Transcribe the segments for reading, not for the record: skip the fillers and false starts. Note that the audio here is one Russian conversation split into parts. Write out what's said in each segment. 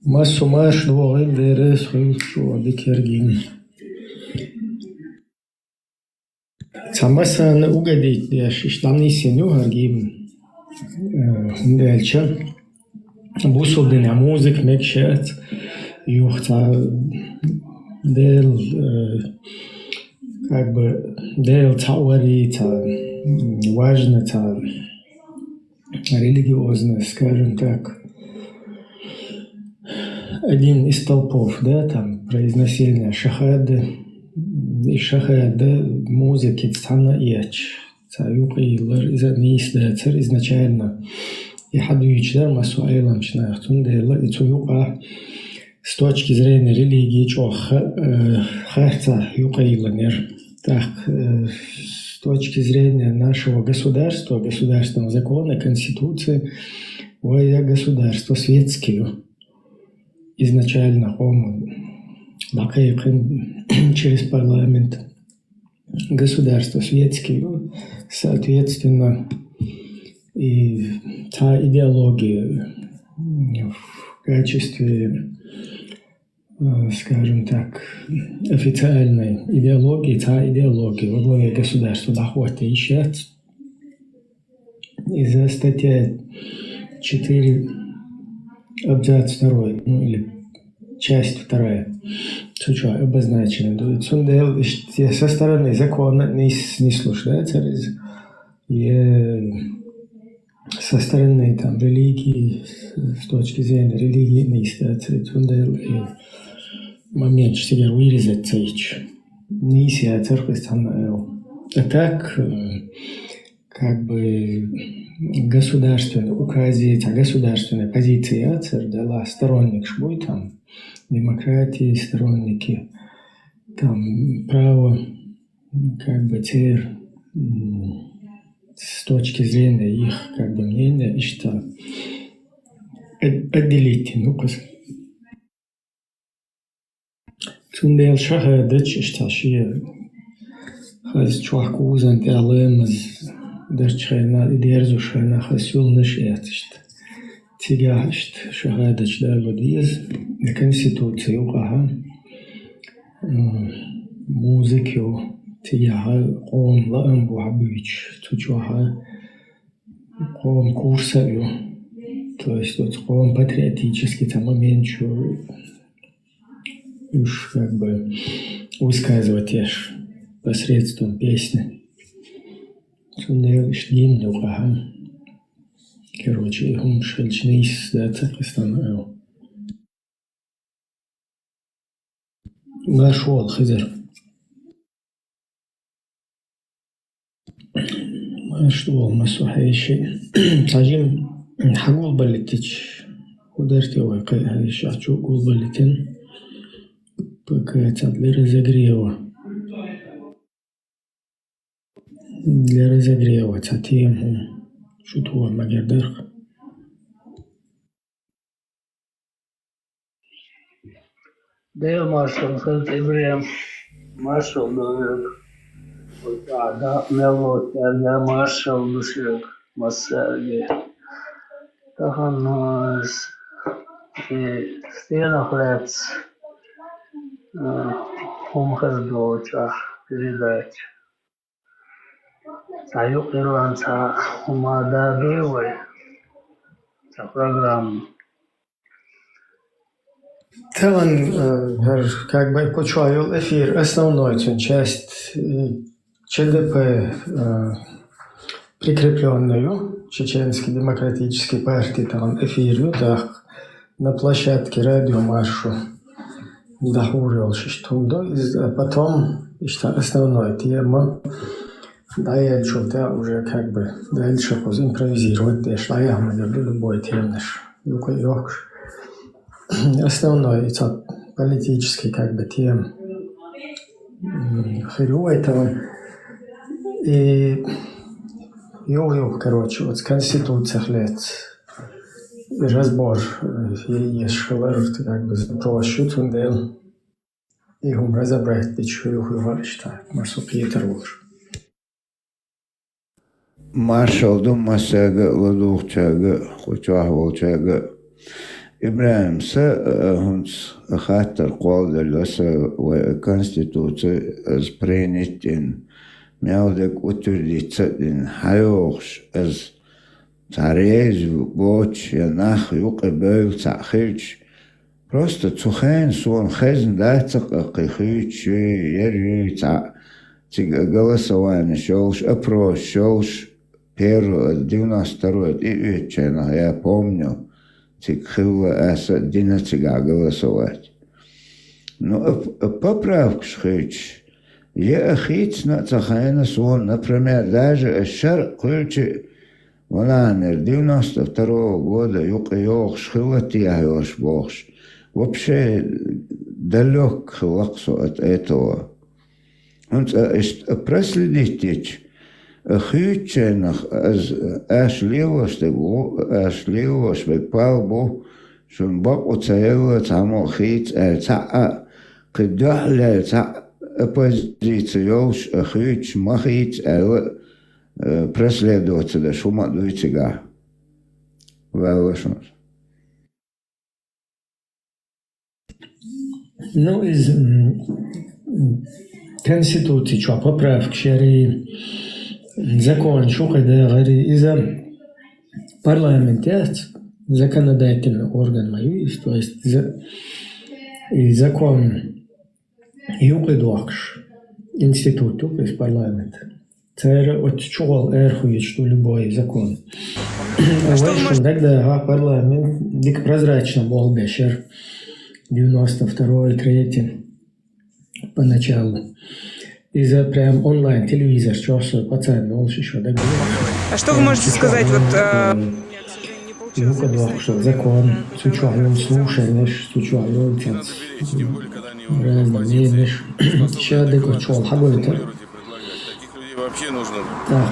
Масумаш двоғын дәрі сұйылчуа бекергін. Самасан угадить, деш иштамни сеню харгим. Дальше. Бусул дня музык мекшет. Юхта дел как бы дел тауари, важно, религиозно, скажем так. Один из столпов, да, там произносение шахады, и шахада музыки цана яч, цаюкайлар изанисдацер изначально и хадуичдар масуайлам шнахтун дела и цуюка с точки зрения религии хахца юкайланер. Так, с точки зрения нашего государства, государственного закона, конституции, воя государство светское. Изначально через парламент государство светские, соответственно, и та идеология в качестве, скажем так, официальной идеологии, та идеология во главе государства доходит ищет. Из-за статья 4 абзац 2, ну или часть 2, что обозначено. Со стороны закона не слушается, и со стороны там религии, с точки зрения религии не остается. И момент, что я вырезать цейч. Не себя церковь становил. А так, как бы государственная указывается, государственная позиция дала сторонник шбой там демократии, сторонники там права, как бы теперь с точки зрения их как бы мнения и что отделить нукас. Цундел шахадач что шия хаз чуахкузан ялемаз дашчайна идерзушайна хасюл нешетшт. Тигашт шахадач давадиз на конституцию угаха музыку тигаха он лаам буабич тучуаха он курсаю, то есть вот он патриотический там момент, что уж как бы высказывать ешь посредством песни. Короче, он шельчнейс, да, так и становил. Нашел хазер. Нашел масухайши. Тажим хагул балетич. Ударьте вайкай хайшачу гул балетин. Пока это для разогрева. Для разогрева тему. Шутуа магердерх. Deel Marshall felt Ibrahim Marshall doyuyor. Ada Melo Terga Marshall düşüyor. Maserge. Tahanız Stena Flats Humhazdocha передать. Саюк ирландца Умада Гевой за программу. Таван, как бы почуял эфир, основной часть ЧДП, прикрепленную Чеченской демократической партии, там эфир, так, на площадке радио Маршу, дохурил, что потом, что основная тема, да, я что-то уже как бы дальше импровизировать, да, что я люблю любой темныш, основной это политический как бы тем херю этого и короче вот с конституциях лет разбор есть шелер как бы запрощут он дел и он разобрать что его считает марсупиетер лучше Маршал дум масага ладухчага хочах волчага إبراهيم هونس خاطر قول دلوسا وكونستيتوция سبرينيتين ميودك أتولي تسدين حيوخش از تعريز بوش يناخ يقبل تعخيش просто цухайн сон хазн дацак қихич яри голосование шоуш опрос шоуш первый 92-й и я помню хилла аса динацига голосовать. Ну поправку шхич я хич на цахайна сон, например, даже шар кульчи валанер 92-го года юq шхилати яхош бохш. Вообще далек лаксу от этого. Он проследить хюченах ашливош бекпалбу шун бак уцаева тамо хит та кидахля та оппозициёш хуч махит преследоваться шума дуйцига. Валошон. Ну, из Конституции, что поправки, шари, закон, что когда говори, из-за парламента, законодательный орган мою, то есть и закон юкидуакш, институт, то есть парламент. Это от чего эрхует, что любой закон. А тогда парламент дик прозрачно был бешер. 92-й, 3-й поначалу. Из-за прям онлайн телевизор, что пацан, он еще так. А что вы можете сказать? Ну, когда что закон, сучуален слушаешь, сучуален разно видишь, еще дык чел хагует. Так,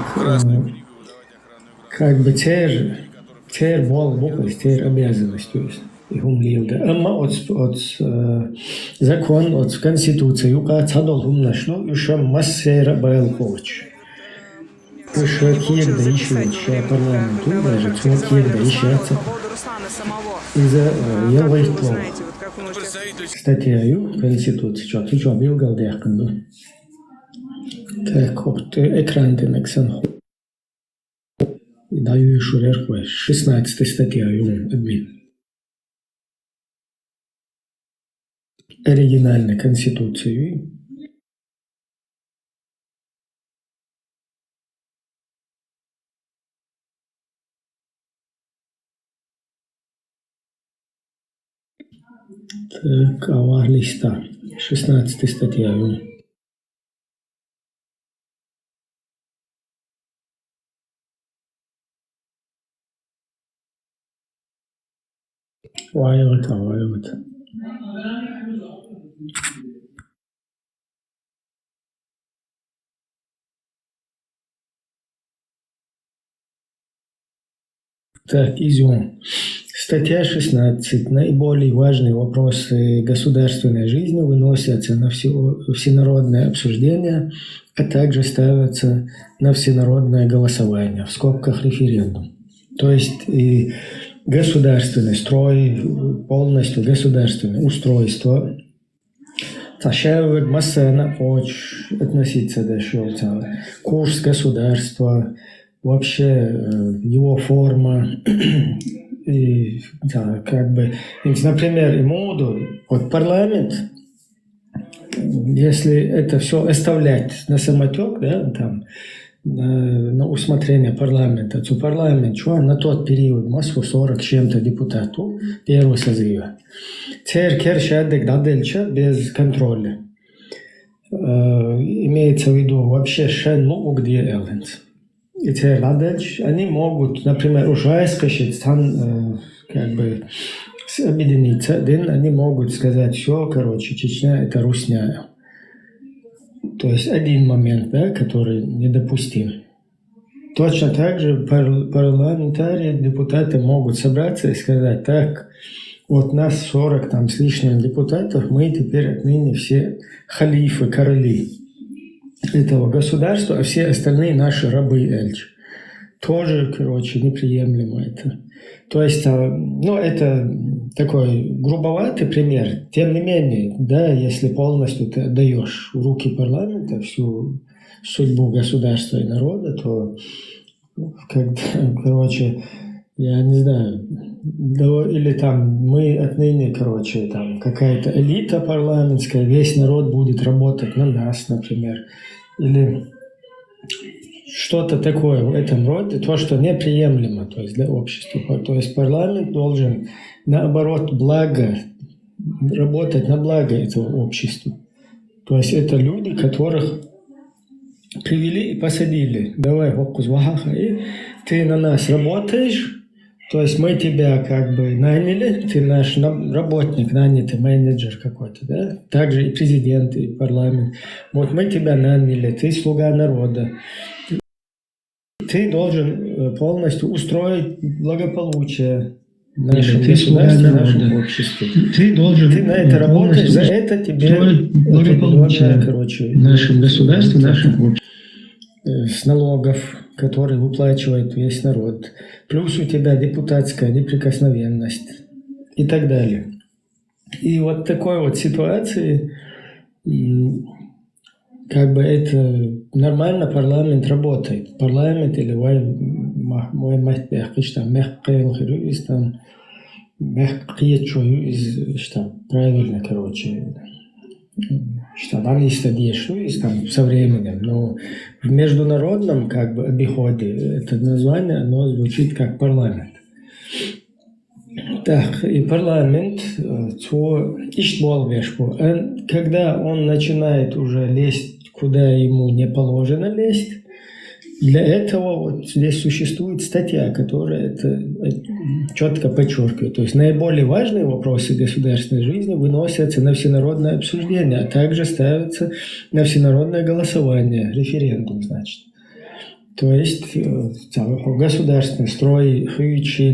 как бы теперь бол буквы, теперь обязанность, то есть. Amma od zakon, od konstitucije, joka cadol umnašno, još masera bajlković. Još kjer da išli parlamentu, даже kjer da išli из-за явайтло статьяю конституции, что бил галдехканду. Так, вот экран денексан. Даю еще реркве, 16 статьяю админ. Оригинальной конституцией. Так, ава листа. 16 статья. Вайват. Так, изюм. Статья 16. Наиболее важные вопросы государственной жизни выносятся на всенародное обсуждение, а также ставятся на всенародное голосование, в скобках референдум. То есть и государственный строй, полностью государственное устройство. Ташевик массена хочет относиться до курс государства, вообще его форма. И, да, как бы, например, моду, вот парламент, если это все оставлять на самотек, да, там, на усмотрение парламента, то парламент, что на тот период, массу 40 чем-то депутатов первого созыва. Церкер шадек дадельча без контроля. Имеется в виду вообще шенну где элленс. И дальше они могут, например, уже скачать, как бы объединиться, они могут сказать, все, короче, Чечня это Русня. То есть один момент, да, который недопустим. Точно так же парламентарии, депутаты могут собраться и сказать, так, вот нас 40 там с лишним депутатов, мы теперь отныне все халифы, короли этого государства, а все остальные наши рабы эльч. Тоже, короче, неприемлемо это. То есть, ну, это такой грубоватый пример. Тем не менее, да, если полностью ты отдаешь в руки парламента всю судьбу государства и народа, то, когда, короче, я не знаю, или там мы отныне, короче, там какая-то элита парламентская, весь народ будет работать на нас, например, или что-то такое в этом роде, то, что неприемлемо, то есть для общества. То есть парламент должен, наоборот, работать на благо этого общества. То есть это люди, которых привели и посадили. Давай, и ты на нас работаешь, то есть мы тебя как бы наняли, ты наш работник, нанятый менеджер какой-то, да? Также и президент, и парламент. Вот мы тебя наняли, ты слуга народа. Ты должен полностью устроить благополучие в нашем государстве, в нашем обществе. Ты на это работаешь, за это тебе благополучие, короче, в нашем государстве, в нашем обществе. С налогов, которые выплачивает весь народ. Плюс у тебя депутатская неприкосновенность и так далее. И вот в такой вот ситуации как бы это нормально парламент работает. Парламент или мой правильно, короче, что там есть там со временем, но в международном как бы обиходе это название, оно звучит как парламент. Так, и парламент, когда он начинает уже лезть, куда ему не положено лезть, для этого вот здесь существует статья, которая это четко подчеркивает. То есть наиболее важные вопросы государственной жизни выносятся на всенародное обсуждение, а также ставятся на всенародное голосование, референдум, значит. То есть государственный строй,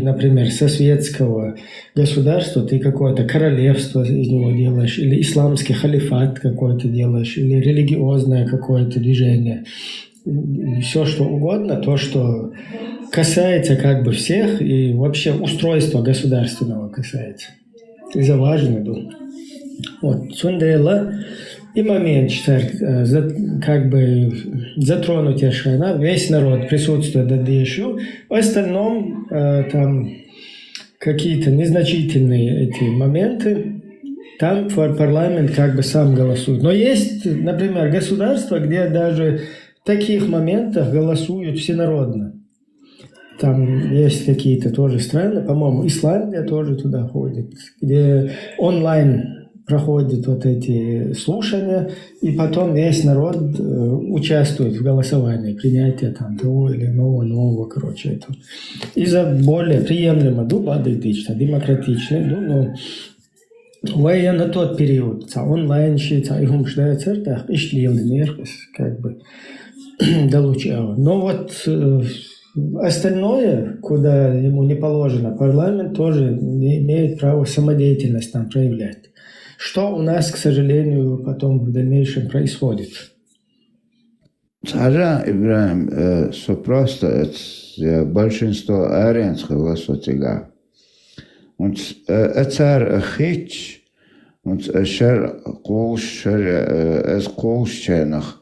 например, со светского государства ты какое-то королевство из него делаешь, или исламский халифат какой-то делаешь, или религиозное какое-то движение. Все что угодно, то, что касается как бы всех и вообще устройства государственного касается. Это важно было. Вот. Сундела и момент, как бы затронуть она, весь народ присутствует до еще, в остальном там какие-то незначительные эти моменты, там парламент как бы сам голосует. Но есть, например, государства, где даже в таких моментах голосуют всенародно. Там есть какие-то тоже страны, по-моему, Исландия тоже туда входит, где онлайн проходят вот эти слушания, и потом весь народ участвует в голосовании, принятие там того или нового, короче, этого. И-за более приемлемо, демократичный, но на тот период, онлайн, как бы, долучало. Но вот остальное, куда ему не положено, парламент тоже не имеет права самодеятельность там проявлять. Что у нас, к сожалению, потом в дальнейшем происходит? Царя Ибрахим, что просто большинство аренских голосотига. Он царь хич, он шер кулшченах.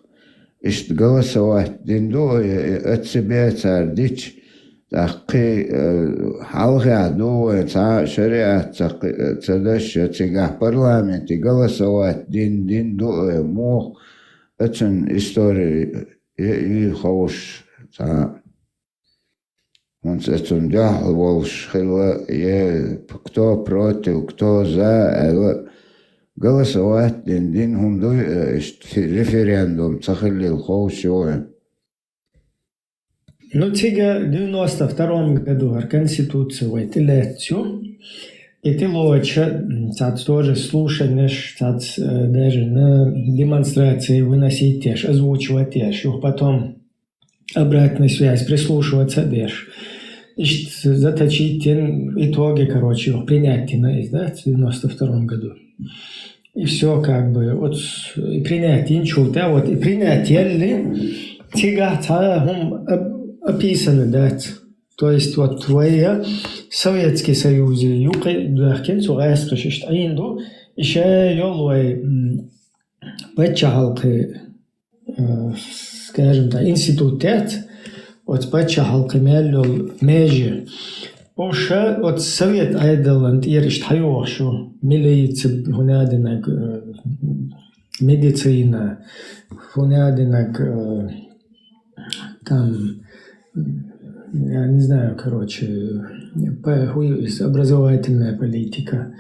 Ишт голосовать диндуя от себя царь дич, такой халга дуя царь шариат цадаща цигах парламенте голосовать диндуя мох, это история и хауш царь. Он это дяхл волш хила, кто против, кто за, голосовать дин хунду референдум цахалил хоушиоем. Ну, тига в 92 году Конституцию элекцию, и ты лучше, тоже слушаешь, даже на демонстрации выносить теж, озвучивать теж, их потом обратная связь, прислушиваться теж. Заточить итоги, короче, принять да, в 92 году. И все как бы, вот и принять ничего, да, вот и принять ли, тига описаны, да, То есть вот твоя Советский Союз, юқи дуахкен сугайс қышышт айынду, еще ёлуай бача халқы, скажем так, институтет, вот бача халқы мәллюл межи. Оша от Совет айдаланд иришт хайуахшу, милиция хунадинак медицина, хунадинак там, я не знаю, короче, образовательная политика,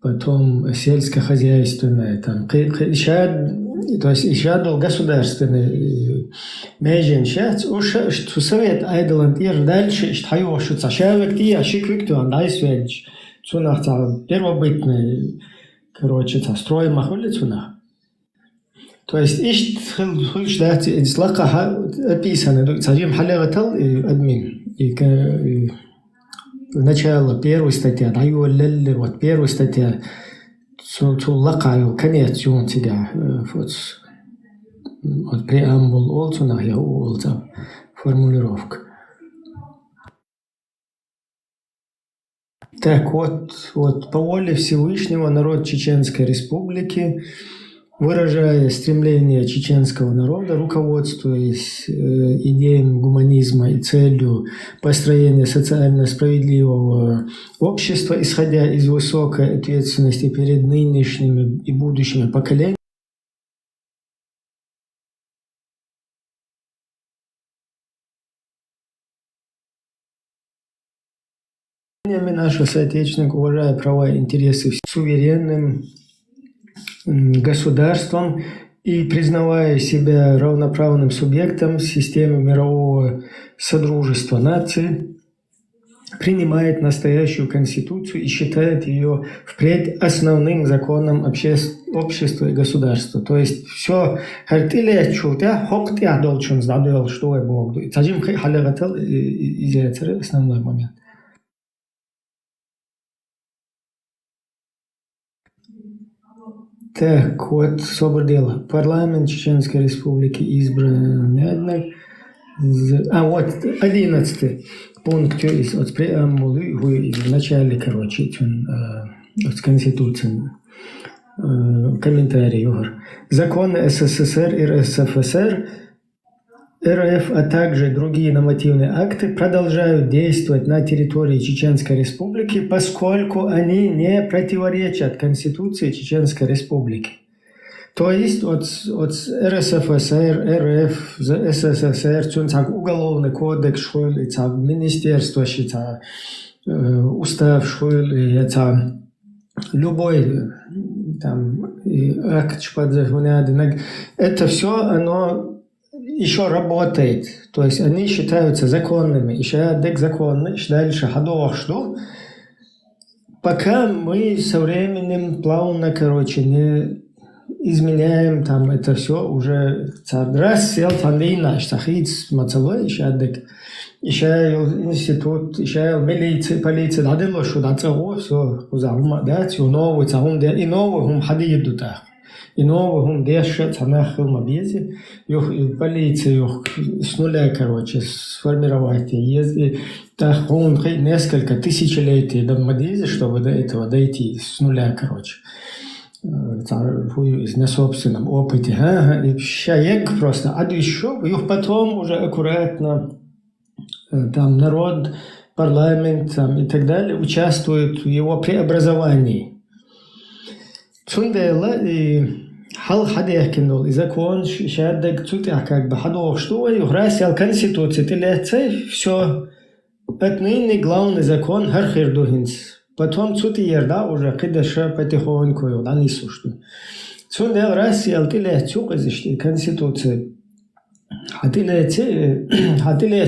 потом сельскохозяйственная, там, то есть еще государственный межен сейчас, уж что Совет Айдаланд ир дальше, что хайо, что цашавик ти, а шиквик то андай сведч, цунах первобытный, короче, строй махули цунах. То есть ищ хулш дать слака описано, царим халегатал админ, и начало первой статьи, даю лелли, вот первая статья, лакаю конец он тебя, вот преамбул олцунах я олца формулировка. Так вот по воле Всевышнего народ Чеченской Республики, выражая стремление чеченского народа, руководствуясь идеями гуманизма и целью построения социально справедливого общества, исходя из высокой ответственности перед нынешними и будущими поколениями, наших соотечественников, уважая права и интересы суверенным государством и признавая себя равноправным субъектом системы мирового содружества наций, принимает настоящую конституцию и считает ее впредь основным законом общества и государства. То есть все хартиле чултя хоктя должен задал что и Бог. Цаджим халегатал изяцер основной момент. Так, вот, собор дела. Парламент Чеченской Республики избран. Вот, 11 пункт из преамбулы, в начале, короче, от Конституции, комментарий. Законы СССР и РСФСР, РФ, а также другие нормативные акты продолжают действовать на территории Чеченской Республики, поскольку они не противоречат Конституции Чеченской Республики. То есть от РСФСР, РФ, СССР, уголовный кодекс, министерство, устав, любой там, акт, это все оно еще работает, то есть они считаются законными, еще законны, дальше ходов что, пока мы со временем плавно, короче, не изменяем там это все уже раз сел фандина, шахид мацалой, еще институт, еще милиция, полиция, дадило что дацаго все узаума дать, новый цаум и новый хадиду так. И новым дешет санах мобизи, полицию с нуля, короче, сформировать. Если так он несколько тысячелетий до мобизи, чтобы до этого дойти с нуля, короче, на собственном опыте. И человек просто, а еще, и потом уже аккуратно там народ, парламент там, и так далее участвует в его преобразовании. Цундела и хал хадехкинул и закон шаддаг цутя как бы хадох что и грасил конституции телецей все отныне главный закон хархирдухинс потом цутиер да уже кидаша потихоньку да не сушто цундел грасил телецук из конституции хатиле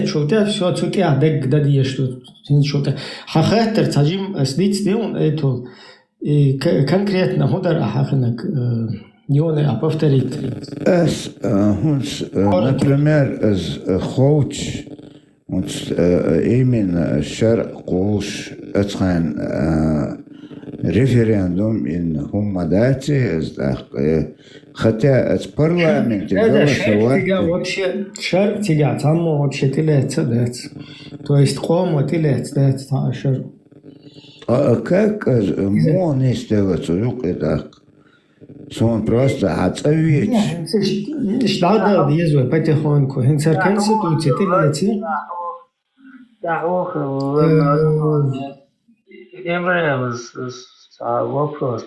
чутя все цутя даг дадие что ничего-то хахатер цажим сдить сделан это и конкретно худар ахахнак не повторить. Например, хоуч именно шар коуш ацхан референдум in Хуммадате, хотя от парламента голосовать. Вообще, шар тига, там вообще тилец, то есть кома тилец, шар. А как мон сделать это? Он просто отцович. Да, езжай потихоньку. Хинцер конституция тилец. Евреям вопрос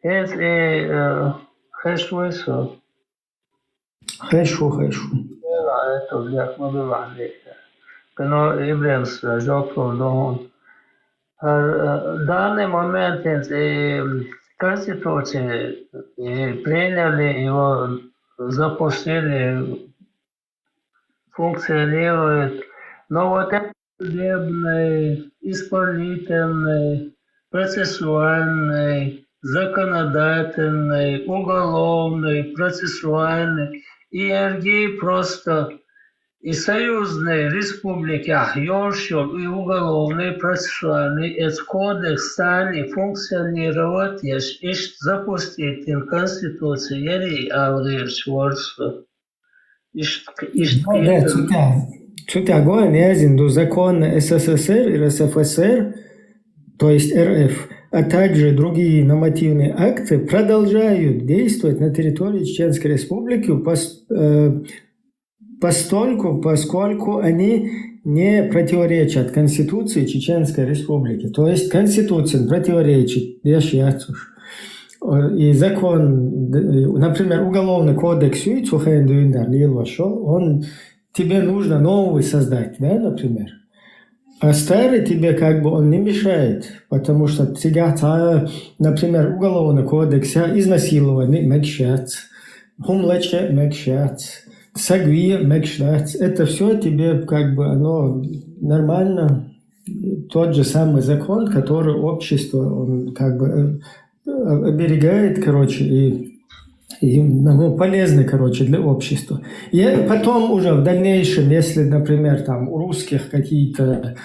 это хэшвесо. Хэшу. Это як мы бывали. Но евреям жопу дом. В данный момент Конституции приняли его, запустили, функционирует. Но вот это судебный, исполнительный, процессуальный, законодательный, уголовный, процессуальный, иерархии просто и союзные республики, и уголовный, процессуальный, этот кодекс стали функционировать, если запустить в Конституции, или алгоритм. Цутя говорит, до закона СССР и РСФСР, то есть РФ, а также другие нормативные акты продолжают действовать на территории Чеченской Республики поскольку они не противоречат Конституции Чеченской Республики. То есть Конституция противоречит и закон, например, Уголовный кодекс, он тебе нужно новый создать, да, например. А старый тебе как бы он не мешает, потому что сега, например, Уголовный кодекс, изнасилование, мекшат, хумлаче, мекшат, сагвия, мекшат, это все тебе как бы оно нормально, тот же самый закон, который общество, он как бы оберегает, короче, и полезны, короче, для общества. И потом уже в дальнейшем, если, например, там у русских какие-то,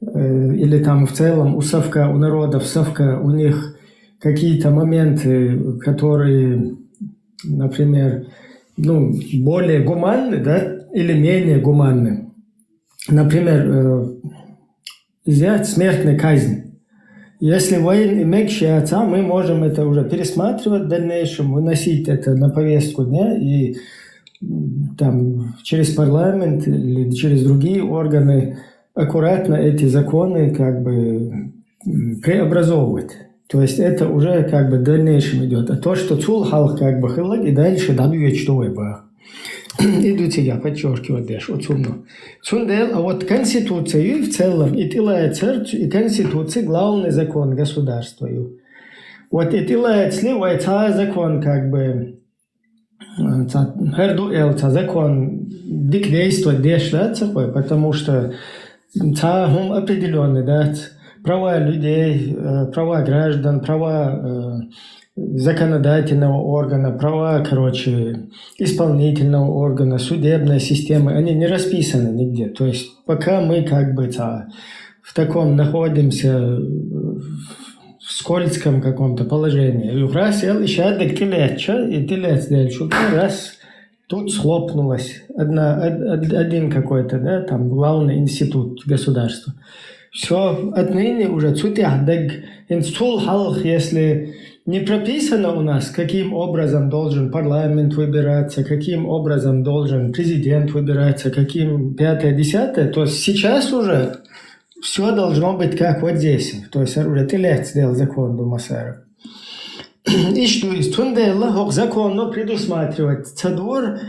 или там в целом у совка, у народов совка, у них какие-то моменты, которые, например, более гуманны, да, или менее гуманны. Например, взять смертную казнь. Если военный мекшается, мы можем это уже пересматривать в дальнейшем, выносить это на повестку дня и там через парламент или через другие органы аккуратно эти законы как бы преобразовывать. То есть это уже как бы в дальнейшем идет. А то, что цулхал как бы хылак и дальше добьет что это. Иду тебя подчеркивать дальше, вот сумно. Цундел, а вот Конституцию в целом, и Конституция главный закон государства. Вот и сливается закон как бы, закон действовать действует, потому что он определенный, да, права людей, права граждан, права законодательного органа, права, короче, исполнительного органа, судебной системы, они не расписаны нигде. То есть пока мы как бы в таком находимся в скользком каком-то положении. И раз я еще раз тут схлопнулось один какой-то, да, там главный институт государства. Все, отныне уже если не прописано у нас, каким образом должен парламент выбираться, каким образом должен президент выбираться, каким 5-10, то сейчас уже все должно быть как вот здесь. То есть уже ты лет сделал закон Думасара. И что из Тунделла закон предусматривает цадур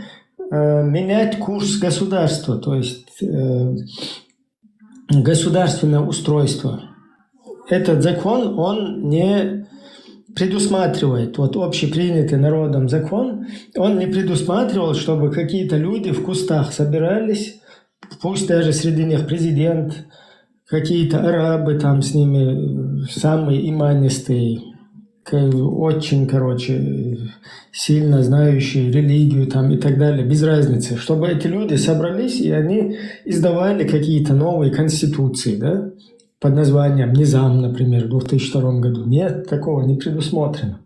менять курс государства, то есть государственное устройство. Этот закон, он не предусматривает, вот общепринятый народом закон, он не предусматривал, чтобы какие-то люди в кустах собирались, пусть даже среди них президент, какие-то арабы там с ними, самые иманистые, очень, короче, сильно знающие религию там и так далее, без разницы, чтобы эти люди собрались и они издавали какие-то новые конституции, да, под названием «Низам», например, в 2002 году. Нет, такого не предусмотрено.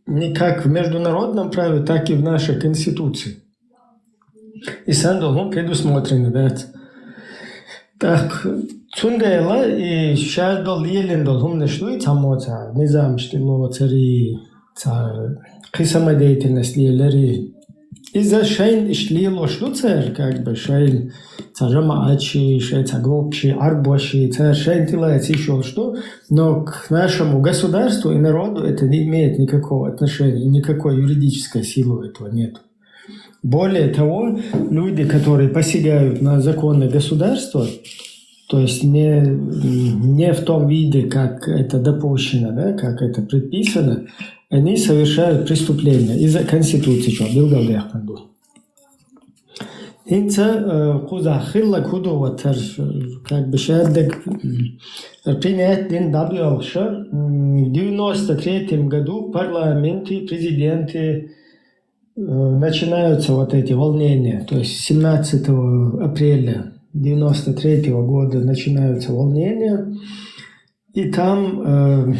Ни как в международном праве, так и в нашей Конституции. И сам предусмотрено, да. Так, Цундела и сейчас дол елен дол хум нашлуй цамота низам штило цари самодеятельность елери из-за шейн ишлило шлюцер как бы шейн цажама ачи шейн цагопши арбоши цар шейн тилается еще что, но к нашему государству и народу это не имеет никакого отношения, никакой юридической силы этого нет. Более того, люди, которые посягают на законы государства, то есть не в том виде, как это допущено, да, как это предписано, они совершают преступления из-за Конституции, что Билгалдехпанду. Инца кузахилла кудоватер, как бы шедек принять день добьелся. В 93 году в парламенте президенты начинаются вот эти волнения, то есть 17 апреля 1993 года начинаются волнения, и там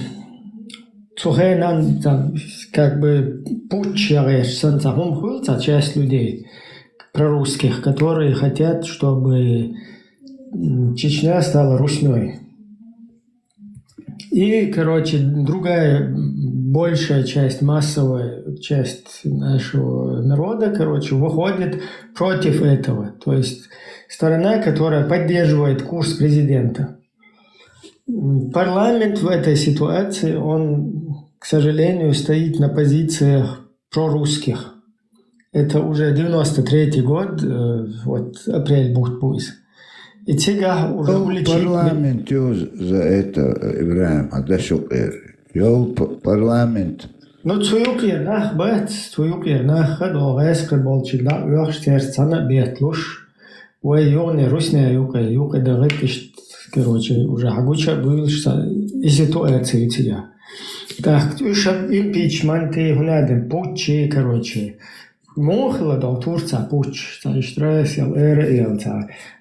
там как бы путч, часть людей прорусских, которые хотят, чтобы Чечня стала Русней. И, короче, другая большая часть, массовая часть нашего народа, короче, выходит против этого. То есть сторона, которая поддерживает курс президента. Парламент в этой ситуации, он, к сожалению, стоит на позициях прорусских. Это уже 93 год, вот апрель будет. И сега уже увлечение. Парламент за это, Ибраим, Адашукер. Парламент. Ну, цуюкернах бет, цуюкернах хадогайскер болчигда уахштер цана бетлуш. Ой, югне русня юка дагытиш, короче, уже хагуча был, что и ситуация тебя. Так, импичменты, гулядем, путчи, короче. Мохла дал Турция путч, штрафил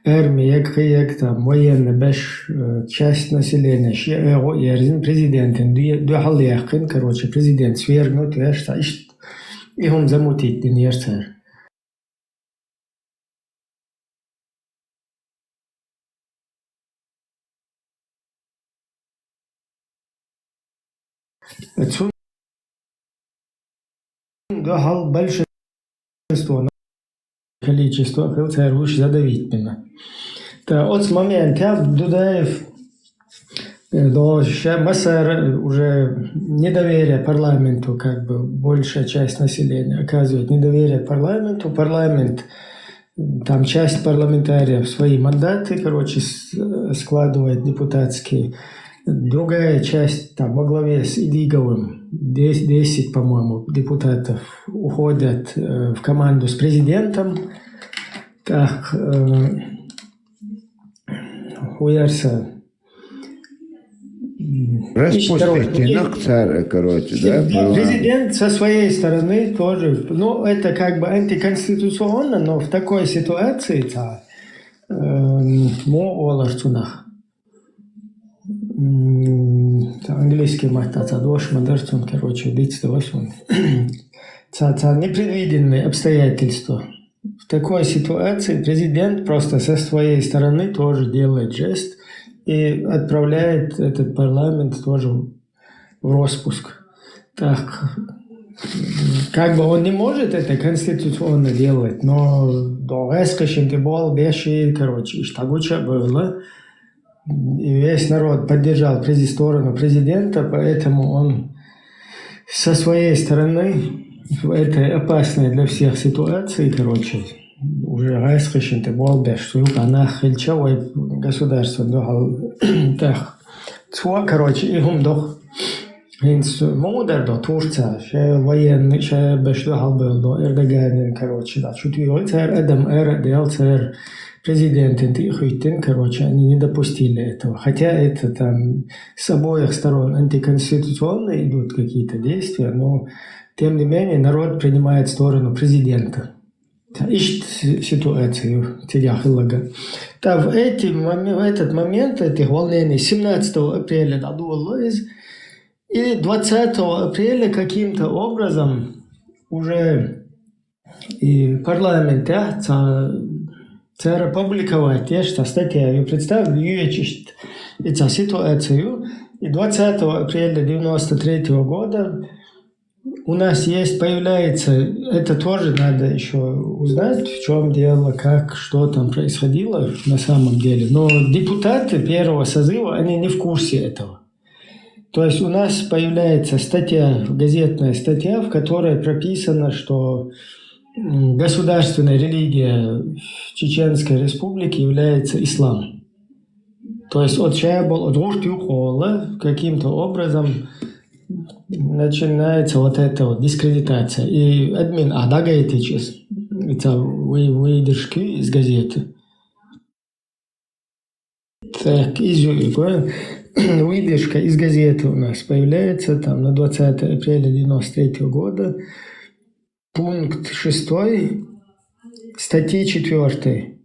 армия, там военный беш часть населения, президентом, духалехкин, короче, президент свергнут, и он замутит den ерцер. Отсюда духал большинство количество хилцер уж задавить меня. Да, от с момента Дудаев до Масар уже недоверие парламенту, как бы большая часть населения оказывает недоверие парламенту. Парламент, там часть парламентариев свои мандаты, короче, складывает депутатские. Другая часть, там, во главе с Идиговым, 10, по-моему, депутатов уходят в команду с президентом. Так, хуярся. Распустите царя, короче, да? Президент со своей стороны тоже, ну, это как бы антиконституционно, но в такой ситуации, английский махтаца дош мадерцун, короче, дитствовашун. Непредвиденные обстоятельства. В такой ситуации президент просто со своей стороны тоже делает жест и отправляет этот парламент тоже в распуск. Так, как бы он не может это конституционно делать, но до эскашинки был беши, короче, штагуча было. И весь народ поддержал сторону президента, поэтому он со своей стороны в этой опасной для всех ситуации, короче, уже раскрещен-то был без, что она хильчавое государство дохал. Так, короче, и гумдох. Инс модер до Турция, ще военный, ще без дохал был до Эрдогана, короче, да, чуть царь Адам царь президент Хюйтен, короче, они не допустили этого. Хотя это там с обоих сторон антиконституционно идут какие-то действия, но тем не менее народ принимает сторону президента. Ищет ситуацию, Да, в этот момент этих волнений 17 апреля и 20 апреля каким-то образом уже и парламент опубликовать что статья и представить эту ситуацию. И 20 апреля 93 года у нас появляется, это тоже надо еще узнать, в чем дело, как, что там происходило на самом деле. Но депутаты первого созыва, они не в курсе этого. То есть у нас появляется газетная статья, в которой прописано, что государственная религия в Чеченской Республике является ислам. То есть от каким-то образом начинается вот эта вот дискредитация. И админ адагайтичес. Это выдержки из газеты. Так, выдержка из газеты у нас появляется там на 20 апреля 93 года. Пункт 6 статьи 4.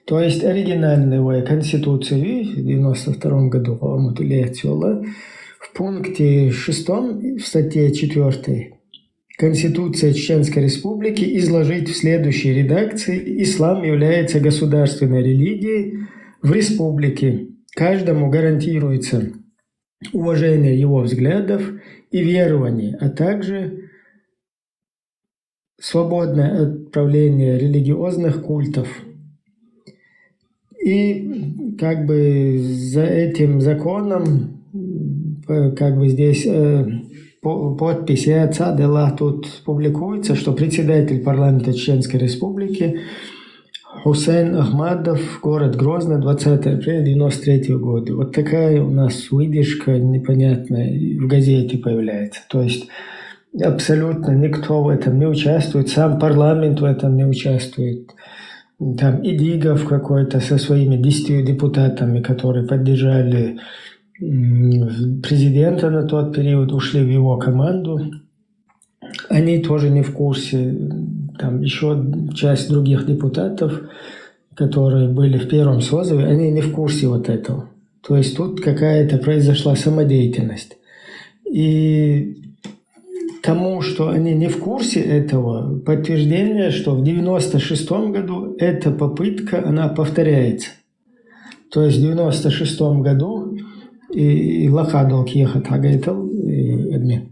То есть оригинальная конституция в 92 году в пункте 6 в статье 4 Конституция Чеченской Республики изложить в следующей редакции: ислам является государственной религией в республике. Каждому гарантируется уважение его взглядов и верований, а также свободное отправление религиозных культов. И как бы за этим законом, как бы здесь подпись Дела тут публикуется, что председатель парламента Чеченской Республики Хусейн Ахмадов, город Грозный, 20 апреля 93 года. Вот такая у нас выдержка непонятная в газете появляется. То есть абсолютно никто в этом не участвует, сам парламент в этом не участвует. Там Идигов какой-то со своими 10 депутатами, которые поддержали президента на тот период, ушли в его команду. Они тоже не в курсе. Там еще часть других депутатов, которые были в первом созыве, они не в курсе вот этого. То есть тут какая-то произошла самодеятельность. И тому, что они не в курсе этого, подтверждение, что в 96 году эта попытка, она повторяется. То есть в 96 году и Лахадол ехать агайтал и админ.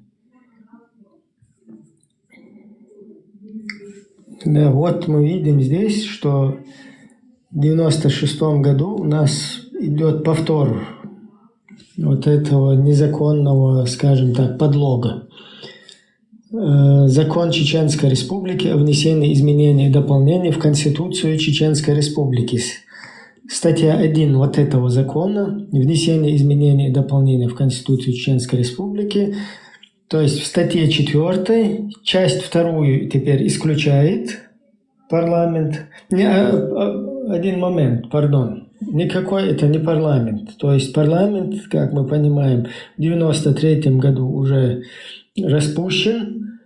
Да, вот мы видим здесь, что в 96 году у нас идет повтор вот этого незаконного, скажем так, подлога. Закон Чеченской Республики о внесении изменений и дополнений в Конституцию Чеченской Республики. Статья 1 вот этого закона, внесение изменений и дополнений в Конституцию Чеченской Республики. То есть в статье 4 часть 2 теперь исключает парламент. Один момент, пардон. Никакой это не парламент. То есть парламент, как мы понимаем, в 93 году уже распущен.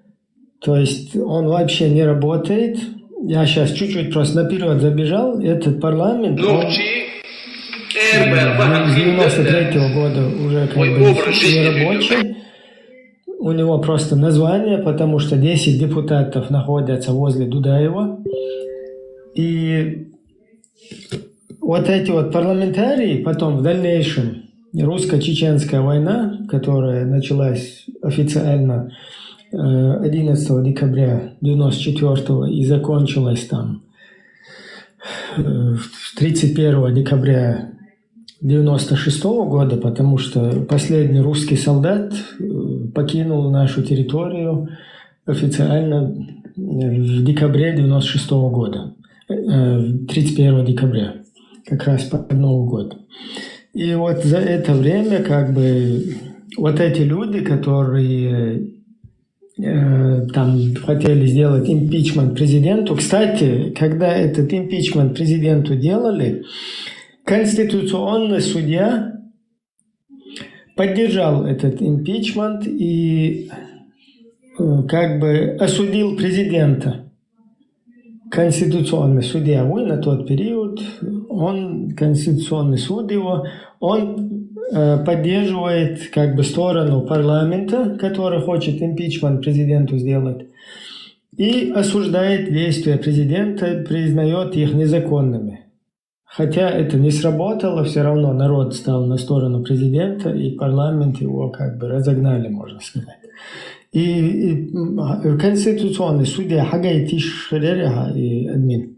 То есть он вообще не работает. Я сейчас чуть-чуть просто наперед забежал. Этот парламент, он с 93 года уже как бы не рабочий. У него просто название, потому что 10 депутатов находятся возле Дудаева. И вот эти вот парламентарии потом в дальнейшем, русско-чеченская война, которая началась официально 11 декабря 1994 и закончилась там 31 декабря 1996 года, потому что последний русский солдат покинул нашу территорию официально в декабре 1996 года, 31 декабря, как раз под Новый год. И вот за это время как бы вот эти люди, которые там хотели сделать импичмент президенту. Кстати, когда этот импичмент президенту делали, конституционный судья поддержал этот импичмент и как бы осудил президента. конституционный судья на тот период, конституционный суд его, он поддерживает как бы сторону парламента, который хочет импичмент президенту сделать, и осуждает действия президента, признает их незаконными. Хотя это не сработало, все равно народ стал на сторону президента, и парламент его как бы разогнали, можно сказать. И конституционный судья Хагайтиш Шеререха и админ.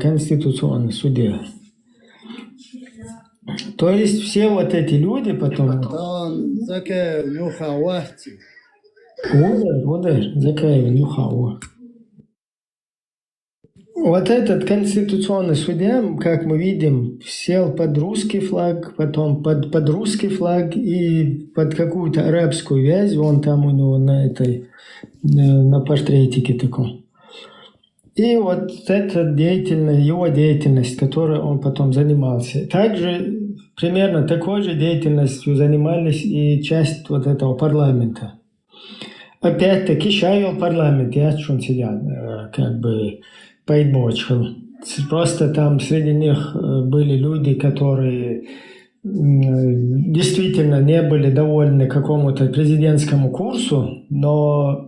Конституционный судья. То есть все вот эти люди потом... Вот этот конституционный судья, как мы видим, сел под русский флаг, потом под русский флаг и под какую-то арабскую вязь, вон там у него на портретике таком. И вот эта его деятельность, которой он потом занимался. Также примерно такой же деятельностью занимались и часть вот этого парламента. Опять-таки, шавил парламент, я чун сидят, как бы поэтбочил. Просто там среди них были люди, которые действительно не были довольны какому-то президентскому курсу, но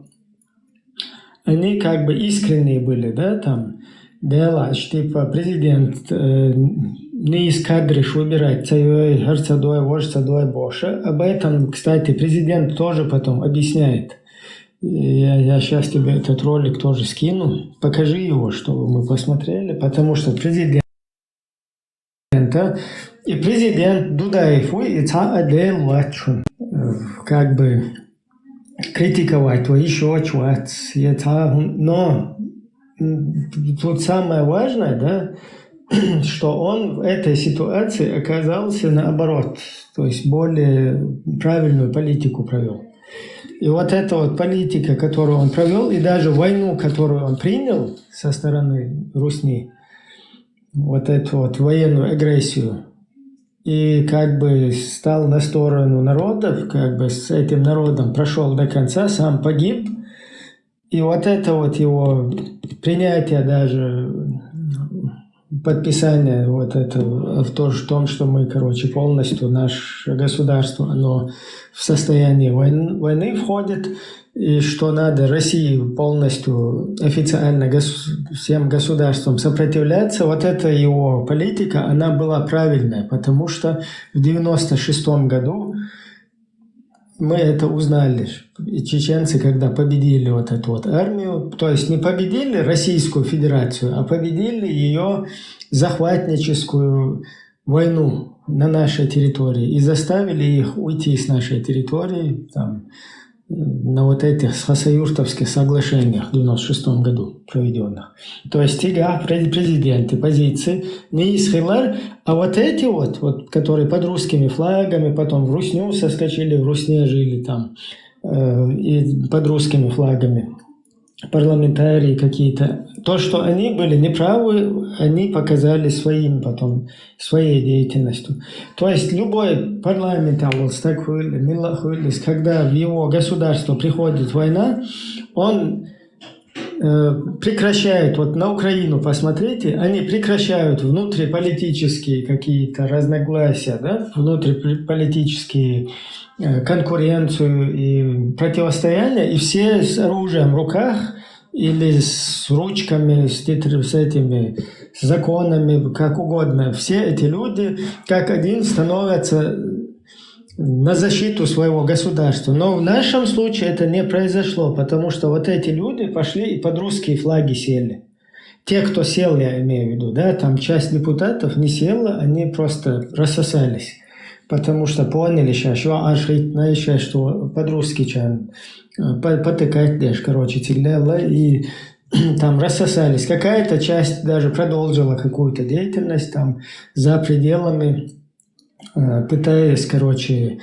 они как бы искренние были, да, там, делать, типа президент не из кадриш выбирать царей, герцогой, вождцадой, боша. Об этом, кстати, президент тоже потом объясняет. Я сейчас тебе этот ролик тоже скину. Покажи его, чтобы мы посмотрели, потому что президент Дудаев и как бы критиковать, еще чего-то. Но тут самое важное, да, что он в этой ситуации оказался наоборот, то есть более правильную политику провел. И вот эта вот политика, которую он провел, и даже войну, которую он принял со стороны Русни, вот эту вот военную агрессию, и как бы стал на сторону народов, как бы с этим народом прошел до конца, сам погиб. И вот это вот его принятие даже, подписание вот этого в том, что мы, короче, полностью наше государство, оно в состоянии войны входит, и что надо России полностью официально всем государствам сопротивляться. Вот эта его политика, она была правильная, потому что в 1996 году мы это узнали. И чеченцы, когда победили вот эту вот армию, то есть не победили Российскую Федерацию, а победили ее захватническую войну на нашей территории и заставили их уйти с нашей территории там, на вот этих хасаюртовских соглашениях в 1996 году проведенных. То есть президенты позиции не из Хилар, а вот эти вот, которые под русскими флагами, потом в Русню соскочили, в Русне жили там, и под русскими флагами, парламентарии какие-то. То, что они были неправы, они показали своей деятельностью. То есть любой парламент, когда в его государство приходит война, он прекращает, вот на Украину посмотрите, они прекращают внутриполитические какие-то разногласия, да, внутриполитические конкуренцию и противостояние, и все с оружием в руках или с ручками, с этими с законами, как угодно. Все эти люди как один становятся на защиту своего государства. Но в нашем случае это не произошло, потому что вот эти люди пошли и под русские флаги сели. Те, кто сел, я имею в виду, да, там часть депутатов не села, они просто рассосались. Потому что поняли сейчас, что по-русски потыкать дешь, короче, и там рассосались. Какая-то часть даже продолжила какую-то деятельность там за пределами, пытаясь, короче,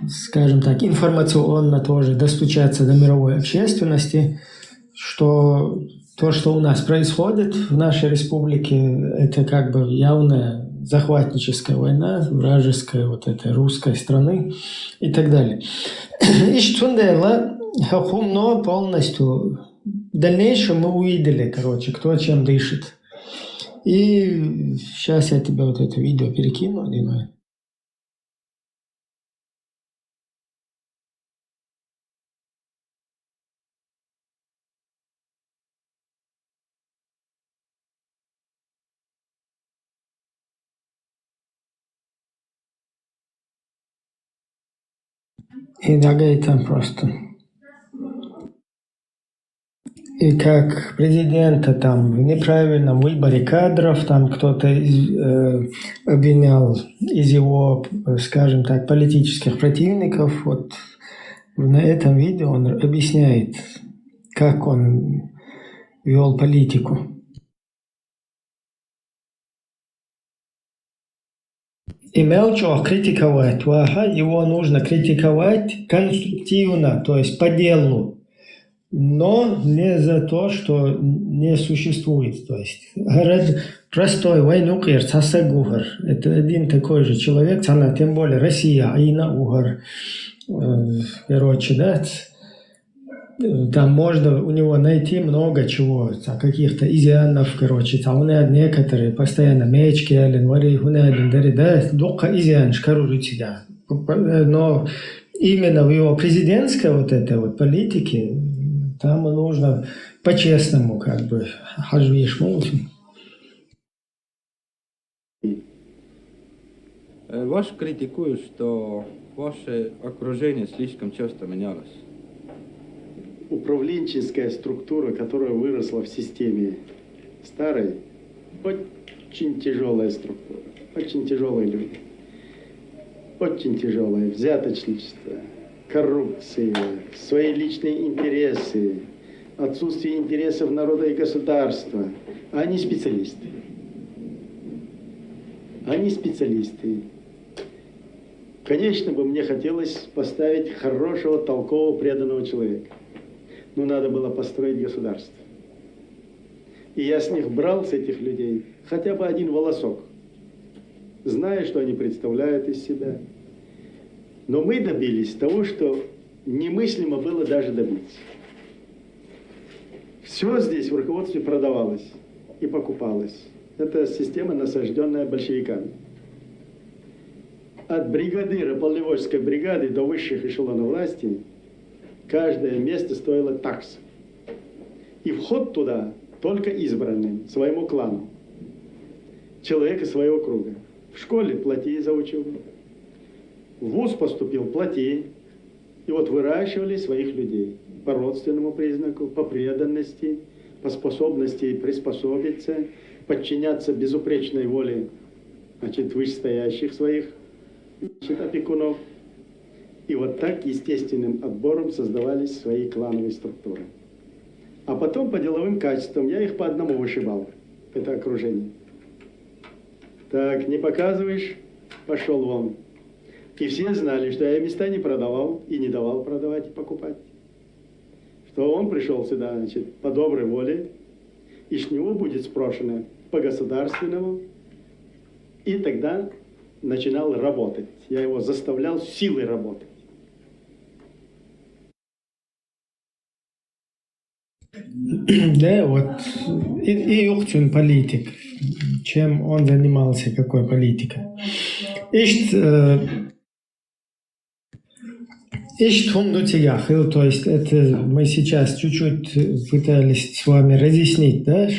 скажем так, информационно тоже достучаться до мировой общественности, что то, что у нас происходит в нашей республике, это как бы явное захватническая война, вражеская вот этой русской страны и так далее. И что но полностью в дальнейшем мы увидели, короче, кто чем дышит. И сейчас я тебе вот это видео перекину, Дина. И дагай там просто. И как президента там в неправильном выборе кадров, там кто-то обвинял из его, скажем так, политических противников. Вот на этом видео он объясняет, как он вел политику. И мелчо критиковать. Его нужно критиковать конструктивно, то есть по делу. Но не за то, что не существует. То есть, говорят, простой войнукер, цасагугар. Это один такой же человек, она тем более Россия, Аина-Угар. Короче, да, там можно у него найти много чего, каких-то изъянов, короче, там некоторые постоянно мечки, да, духа изъян, да. Но именно в его президентской вот этой вот политике там нужно по-честному, как бы, хажвиш молчим. Ваш критикует, что ваше окружение слишком часто менялось. Управленческая структура, которая выросла в системе старой, очень тяжелая структура, очень тяжелые люди, очень тяжелое взяточничество, коррупция, свои личные интересы, отсутствие интересов народа и государства. Они специалисты. Они специалисты. Конечно бы мне хотелось поставить хорошего, толкового, преданного человека. Но надо было построить государство. И я с них брал, с этих людей, хотя бы один волосок, зная, что они представляют из себя. Но мы добились того, что немыслимо было даже добиться. Все здесь в руководстве продавалось и покупалось. Это система, насажденная большевиками. От бригадира Полневольской бригады до высших эшелонов власти каждое место стоило такс. И вход туда только избранным, своему клану. Человек из своего круга. В школе плати за учебу. В вуз поступил, плати. И вот выращивали своих людей по родственному признаку, по преданности, по способности приспособиться, подчиняться безупречной воле, значит, вышестоящих своих, значит, опекунов. И вот так естественным отбором создавались свои клановые структуры. А потом по деловым качествам я их по одному вышибал, это окружение. Так, не показываешь, пошел вон. И все знали, что я места не продавал и не давал продавать и покупать. Что он пришел сюда, значит, по доброй воле, и с него будет спрошено по государственному, и тогда начинал работать. Я его заставлял силой работать. Да, вот и Юхтин политик. Чем он занимался, какой политикой. То есть это мы сейчас чуть-чуть пытались с вами разъяснить, да,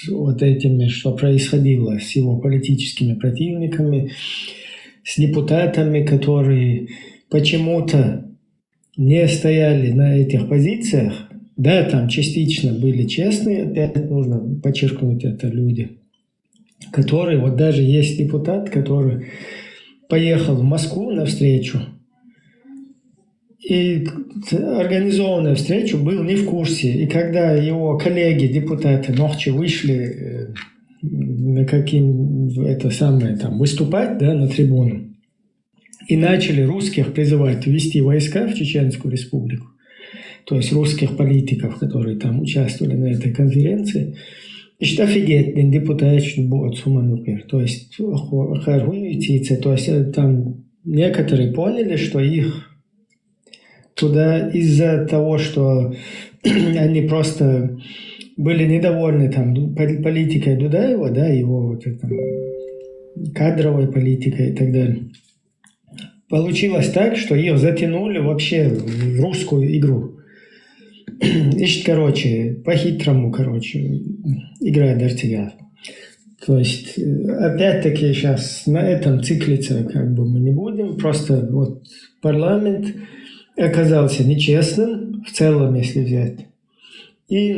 вот этими, что происходило с его политическими противниками, с депутатами, которые почему-то не стояли на этих позициях. Да, там частично были честные, опять нужно подчеркнуть это, люди, которые, вот даже есть депутат, который поехал в Москву на встречу, и организованная встреча был не в курсе. И когда его коллеги, депутаты Нохчи вышли на там, выступать, да, на трибуну, и начали русских призывать ввести войска в Чеченскую республику, то есть русских политиков, которые там участвовали на этой конференции, Ist офигеть, den депутат, что будет суманупер. То есть, то есть там некоторые поняли, что их туда из-за того, что они просто были недовольны там политикой Дудаева, да, его вот это, кадровой политикой и так далее. Получилось так, что их затянули вообще в русскую игру. Ищет, короче, по-хитрому, короче, играет Артигат. То есть, опять-таки, сейчас на этом циклиться как бы мы не будем. Просто вот парламент оказался нечестным, в целом, если взять. И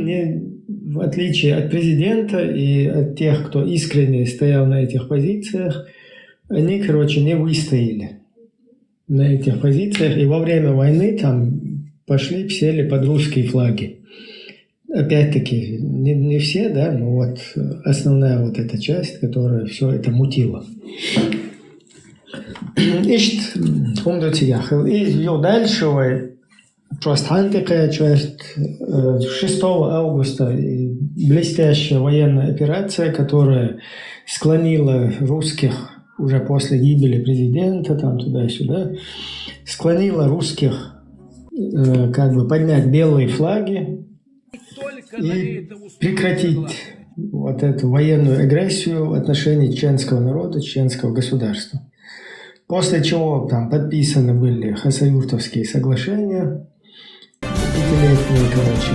в отличие от президента и от тех, кто искренне стоял на этих позициях, они, короче, не выстояли на этих позициях. И во время войны там пошли, сели под русские флаги. Опять-таки, не все, да, но вот основная вот эта часть, которая все это мутила. Ищет, и дальше, просто такая часть, 6 августа блестящая военная операция, которая склонила русских уже после гибели президента, там туда-сюда, склонила русских как бы поднять белые флаги и прекратить вот эту военную агрессию в отношении чеченского народа, чеченского государства. После чего там подписаны были Хасавюртовские соглашения, пятилетние, короче,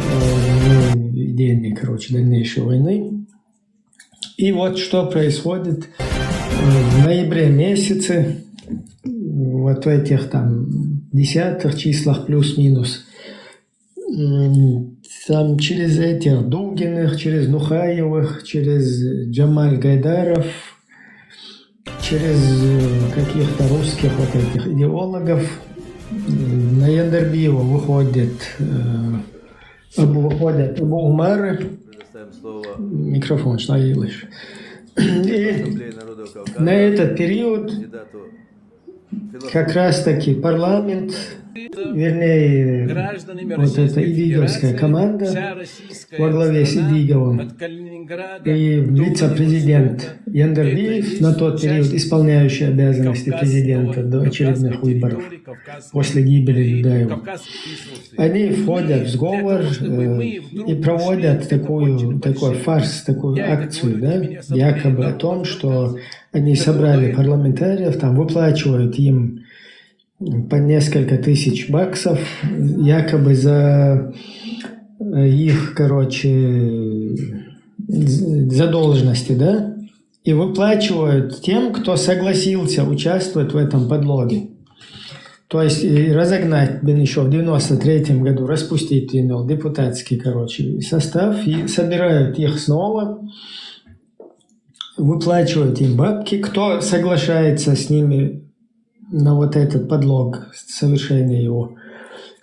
идейные, короче, дальнейшей войны. И вот что происходит в ноябре месяце, вот в этих там 10 числах плюс-минус, там через этих Дугиных, через Нухаевых, через Джамаль Гайдаров, через каких-то русских вот этих идеологов на Яндербиева выходят Абу Умары. Микрофон, что делаешь? И на этот период как раз таки парламент, вернее, вот эта идиговская команда во главе с Идиговым и вице-президент Яндербиев, на тот период исполняющий обязанности президента до очередных выборов после гибели Дудаева, они входят в сговор и проводят такой фарс, такую акцию, да, якобы о том, что они собрали парламентариев, там выплачивают им по несколько тысяч баксов, якобы за их, короче, задолженности, да, и выплачивают тем, кто согласился участвовать в этом подлоге. То есть разогнать, еще в 93-м году, распустить депутатский, короче, состав, и собирают их снова, выплачивают им бабки, кто соглашается с ними на вот этот подлог, совершение его.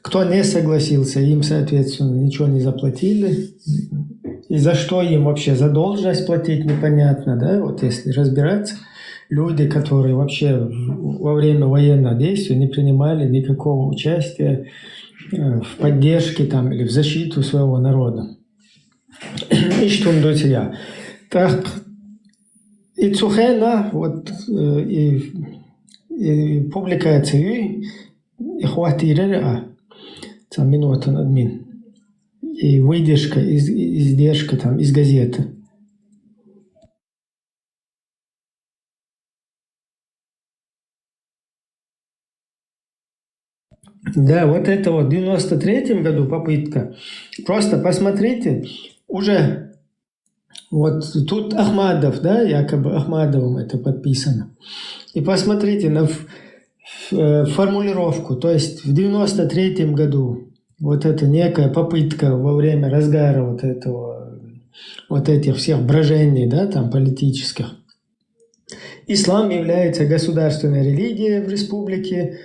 Кто не согласился, им, соответственно, ничего не заплатили. И за что им вообще задолженность платить, непонятно, да, вот если разбираться. Люди, которые вообще во время военного действия не принимали никакого участия в поддержке там, или в защиту своего народа. И что он дает я. Так, и Цухена, вот, и публикация, и хватит там минута над мин, и выдержка, издержка там из газеты. Да, вот это вот в 93-м году попытка. Просто посмотрите, уже вот тут Ахмадов, да, якобы Ахмадовым это подписано. И посмотрите на формулировку. То есть в 93-м году вот это некая попытка во время разгара вот этого, вот этих всех брожений, да, там политических. Ислам является государственной религией в республике.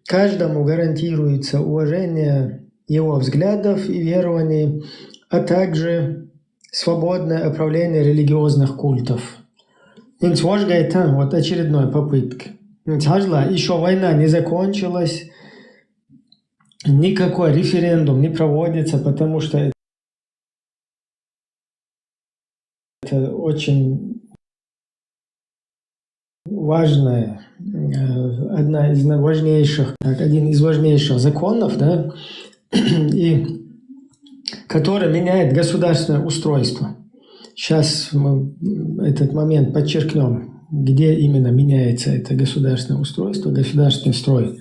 Каждому гарантируется уважение его взглядов и верований, а также свободное управление религиозных культов. Вот очередная попытка. Еще война не закончилась, никакой референдум не проводится, потому что это очень важная, один из важнейших законов, да, и который меняет государственное устройство. Сейчас мы этот момент подчеркнем, где именно меняется это государственное устройство, государственный строй.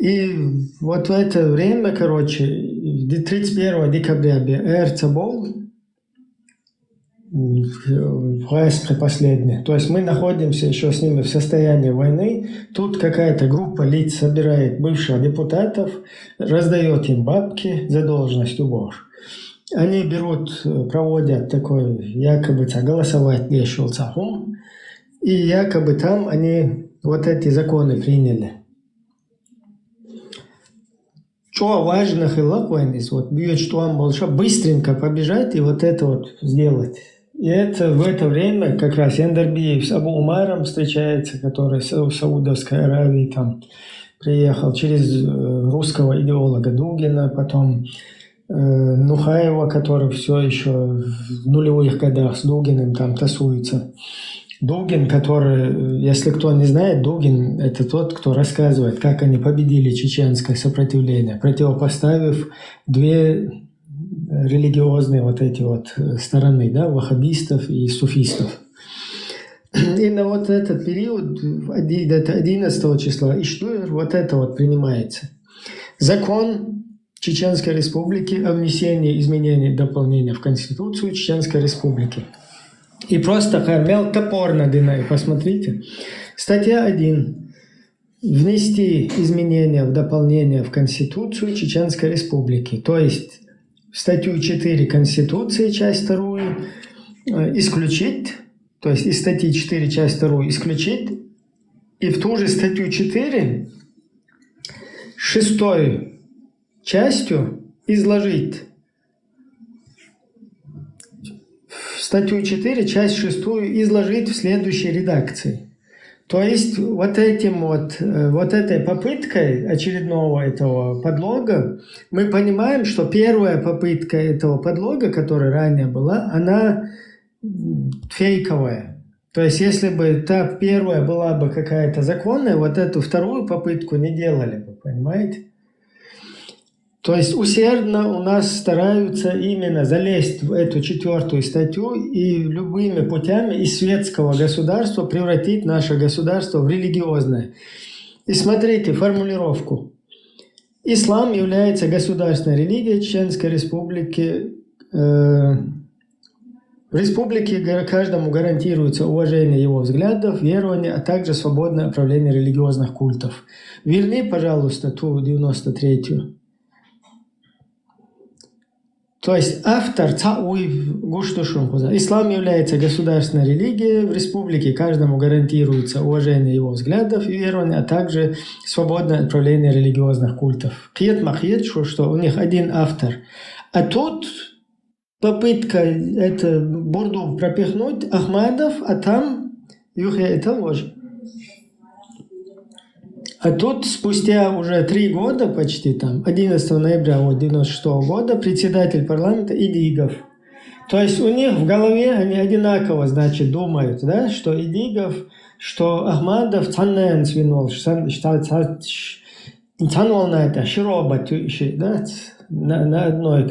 И вот в это время, 31 декабря Эрцебол, власть последняя. То есть мы находимся еще с ними в состоянии войны. Тут какая-то группа лиц собирает бывших депутатов, раздает им бабки за должность убор. Они проводят такой, якобы, голосовать решил цахум, и якобы там они вот эти законы приняли. Что важно, вот бьет, что он больше быстренько побежать и вот это вот сделать. И это в это время как раз Эндербиев с Абу Умаром встречается, который в Саудовской Аравии там приехал, через русского идеолога Дугина, потом Нухаева, который все еще в нулевых годах с Дугиным там тасуется. Дугин, который, если кто не знает, Дугин – это тот, кто рассказывает, как они победили чеченское сопротивление, противопоставив две религиозные вот эти вот стороны, да, ваххабистов и суфистов. И на вот этот период, это 11 числа, Иштуэр, вот это вот принимается. Закон Чеченской Республики о внесении изменений и дополнений в Конституцию Чеченской Республики. И просто хармел топор на Динай, посмотрите. Статья 1. Внести изменения в дополнение в Конституцию Чеченской Республики. То есть в статью 4 Конституции, часть 2, исключить, то есть из статьи 4, часть 2 исключить, и в ту же статью 4 шестой частью изложить. Статью 4, часть 6 изложить в следующей редакции. То есть вот этой попыткой очередного этого подлога мы понимаем, что первая попытка этого подлога, которая ранее была, она фейковая. То есть если бы та первая была бы какая-то законная, вот эту вторую попытку не делали бы, понимаете? То есть усердно у нас стараются именно залезть в эту 4 статью и любыми путями из светского государства превратить наше государство в религиозное. И смотрите формулировку. Ислам является государственной религией Чеченской Республики. В республике каждому гарантируется уважение его взглядов, верования, а также свободное управление религиозных культов. Верни, пожалуйста, ту 93-ю. То есть автор ислам является государственной религией, в республике каждому гарантируется уважение его взглядов и верования, а также свободное отправление религиозных культов. Киет-махет, что у них один автор. А тут попытка это бурду пропихнуть Ахмадов, а там Юхия это ложь. А тут спустя уже 3 года почти, там, 11 ноября 1996 года, председатель парламента Идигов. То есть у них в голове они одинаково, значит, думают, да, что Идигов, что Ахмадов цаннен свинол, цанвол на это, широба, да, на одной,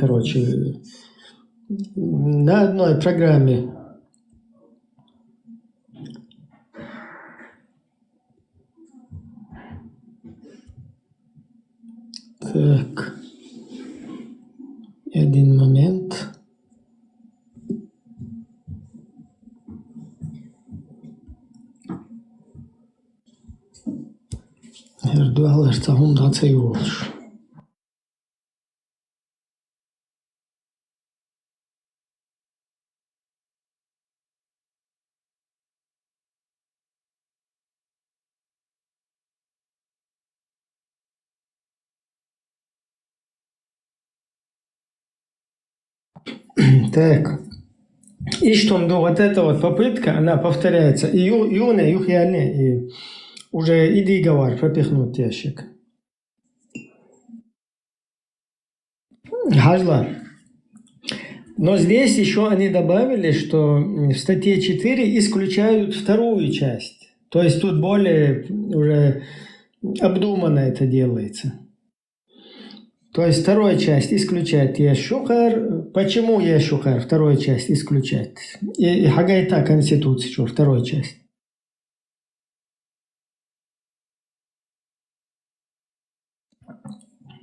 на одной программе. Так, один момент. Erdoğan tahunda sayılır. Так, и что вот эта вот попытка, она повторяется и юная, и уже иди говор, пропихнуть ящик. Хажла. Но здесь еще они добавили, что в статье 4 исключают вторую часть. То есть тут более уже обдуманно это делается. То есть вторая часть исключает Ешухар. Почему Ешухар? Вторая часть исключает. И Хагайта Конституция, что вторая часть.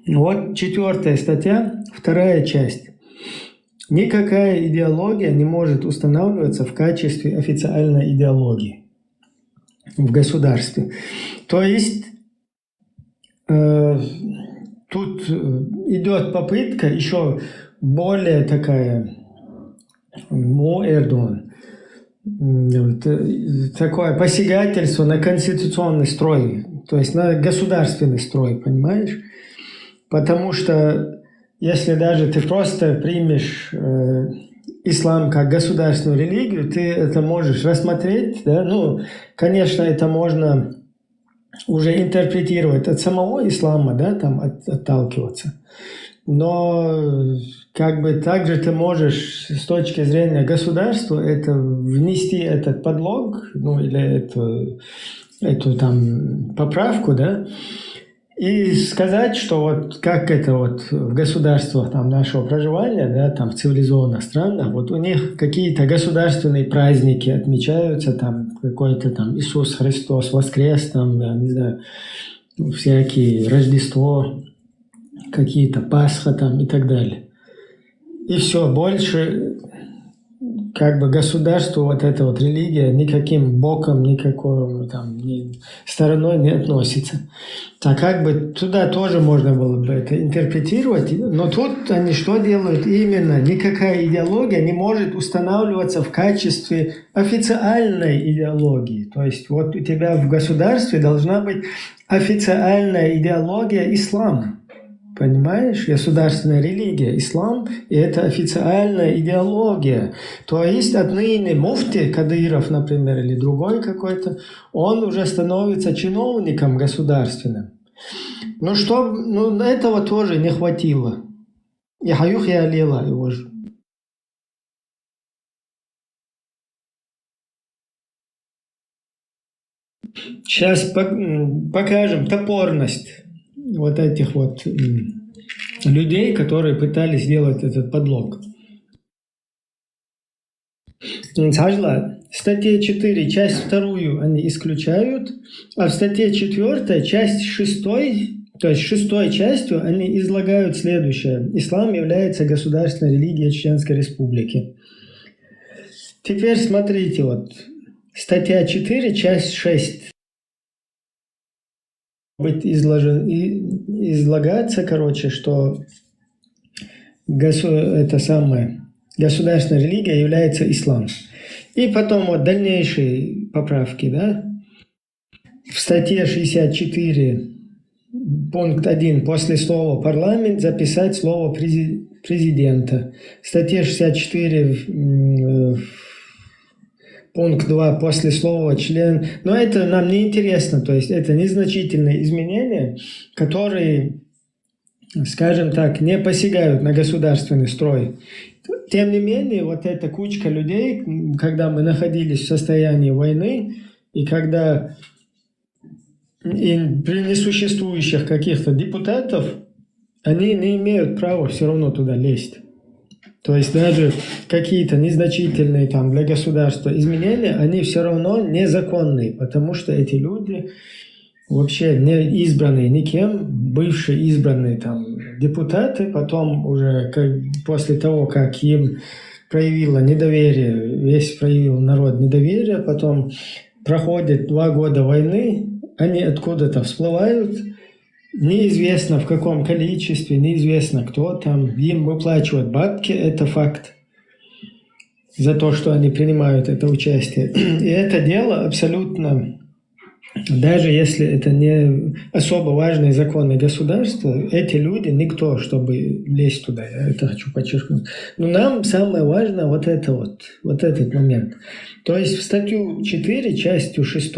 Вот 4 статья, 2 часть. Никакая идеология не может устанавливаться в качестве официальной идеологии в государстве. То есть тут идет попытка еще более такая, такое посягательство на конституционный строй, то есть на государственный строй, понимаешь? Потому что если даже ты просто примешь ислам как государственную религию, ты это можешь рассмотреть, да? Ну, конечно, это можно уже интерпретировать от самого ислама, да, там отталкиваться. Но как бы также ты можешь с точки зрения государства это внести этот подлог, ну или эту там поправку, да, и сказать, что вот как это вот в государствах там нашего проживания, да, там в цивилизованных странах, вот у них какие-то государственные праздники отмечаются, там какой-то там Иисус Христос воскрес, там, я не знаю, всякие Рождество, какие-то Пасха там и так далее. И все, больше как бы государству вот эта вот религия никаким боком, никакой там стороной не относится. Так как бы туда тоже можно было бы это интерпретировать, но тут они что делают? Именно никакая идеология не может устанавливаться в качестве официальной идеологии. То есть вот у тебя в государстве должна быть официальная идеология ислама. Понимаешь? Государственная религия, ислам, и это официальная идеология. То есть отныне муфти Кадыров, например, или другой какой-то, он уже становится чиновником государственным. Ну, этого тоже не хватило. И Хаюх Ялила его же. Сейчас покажем топорность вот этих вот людей, которые пытались сделать этот подлог. Статья 4, часть 2 они исключают, а в статье 4, часть 6, то есть 6 частью они излагают следующее. Ислам является государственной религией Чеченской Республики. Теперь смотрите, вот статья 4, часть 6. Быть излагаться, короче, что это самое, государственная религия является ислам. И потом вот дальнейшие поправки, да. В статье 64, пункт 1, после слова «парламент» записать слово «президента». В статье 64, пункт 2, после слова «член». Но это нам не интересно, то есть это незначительные изменения, которые, скажем так, не посягают на государственный строй. Тем не менее, вот эта кучка людей, когда мы находились в состоянии войны, и когда при несуществующих каких-то депутатов, они не имеют права все равно туда лезть. То есть даже какие-то незначительные там для государства изменения, они все равно незаконные, потому что эти люди вообще не избранные никем, бывшие избранные там депутаты, потом уже после того, как им проявило недоверие, весь проявил народ недоверие, потом проходит 2 года войны, они откуда-то всплывают, неизвестно в каком количестве, неизвестно кто там, им выплачивают бабки, это факт, за то, что они принимают это участие. И это дело абсолютно, даже если это не особо важные законы государства, эти люди никто, чтобы лезть туда, я это хочу подчеркнуть. Но нам самое важное вот этот момент. То есть в статью 4, частью 6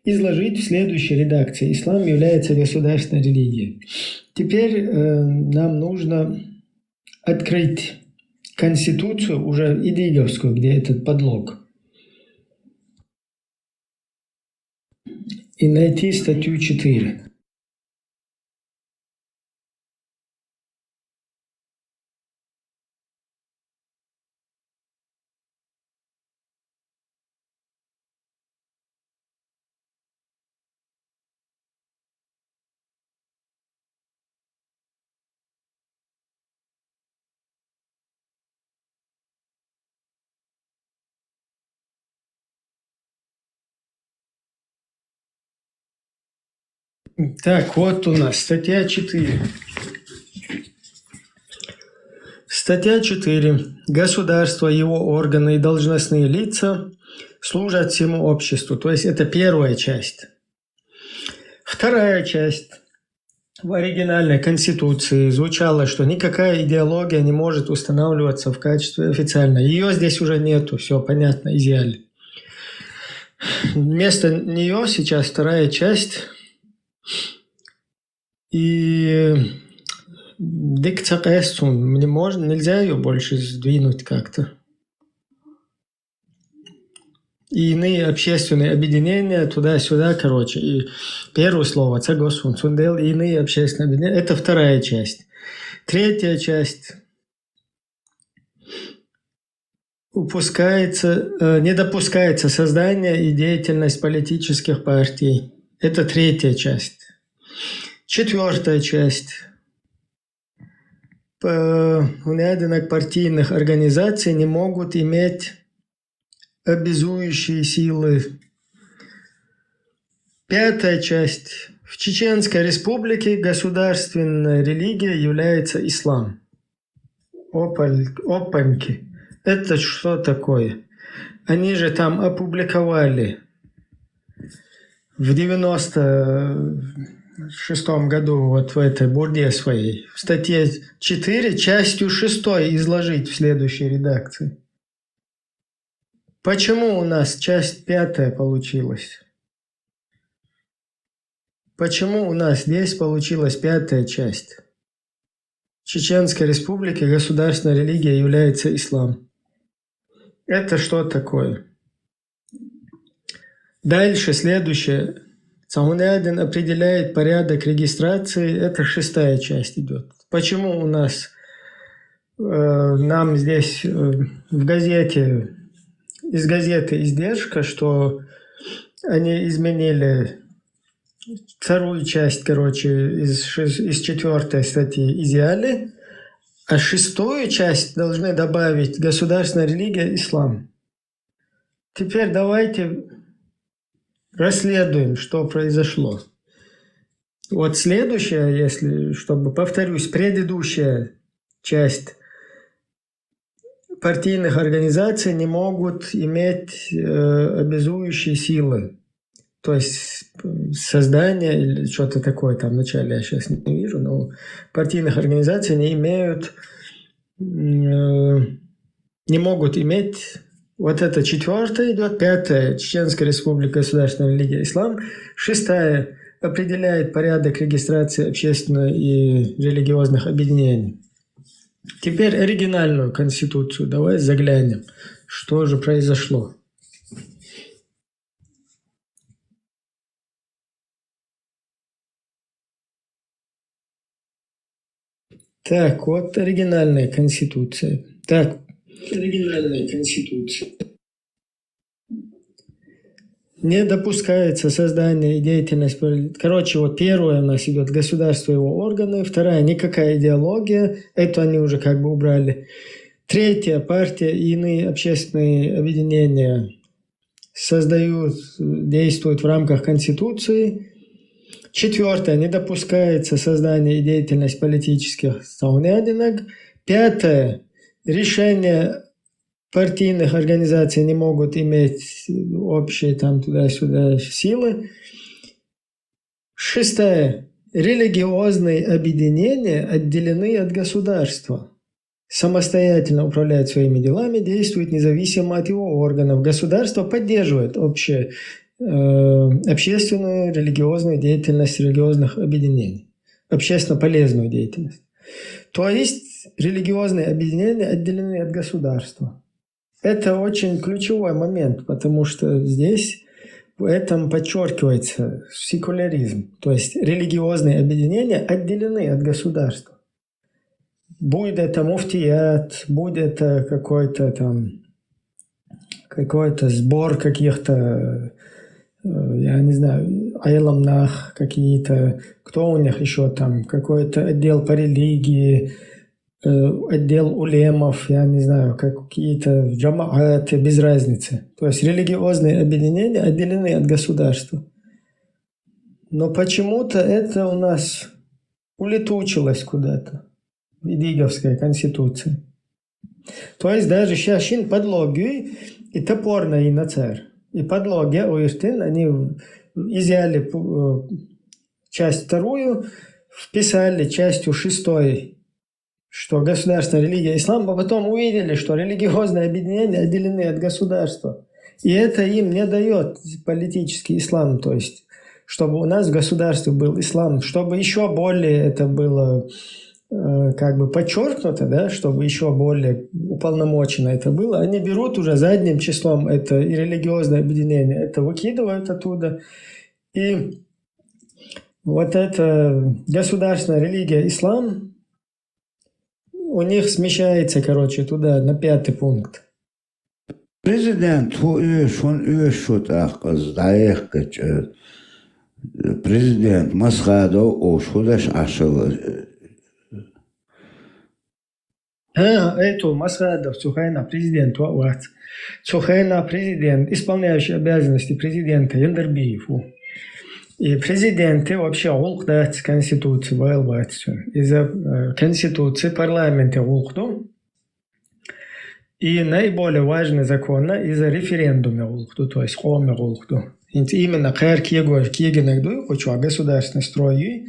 изложить в следующей редакции. Ислам является государственной религией. Теперь нам нужно открыть Конституцию, уже Идиговскую, где этот подлог, и найти статью 4. Так, вот у нас статья 4. Статья 4. Государство, его органы и должностные лица служат всему обществу. То есть это первая часть. Вторая часть. В оригинальной Конституции звучало, что никакая идеология не может устанавливаться в качестве официальной. Ее здесь уже нету, все понятно, изъяли. Вместо нее сейчас вторая часть. И мне можно, нельзя ее больше сдвинуть как-то. И иные общественные объединения туда-сюда, короче. И первое слово «цагосун сундел» и иные общественные объединения. Это вторая часть. Третья часть. Не допускается создание и деятельность политических партий. Это третья часть. Четвертая часть. Уняденок партийных организаций не могут иметь обязующие силы. Пятая часть. В Чеченской Республике государственной религией является ислам. Опаньки. Это что такое? Они же там опубликовали в 96-м году вот в этой бурде своей, в статье 4, частью 6 изложить в следующей редакции. Почему у нас часть 5 получилась? Почему у нас здесь получилась 5 часть? В Чеченской Республике государственной религией является ислам. Это что такое? Дальше следующее. Цаунядин определяет порядок регистрации. Это 6 часть идет. Почему у нас нам здесь в газете, из газеты издержка, что они изменили вторую часть, короче, из 4 статьи изъяли, а 6 часть должны добавить государственная религия ислам. Теперь давайте расследуем, что произошло. Вот следующая, чтобы повторюсь, предыдущая часть. Партийных организаций не могут иметь обязующие силы. То есть создание или что-то такое там вначале я сейчас не вижу, но партийных организаций не могут иметь. Вот это 4 идет, 5 Чеченская Республика, государственная религия ислам, 6 определяет порядок регистрации общественных и религиозных объединений. Теперь оригинальную конституцию давай заглянем, что же произошло. Так, вот оригинальная конституция. Так, оригинальная конституция. Не допускается создание и деятельность. Короче, вот первая у нас идет государство и его органы, вторая никакая идеология, это они уже как бы убрали. Третья партия и иные общественные объединения действуют в рамках Конституции. 4. Не допускается создание и деятельность политических саунядинок. 5. Решения партийных организаций не могут иметь общие там туда-сюда силы. 6. Религиозные объединения отделены от государства. Самостоятельно управляют своими делами, действуют независимо от его органов. Государство поддерживает общественную религиозную деятельность религиозных объединений, общественно полезную деятельность. То есть есть религиозные объединения отделены от государства. Это очень ключевой момент, потому что здесь в этом подчеркивается секуляризм. То есть религиозные объединения отделены от государства. Будь это муфтият, будь это какой-то сбор каких-то, я не знаю, айламнах какие-то, кто у них еще там, какой-то отдел по религии, отдел улемов, я не знаю, какие-то джамааты, без разницы. То есть религиозные объединения отделены от государства. Но почему-то это у нас улетучилось куда-то в Идиговской конституции. То есть даже сейчас подлоги и топорно и на царь. И подлоги уйштин, они изъяли часть вторую, вписали частью 6, что государственная религия ислам, а потом увидели, что религиозные объединения отделены от государства. И это им не дает политический ислам, то есть, чтобы у нас в государстве был ислам, чтобы еще более это было подчеркнуто, да, чтобы еще более уполномочено это было, они берут уже задним числом это и религиозное объединение, это выкидывают оттуда. И вот эта государственная религия ислам, у них смещается, туда, на 5-й пункт. Президент, президент Масхадов, Ошхудаш Ашел. Это Масхадов, Цухайна, президент, Цухайна, президент, исполняющий обязанности президента Яндарбиев. И президенты вообще улкдат конституции, из-за конституции парламента улкду. И наиболее важный закон из-за референдума улкду, то есть хоме улкду. Именно кэр киегенэгду, хочу государственный строй,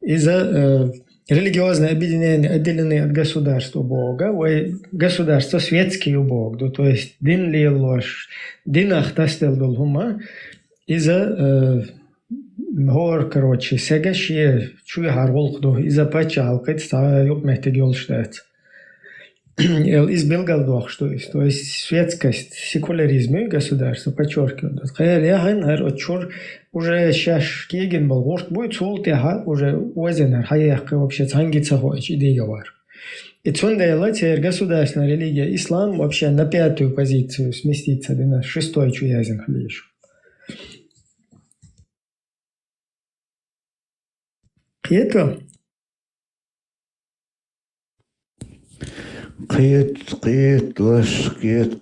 из-за религиозные объединения отделены от государства Бога, государство светский Бог, то есть дин ли ложь, динах тастел долгума, из-за гор, сегашие чуя гаролкду, из-за пачалкать, юг мехтегел штат. Из Белгардох, что есть, то есть светскость, секуляризм государства подчеркивают. Уже сейчас киген был, будет султеха уже озенер, хаехка вообще цангица хоч, идея вар. И цундела теперь государственная религия ислам вообще на 5-ю позицию сместится, да на 6-й чуязен халиш. Это قيت لش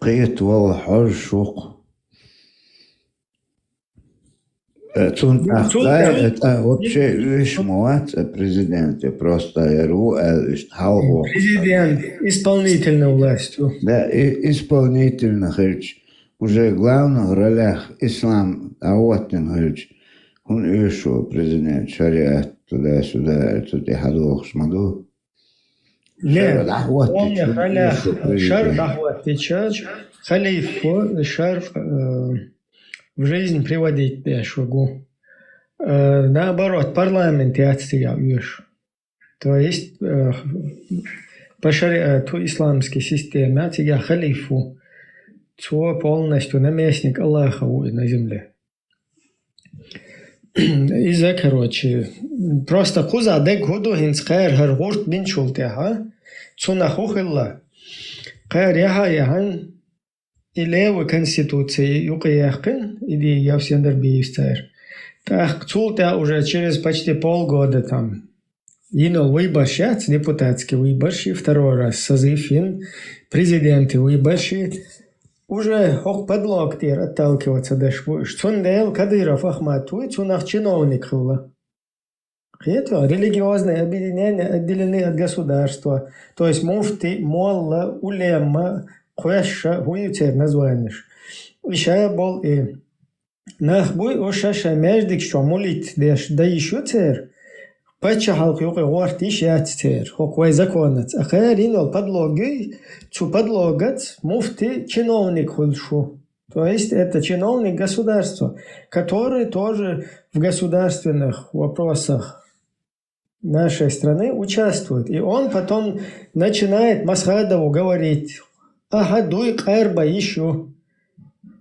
قيت والحر شوق вообще лишь муат президенте просто яру шталго. Президент исполнительной властью. Да, исполнительных уже в главных ролях ислам, а вот он еще президент шариат туда-сюда, тут и хадох шмаду. Нет, он не халях, шар дахватича, халифу, шар в жизнь приводить дешевгу. Наоборот, парламент я отстояешь. То есть по шариату исламской системе я халифу, то полностью наместник Аллаха на земле. Из-за, просто куза дек худу хинскайр харгурт бинчултеха, цунахухилла. Кайр яхан илевы конституции юкаяхкин, иди я в Яндарбиевстайр. Так, цултя уже через почти полгода там. Инол выборщат, депутатский выборщи, 2-й раз созыв президенты выборщи. Уже подлог тер отталкиваться дашвуешь. Цундел Кадыров Ахматуй, цунах чиновник хыла. Это религиозные объединения отделены от государства. То есть муфти, молла, улема, хуяша, хуютер названишь. Ища бол и. Нахбуй ошаша междик, что молит, да еще цер. Пача халк юқи ғуарти шиатстер, хоквай законец. Ахарин подлоги, цу подлогат муфти чиновник худшу. То есть это чиновник государства, который тоже в государственных вопросах нашей страны участвуют. И он потом начинает Масхадову говорить: ага, дуй кайрба еще.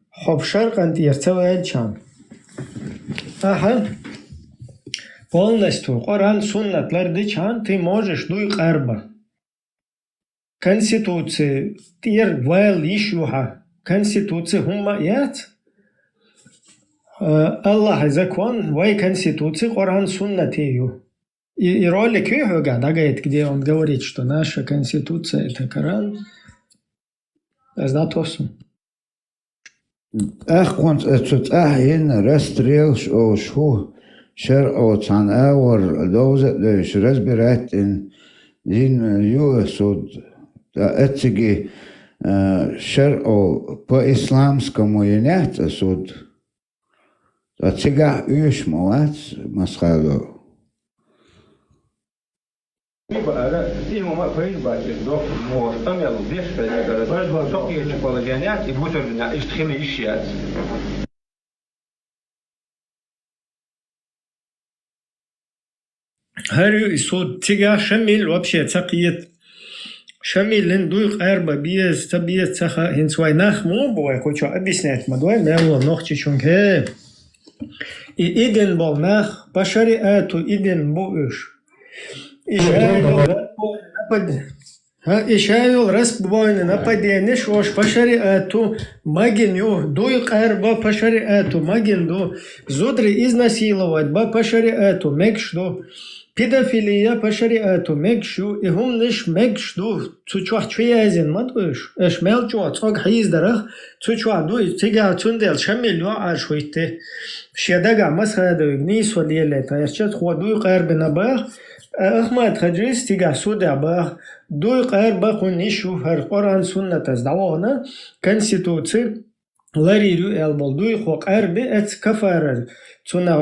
Хобшар кантирцевайчан. Ага. Полностью Коран, Суннат, Лардичан ты можешь дуй кайрба. Конституции тир вайл ишуха. Конституции хума ят. Аллах закон, вай конституции Коран, Суннат ее. И ролик Юхага, где он говорит, что наша конституция это Коран. Знатосу. كنت أتأهين رستريلش أو شو شر أو تان أور دوزة ليش رزبرات إن دين يو سود أتجي شر أو بإسلامسكم وينات سود أتجاه يوش موات مسخالو Имама Фейсбаке, доктор Мор, Амел, Вешфель, Сокьевич Полагянят и Бутерна, и Штхими ищет. هر صوت تيجا شميل وابشي تقيت شميل لندوق أربع بيز تبيز تخا هنسواي نخ مو بواي كوشو أبيسنات مدواي مالو نخشي شونك هي إيدن بول نخ بشري آتو إيدن بوش إشايل رسب بوين نبدينش وش بشري آتو ماجن يو دوق أربع بشري آتو ماجن دو زودري изнасиловать بشري آتو مكش دو Педофилия по шариату мекшу и хум лишь мекшу цучуах чуязин матуш эш мелчуа цог хайздарах цучуа дуй тига цундел шамилю ашуйте шедага масхадуй гнис валиеле таерчат ходуй qarбина бах ахмад хаджис тига суда бах дуй qarба хунишу хар Коран суннат аздавона конституции ларирю элболдуй хо qarби эц кафарал Цуна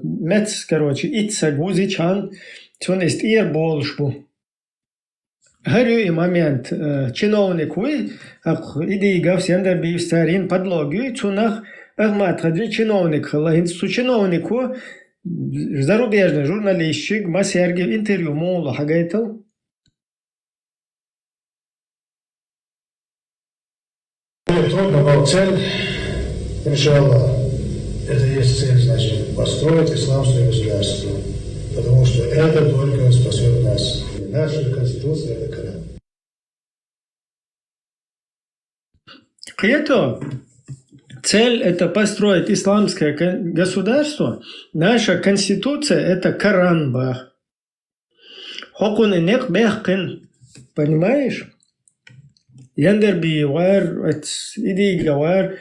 мец, короче, итса гузичан, цун ist ihr болшбу. Харю и момент чиновник вы, иди гав сендер би старин подлоги, цунах ахмат хаджи чиновник, лахин су чиновнику зарубежный журналистчик, масерги интервью молу хагайтал. Он давал цель, иншаллах. Это есть цель, значит, построить исламское государство. Потому что это только спасет нас. И наша конституция – это Коран. Кето, цель – это построить исламское государство. Наша конституция – это Коран бах. Хокуны нек бехкин. Понимаешь? Яндерби вар, иди гавар.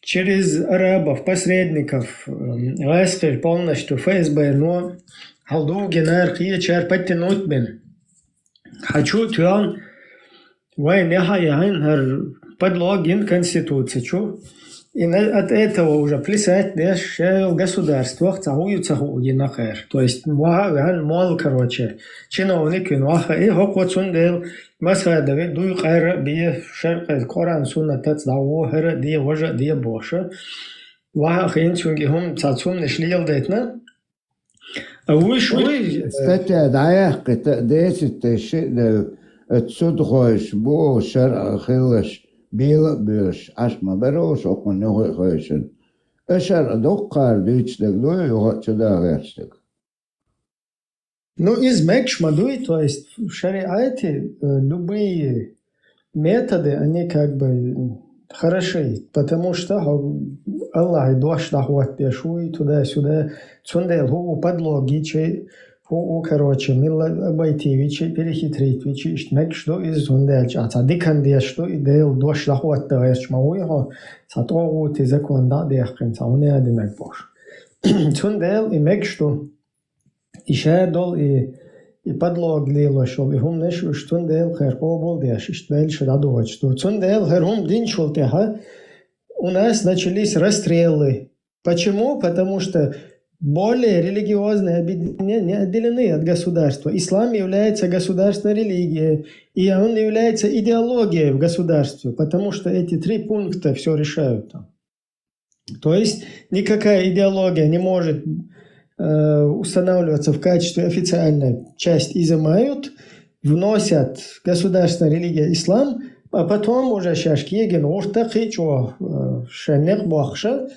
Через арабов, посредников, Лайскер полностью ФСБ, но Халдуги, Нархия, Чар подтянуть бен. Хочу тюан, вай нехаян, подлогин Конституции, чу. И от этого уже плясать в государствах цахуи нахер. То есть, мол, короче, чиновник, и хокот сундел, масхадове, дуй хайра, бие, шерка, Коран, сунна, тац, дау, хера, дие, вожа, дие, боша. Ваха, хинчунги, хум, цацум, не шлил детна. А вы. Кстати, да, это 10 тысяч, отсюда ходишь, бо, шар, хилаш. بيلا بيش عشما بروش أقول نهوي خيشن أشار دوقار ديتشتك دوي يغط شدا غيرشتك. Ну, из мекшмадуй, то есть в шариате любые методы, они как бы хороши, потому что Аллах дуаш дахуат пешуй туда-сюда, цундел ху подлоги, ху, короче, милла обойти, вичи, перехитрить, вичи, мекшду из цундельч, а цадикан дешту и дел дуаш дахуат дерч мауихо, цатогу ти закон да дехкин, цауне адимек бош. Цундел и мекшду и шедол и подлог лилошол, и хум неш уштундел херпобол деш, иштвель шедадуач. Цундел херум динчул теха, у нас начались расстрелы. Почему? Потому что более религиозные объединения отделены от государства. Ислам является государственной религией, и он является идеологией в государстве, потому что эти 3 пункта все решают там. То есть никакая идеология не может устанавливаться в качестве официальной часть изымают, вносят государственная религия ислам, а потом уже шашкиген, уртахичо, шенех бахша,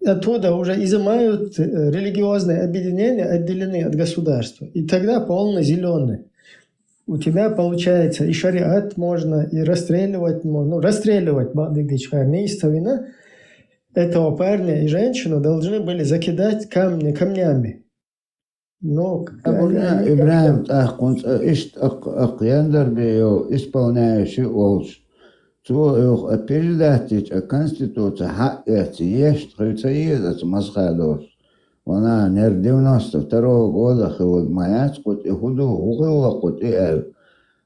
оттуда уже изымают религиозные объединения, отделенные от государства. И тогда полно зеленый. У тебя получается и шариат можно, и расстреливать можно. Ну, расстреливать неистовина этого парня и женщину должны были закидать камнями. Но Ибраим Тахкунс Акьяндер Био исполняющий Олш. То передать Конституция хакти есть, это Масхадов. Она не 92-го года хилд маяцкут и худу хугыллакут и эл.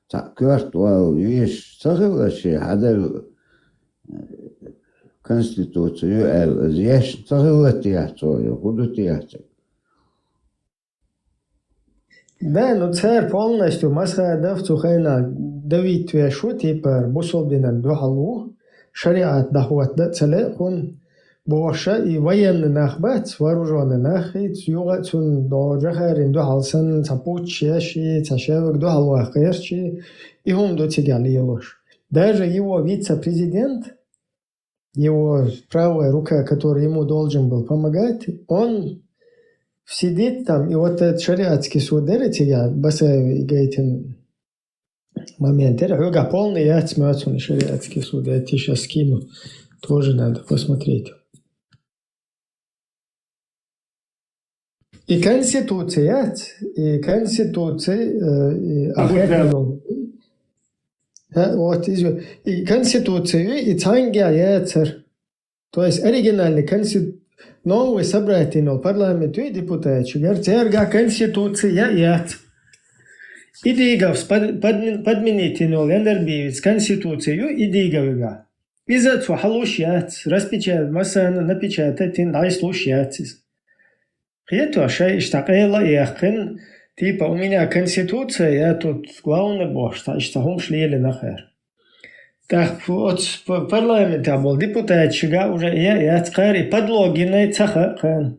Так квартуал виш сахилаши хадал Конституцию эл. Есть сахилатиацию, худу тиацию. да, но царь полностью Масхадов Цухайна Давид Твешу типа Бусолбинан Духалу шариат дахуат да целе он Боша и военный нахбат, вооруженный нахит, юга цун до джахарин до халсан, цапучеши, цашевик до халуахерчи, и он до тягали елош. Даже его вице-президент, его правая рука, который ему должен был помогать, он сидит там, и вот этот шариатский суд, я Басаев и Гейтин момент, это полный яцмёцун шариатский суд, я тебе сейчас скину, тоже надо посмотреть. И конституция, и конституцию, и цангия яцер, то есть оригинальный конституция, новый собрательный парламент и депутат, чугартерга конституция яц. И дигав подменительный лендербивец конституцию и диговига. Из-за этого халуш яц, распечатать, массана напечатать, и найслуш яцис. Хието шай штакела яхин, типа у меня конституция, я тут главный бог, что хум шлили нахер. Так вот парламент был депутат, чига уже я цкар и подлоги на цахан.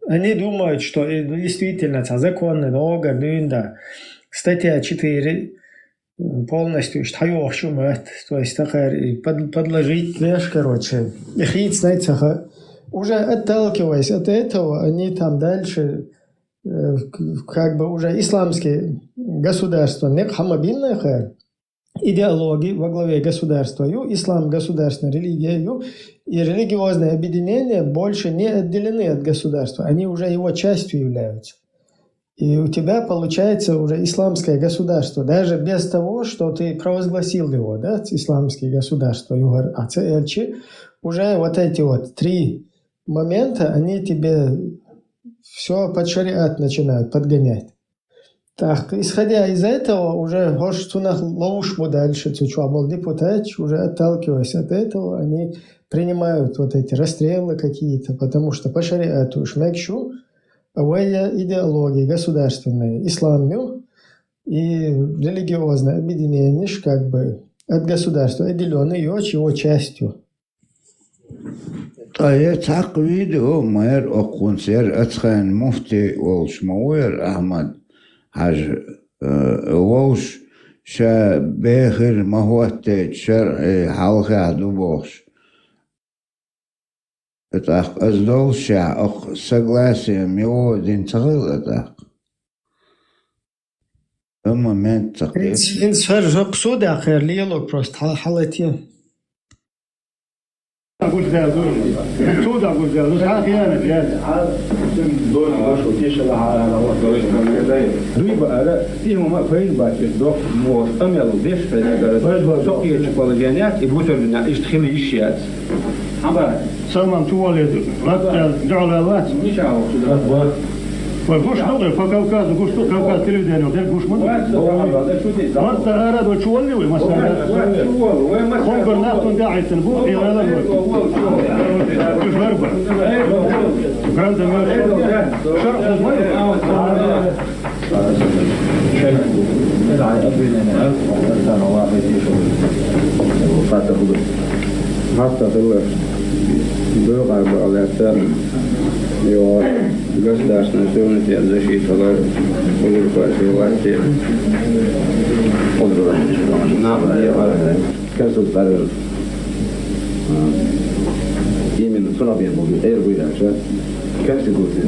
Они думают, что действительно это законно, долго, да. Статья 4 полностью штаёх шумат, то есть подложить, знаешь, короче, их знаете, уже отталкиваясь от этого, они там дальше, как бы уже исламские государства, не хамабильные идеологии во главе государства, ислам государственной религией, и религиозные объединения больше не отделены от государства, они уже его частью являются. И у тебя получается уже исламское государство, даже без того, что ты провозгласил его, да, исламские государства, уже вот эти вот три момента, они тебе все под шариат начинают подгонять. Так, исходя из этого, уже гошцунах ловушку дальше, цучуабал депутат, уже отталкиваясь от этого, они принимают вот эти расстрелы какие-то, потому что по шариату шмекшу, авая идеологии государственные, исламю и религиозное объединение, как бы от государства отделенные его частью. طيب تعقيده مير أقون سير أتخان مفتي والش موير أحمد حاج والش شا بآخر ما هو الشرع حلقة عدو بوش اتاق أزدول شا أخ سقلاسي ميو دين تغيل اتاق أما من تقيت إنسفر قصود آخر ليلوك بروست حالتين أقول ذا سود أقول ذا ذا خيانة جاد دول باشو تيشل على دوي بقى فيهم ما فايد باكي دوك مور أميل ديش فايد سوقي تشوفالجانيات يبوتر لنا يشتخيل يشيات عبا سلمان توالد لا جعل الله مش عاوز وقوش دغري فكوكاز وقوش كوكاز تلفزيون ودير قوش من مرت أراد وتشولي ومسألة خنقر ناخذ قاعد تنبوه إلى هذا الوقت قوش غربة قرانت المال شرق المال حتى في البلغة على الثاني его государственный суверенитет, защита узурпации власти, конституция именно сунабен был, эрбуйдакша, конституция.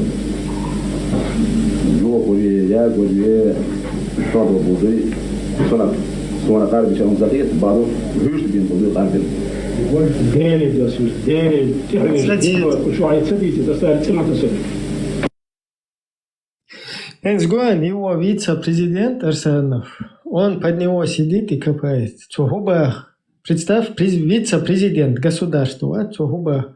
Его курье, я курье, что был, sonra kardeşim zaten bazı hürsüz bin buluyor kardeşim. Değerli diyorsunuz, değerli. Şu ayet sedisi, tasarruf sınavı. Энсгуан, его вице-президент Арсенов, он под него сидит и копает. Цугуба, представь, вице-президент государства, Цугуба.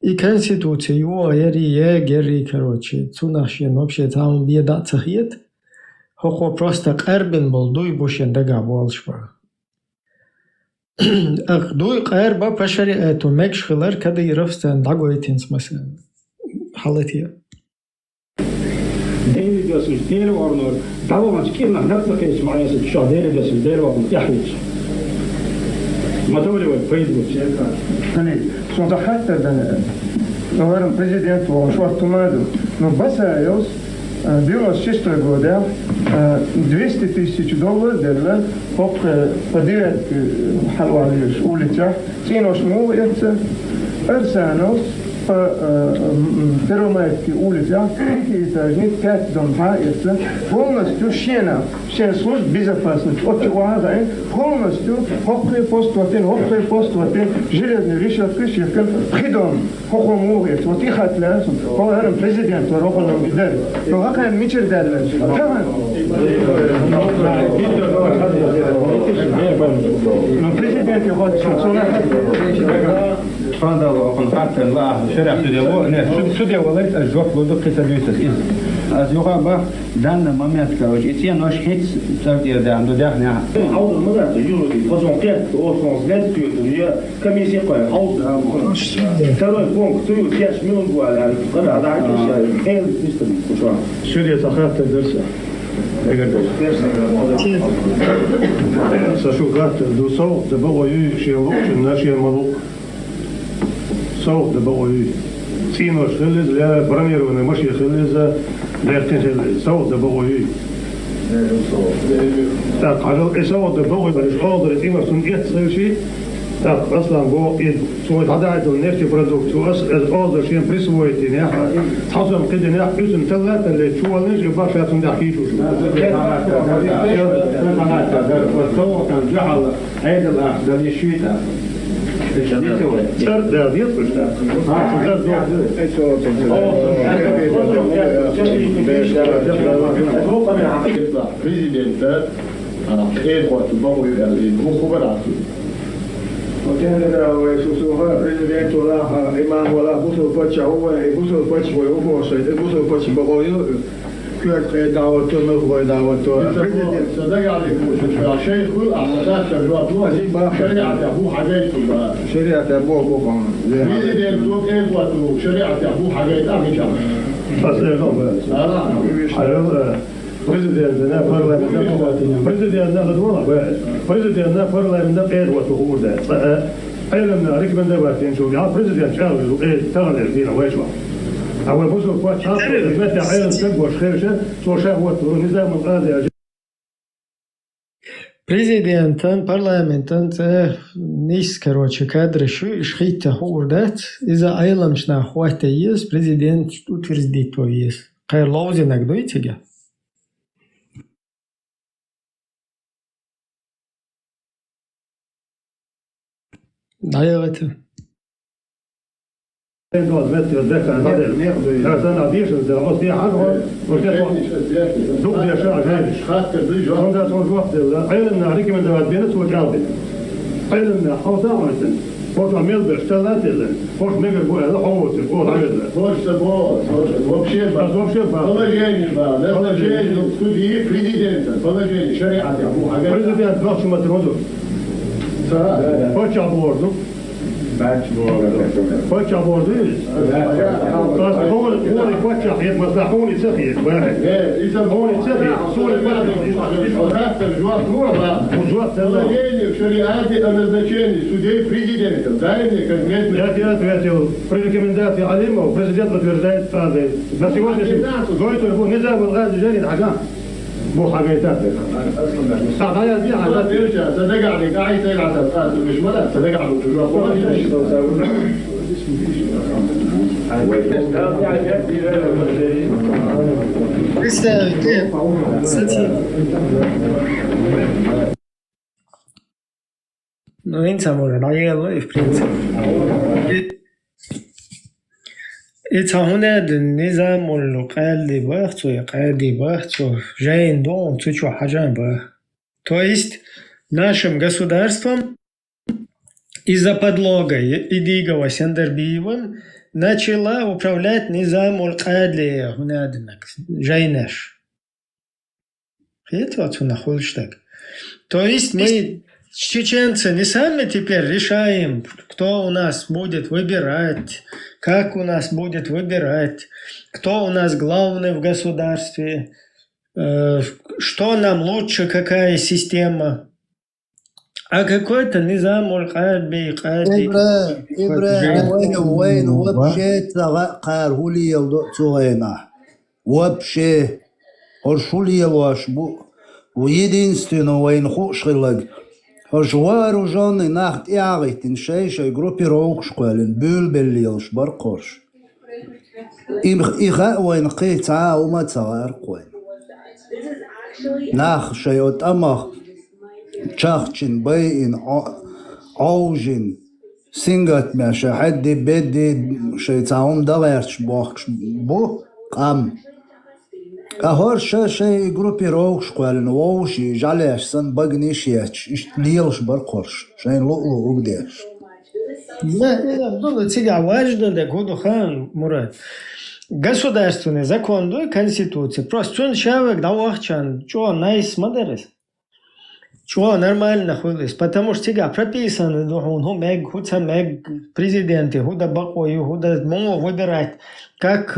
И конституция его, гери, короче, цунашен, вообще там беда цахет. Хохо просто карбин был, дуй бушен дага волшба. Ах, дуй карба по шариату, мекшхилар, когда и ровстан дагуэтин смысл. Халатия. Değerli diyorsunuz, değerli ornur. Davamacı kimler, nasıl kayıç mağayası şu değerli diyorsunuz, değerli ornur. Yahviç. Matavali var, Facebook. Hani, sonunda hatta da говорим, президент Швартумаду, но Басаевс в 96 году 200 тысяч долларов дали подъезд Халвалиш улица, цену это Арсенов Первомайской улице, этажник, 5 дома, это полностью шена служб безопасности. От чего полностью хоккей пост железный решетка, щекан, придом, хокомует, вот их отляс, поларом президент, вороханом медаль. Но какая мечер дали? Но президент его Фандал он حتى الله شرع سوديو ناس سوديو والله الجوف لو قيت اليوسس از يوغا با دان مامات كاوش اتيا نوش هيت ساوتي دا عنده داخنا عوض المدرسة يوري فازون قيت او سونس نت كيو كميسي قوي عوض ترى بونك تيو 5 مليون على قرا هذا عايش ايه مستر شو Сюда сахат дерса. Сашугат дусол, да богою шелок, наши малук. Саук да богою. Цino шелез, ля бронированный маши шелез, лертин шелез. Саук да богою. Так, ажал саук да богою, бариш алдер цino сун ет соверши. Так, аслан го и свой хадайдл нефти продукцию, алдер шен присвоить, не? Хазам кеде не, үзен теллата ле чуалнеш и баша тун да хишу. فالصوت كان جعل عيد الأخضر يشيطها Царь, да, нет, президент, وكان ويسوسوها президент ولا إمام ولا بوسو فتش هو بوسو فتش ويوفو صيد بوسو فتش بقويه كيف دعوته مخوي دعوته президент صدق عليك شيخ الأحداث الجواب شريعة أبو حاجات شريعة أبوه بوفان президент توك إيه واتو شريعة أبو حاجات أمي كم Президент на парламент إيه واتو هو ده أيلنا ريكمندواتين شو يا президент شاول إيه تغني فينا ويشوا أول بوسو فات شاف متى عيل تبغى خيرشه شو شهوة نظام القاضي Президентен, парламентен, нис, короче, кадры шхита хурдат, из-за айламшна хвата есть, президент утвердит то есть. Кайрлаузе нагдуете га? Да, я это. فتح بورديس هون فتح يتمسحوني سخيت إذا هون سخيت صوري فتح وجوات شريعاتي أمازنشيني سودي президентом дайте конкретно я ответил при рекомендации Алимова президент подтверждает фразы на сегодняшний говорит его нельзя بالغاز جاري حاجة مو حاجات صعبة دي حاجات ترجع صدق عليك عايز تلعب الغاز مش ملا صدق على Ну, инсамура, наела, в принципе. إتهوناد النظام القاعد بحثه قاعد بحثه جاين дом цучу хаджан ба. То есть нашим государством из-за подлога Идигова Сендербиевым начала управлять низам аль-Кадли хунаднак жайнаш. Это вот нахолштаг. То есть мы чеченцы не сами теперь решаем, кто у нас будет выбирать, как у нас будет выбирать, кто у нас главный в государстве, что нам лучше, какая система. А какой-то низам аль-Кадби, وين وبشي قال هولي يلدو تغينا وبشي هرشولي يلواش بو ويدينستينو وين خوش خلق هرشوار وجاني ناخت إعغيتين شي جروبي روك شقالين بول بليلش برقوش إخاء وين قيتعا وما تغير قوين ناخ شيوت أمخ تشاخشين بيين عوجين سينغات ماشا حدي بدي شي تعاون دغيرش بوخش بو قام أهور شي جروبي روش قالن ووشي جعليش سن بغنيشياتش إش ليلش برقرش شين لؤلؤ وقديش Да, было тебя важно, да, году хан, Мурат. Государственный закон, да, конституция. Просто он человек, да, вахчан, что, найс мадерес. Чего нормально ходишь, потому что тебя прописано, он мег, худса мег, президенты, худа бакой, худа могу выбирать, как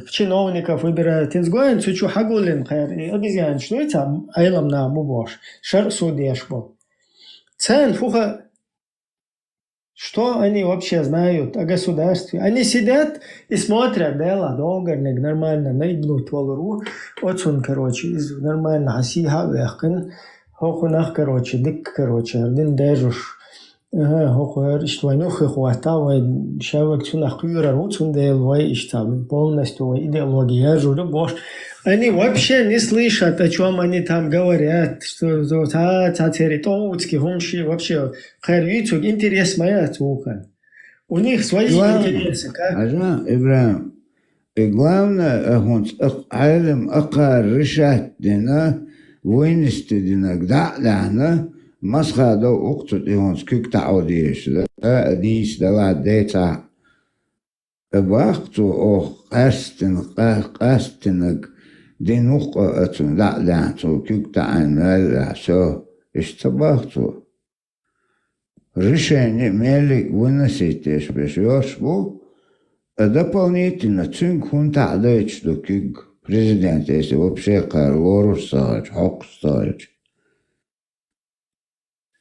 чиновников выбирают. Инсгоин, цучу хагулин, обезьян, что это, айлам на мубош, шар судеш был. Цен, фуха, что они вообще знают о государстве? Они сидят и смотрят, да, долго, нормально, найдут валуру, вот он, короче, нормально, асиха, вехкан, هوخناخ كروتشي دك كروتشي هردين داجوش هوخر اشتوانوخ خواتها وشاوك تون أخيرا روتون ديل وای اشتاب полностью идеология журы бош. Они вообще не слышат, о чем они там говорят, что та территории, хумши, вообще харвицу интерес моя цука. У них свои интересы. Ажа, Ибрахим, и главное, عالم أقار رشات دينا وينستي دينك دعنا مسخة دو أقصد إيهونس كيك تعوديش ديش دوا ديتا بوقتو أو قاستنك دين وقعتو دعنا كيك تعمل سو اشتباختو решение мели выносить без ёшбу дополнительно цинк хунта дойч до киг президент, если вообще Карлору ставить, Хок ставить.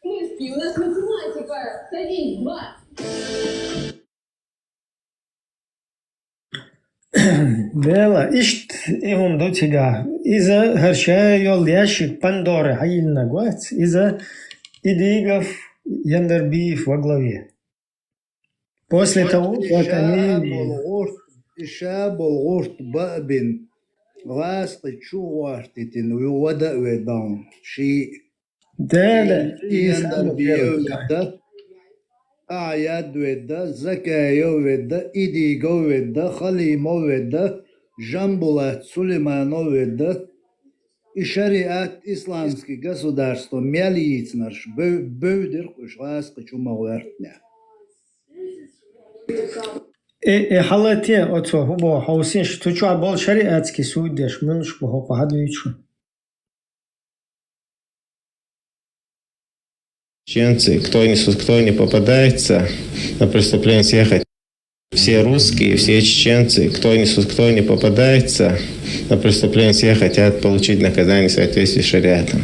У нас математика, садись, 2. Дело, ишт им до тебя. Из-за горчая йол ящик Пандоры, хаильна гуать, из-за идигов Яндербиев во главе. После того, как они... إشاب الغرط بابن غاسق شو وارتتن ويودا ويدان شيء ده يندر بيودا أعياد ويدا زكايا ويدا إيديغا ويدا خليما ويدا جنبولات سليمانا ويدا شريعة إسلامسكي государство мялицнаш бöder غاسق شو موارتنا حالتي أتو هو حوسين شو تشو عبال شريعتك سودش منش بهو قهد ويشو Чеченцы, кто не попадается на преступление, съехать. Все русские, все чеченцы, кто не попадается на преступление, все хотят получить наказание в соответствии с шариатом.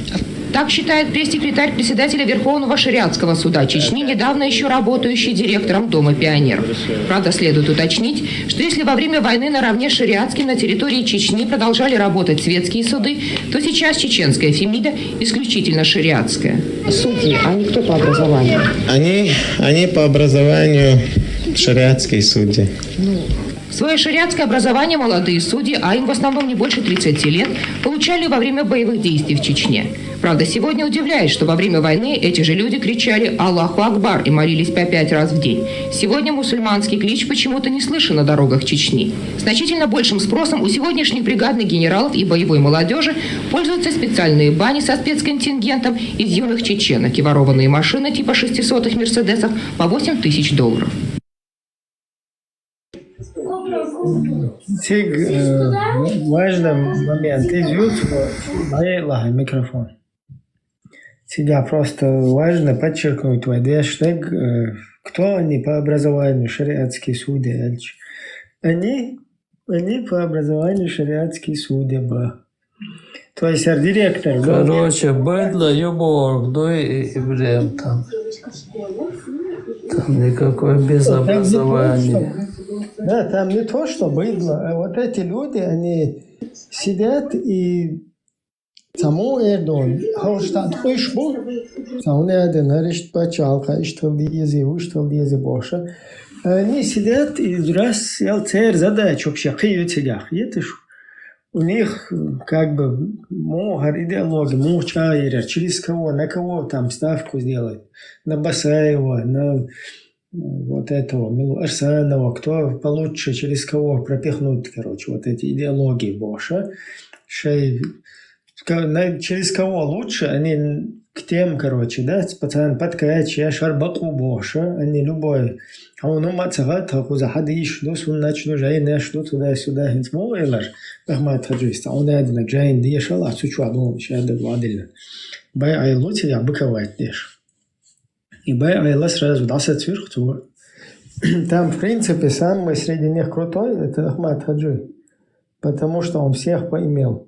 Так считает пресс-секретарь председателя Верховного шариатского суда Чечни, недавно еще работающий директором Дома пионеров. Правда, следует уточнить, что если во время войны наравне с шариатским на территории Чечни продолжали работать светские суды, то сейчас чеченская Фемида исключительно шариатская. Судьи, они кто по образованию? Они по образованию шариатские судьи. Свое шариатское образование молодые судьи, а им в основном не больше 30 лет, получали во время боевых действий в Чечне. Правда, сегодня удивляет, что во время войны эти же люди кричали «Аллаху Акбар» и молились по 5 раз в день. Сегодня мусульманский клич почему-то не слышен на дорогах Чечни. Значительно большим спросом у сегодняшних бригадных генералов и боевой молодежи пользуются специальные бани со спецконтингентом из юных чеченок и ворованные машины типа 600-х «Мерседесов» по $8000. Важный момент. Микрофон. Всегда просто важно подчеркнуть в хэштег, кто они по образованию шариатские судьи. Они по образованию шариатские судьи. То есть директор. Короче, быдло, юборг, и время там. Там никакое без образования. Да, там не то, что быдло, а вот эти люди, они сидят и саму Эрдон, Хаустад Хойшбу, саму Эрдон, Арешт Бачалка, Ишталдиези, Ушталдиези Боша, они сидят и раз цель задач вообще, хиютелях, едешь, у них как бы могар идеология, мучайра, через кого, на кого там ставку сделать, на Басаева, на вот этого Милу Арсанова, кто получше, через кого пропихнуть, короче, вот эти идеологии Боша, через кого лучше, они к тем, короче, да, пацан подкач, я шарбаку Боша, они любой, а он умацагат, хуза хадиш, дос он начну жайна, что туда-сюда, хинц мойлар, бахмат хаджиста, он один жайн дешал, а сучу адон, шада владельно. Бай айлути, я быковать деш. И Байла сразу дался сверху. Там, в принципе, самый среди них крутой – это Ахмад Хаджи, потому что он всех поимел.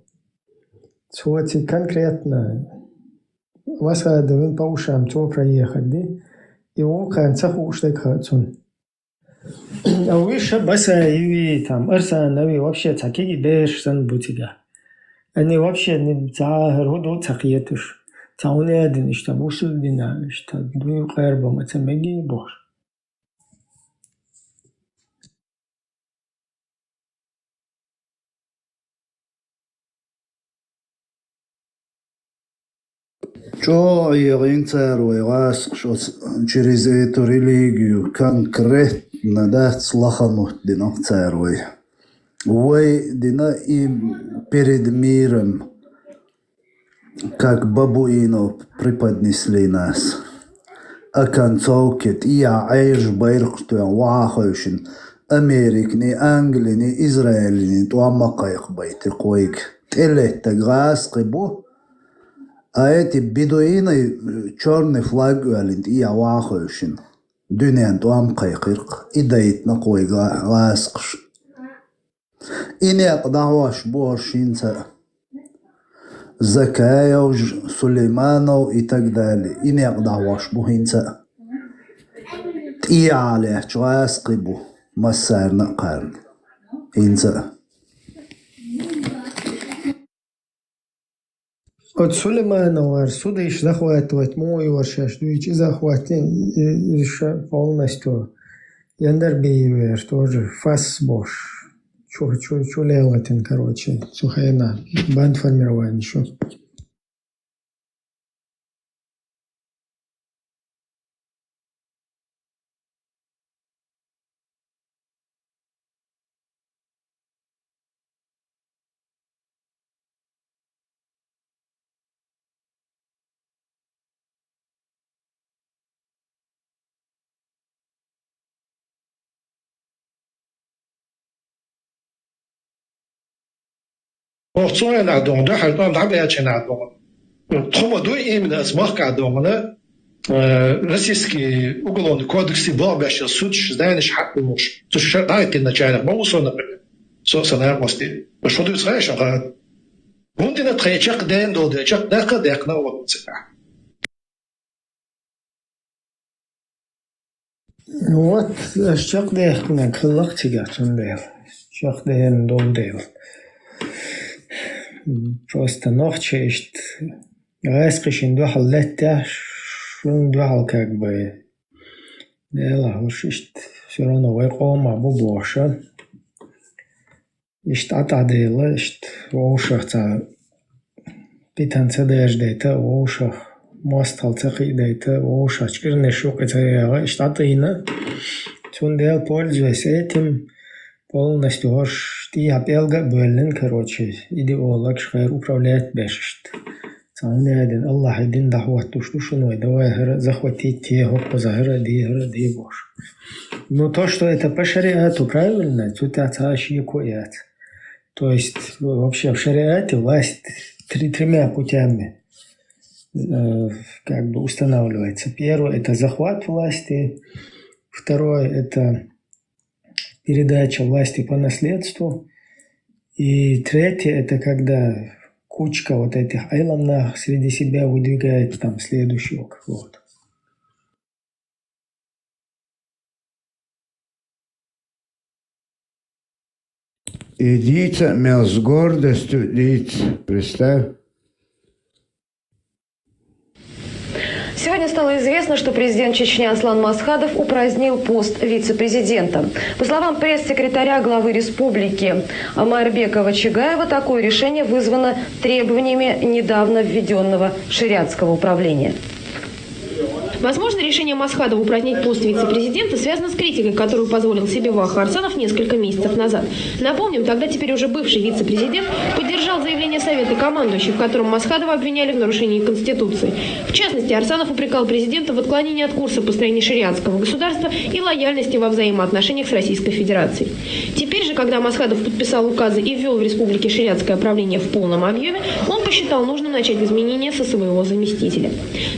Вот конкретно Васадовин по ушам, то проехать, да? И у конца уштек хацун. А выше Басаеви, там, Арсанови, вообще такие беш санбутига. Они вообще не загородут цахиетуш. Тауне один, что бусу дина, что две кэрбом, это меги бож. Что церковь вас, что через эту религию конкретно дать слахануть дина церковь. Вы дина им перед миром как бабуинов преподнесли нас. А концовке я айж байрхту вахошин Америк, ни Англии, ни Израиль, ни туамакайх байты койк. Телета газ кибу. А эти бедуины черный флаг валент я вахошин. Дюнян туамкайхирк. И дает на кой газкш. И нет даваш бошинца. Закаяуж, Сулейманов и так далее. И не даваш бухинца. Тиале, чуаскибу, массарна карн. Инца. От Сулейманова отсюда еще захватывать мой варшаш, дуичи захватить еще полностью. Яндарбеевер тоже фасбош. Чё лелатин, короче, сухайна, банд формирования еще. Ortsoy la dong da har da be cha na dong. Tomo do im da smach ka dong na Российский уголовный кодекс и Волгаща суд знаешь хакуш. То что дайте начальник могусо например. Сонар мости. Что ты знаешь, а он на третьих день до чак дека декна вот. Вот, шак дехна кыллак тигатун дел. Шак дехн дол дел. Просто ночью ist раскрышен духал летя, шун духал как бы дела, уж ist все равно векома бубоша. Ist atadela, ist ошахца питанца деждета, ошах мосталца хидета, ошах чкирне шукета, ist атина. Цундел пользуясь этим, полностью хош ти апелга бөлін, короче, идеолог шхайр управляет бешшт. Цанне один, Аллах один дахват тушту шуной, давай захватить те, хоппа ди бош. Но то, что это по шариату правильно, тут ацаши коят. То есть вообще в шариате власть тремя путями как бы устанавливается. Первое – это захват власти. Второе – это передача власти по наследству. И третье – это когда кучка вот этих айламнах среди себя выдвигает там следующего какого-то. И Дица имел с гордостью, представь. Сегодня стало известно, что президент Чечни Аслан Масхадов упразднил пост вице-президента. По словам пресс-секретаря главы республики Майрбекова Чагаева, такое решение вызвано требованиями недавно введенного шариатского управления. Возможно, решение Масхадова упразднить пост вице-президента связано с критикой, которую позволил себе Ваха Арсанов несколько месяцев назад. Напомним, тогда теперь уже бывший вице-президент поддержал заявление Совета командующих, в котором Масхадова обвиняли в нарушении Конституции. В частности, Арсанов упрекал президента в отклонении от курса построения шариатского государства и лояльности во взаимоотношениях с Российской Федерацией. Теперь же, когда Масхадов подписал указы и ввел в республике шариатское правление в полном объеме, он посчитал нужным начать изменения со своего заместителя.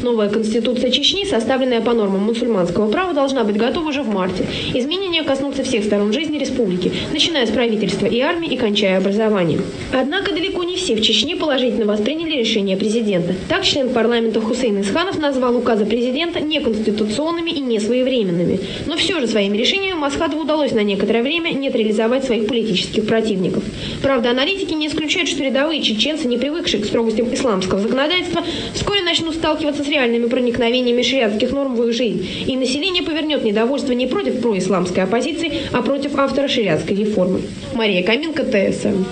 Новая Конституция Чечни, составленная по нормам мусульманского права, должна быть готова уже в марте. Изменения коснутся всех сторон жизни республики, начиная с правительства и армии и кончая образованием. Однако далеко не все в Чечне положительно восприняли решение президента. Так, член парламента Хусейн Исханов назвал указы президента неконституционными и несвоевременными. Но все же своими решениями Масхадову удалось на некоторое время нейтрализовать своих политических противников. Правда, аналитики не исключают, что рядовые чеченцы, не привыкшие к строгостям исламского законодательства, вскоре начнут сталкиваться с реальными проникновениями шариатских норм в их жизнь, и население повернет недовольство не против происламской оппозиции, а против автора шариатской реформы. Мария Каменко, ТСН.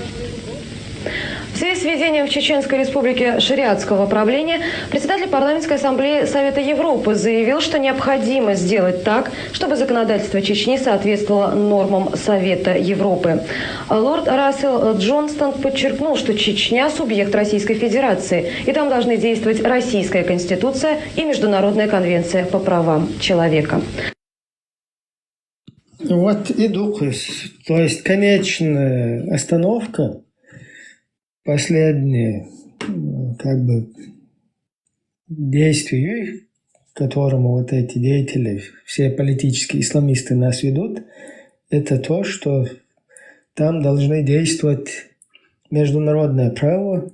В связи с введением в Чеченской Республике шариатского правления председатель парламентской ассамблеи Совета Европы заявил, что необходимо сделать так, чтобы законодательство Чечни соответствовало нормам Совета Европы. Лорд Рассел Джонстон подчеркнул, что Чечня – субъект Российской Федерации, и там должны действовать Российская Конституция и Международная конвенция по правам человека. Вот и дух, то есть конечная остановка, последнее как бы действие, к которому вот эти деятели, все политические исламисты нас ведут, это то, что там должны действовать международное право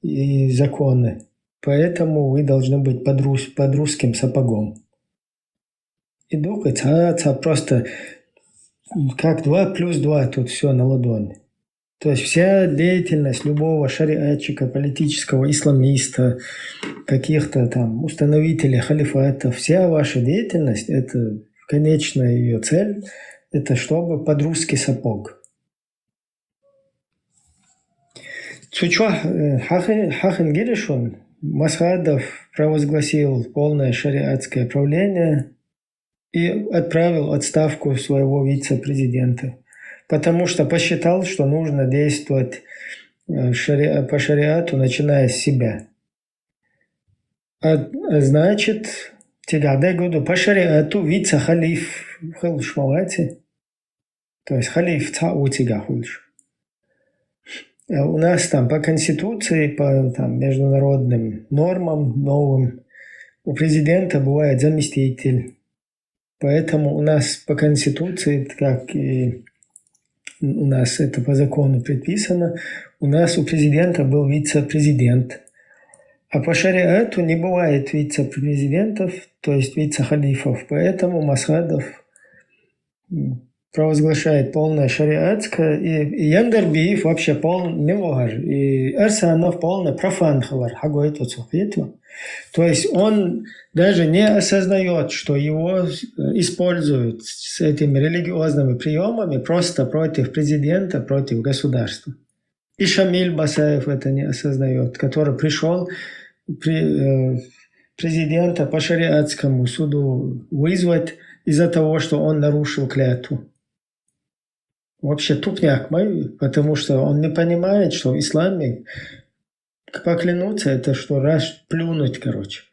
и законы. Поэтому вы должны быть под русским сапогом. И дух, это просто как 2 + 2, тут все на ладони. То есть вся деятельность любого шариатчика, политического исламиста, каких-то там установителей халифата, вся ваша деятельность, это конечная ее цель, это чтобы под русский сапог. Хахен Гиришун Масхадов провозгласил полное шариатское правление и отправил в отставку своего вице-президента. Потому что посчитал, что нужно действовать по шариату, начиная с себя. Значит, по шариату вице-халиф хулшмавати, то есть халиф у тебя хульш. У нас там по конституции, по там, международным нормам новым, у президента бывает заместитель. Поэтому у нас по Конституции, как и у нас это по закону предписано, у нас у президента был вице-президент. А по шариату не бывает вице-президентов, то есть вице-халифов. Поэтому Масхадов провозглашает полное шариатское, и Яндарбиев вообще не вар, и Арсанов полный профан хавар, то есть он даже не осознает, что его используют с этими религиозными приемами просто против президента, против государства. И Шамиль Басаев это не осознает, который пришел президента по шариатскому суду вызвать из-за того, что он нарушил клятву. Вообще тупняк мой, потому что он не понимает, что в исламе поклянуться это что раз плюнуть, короче.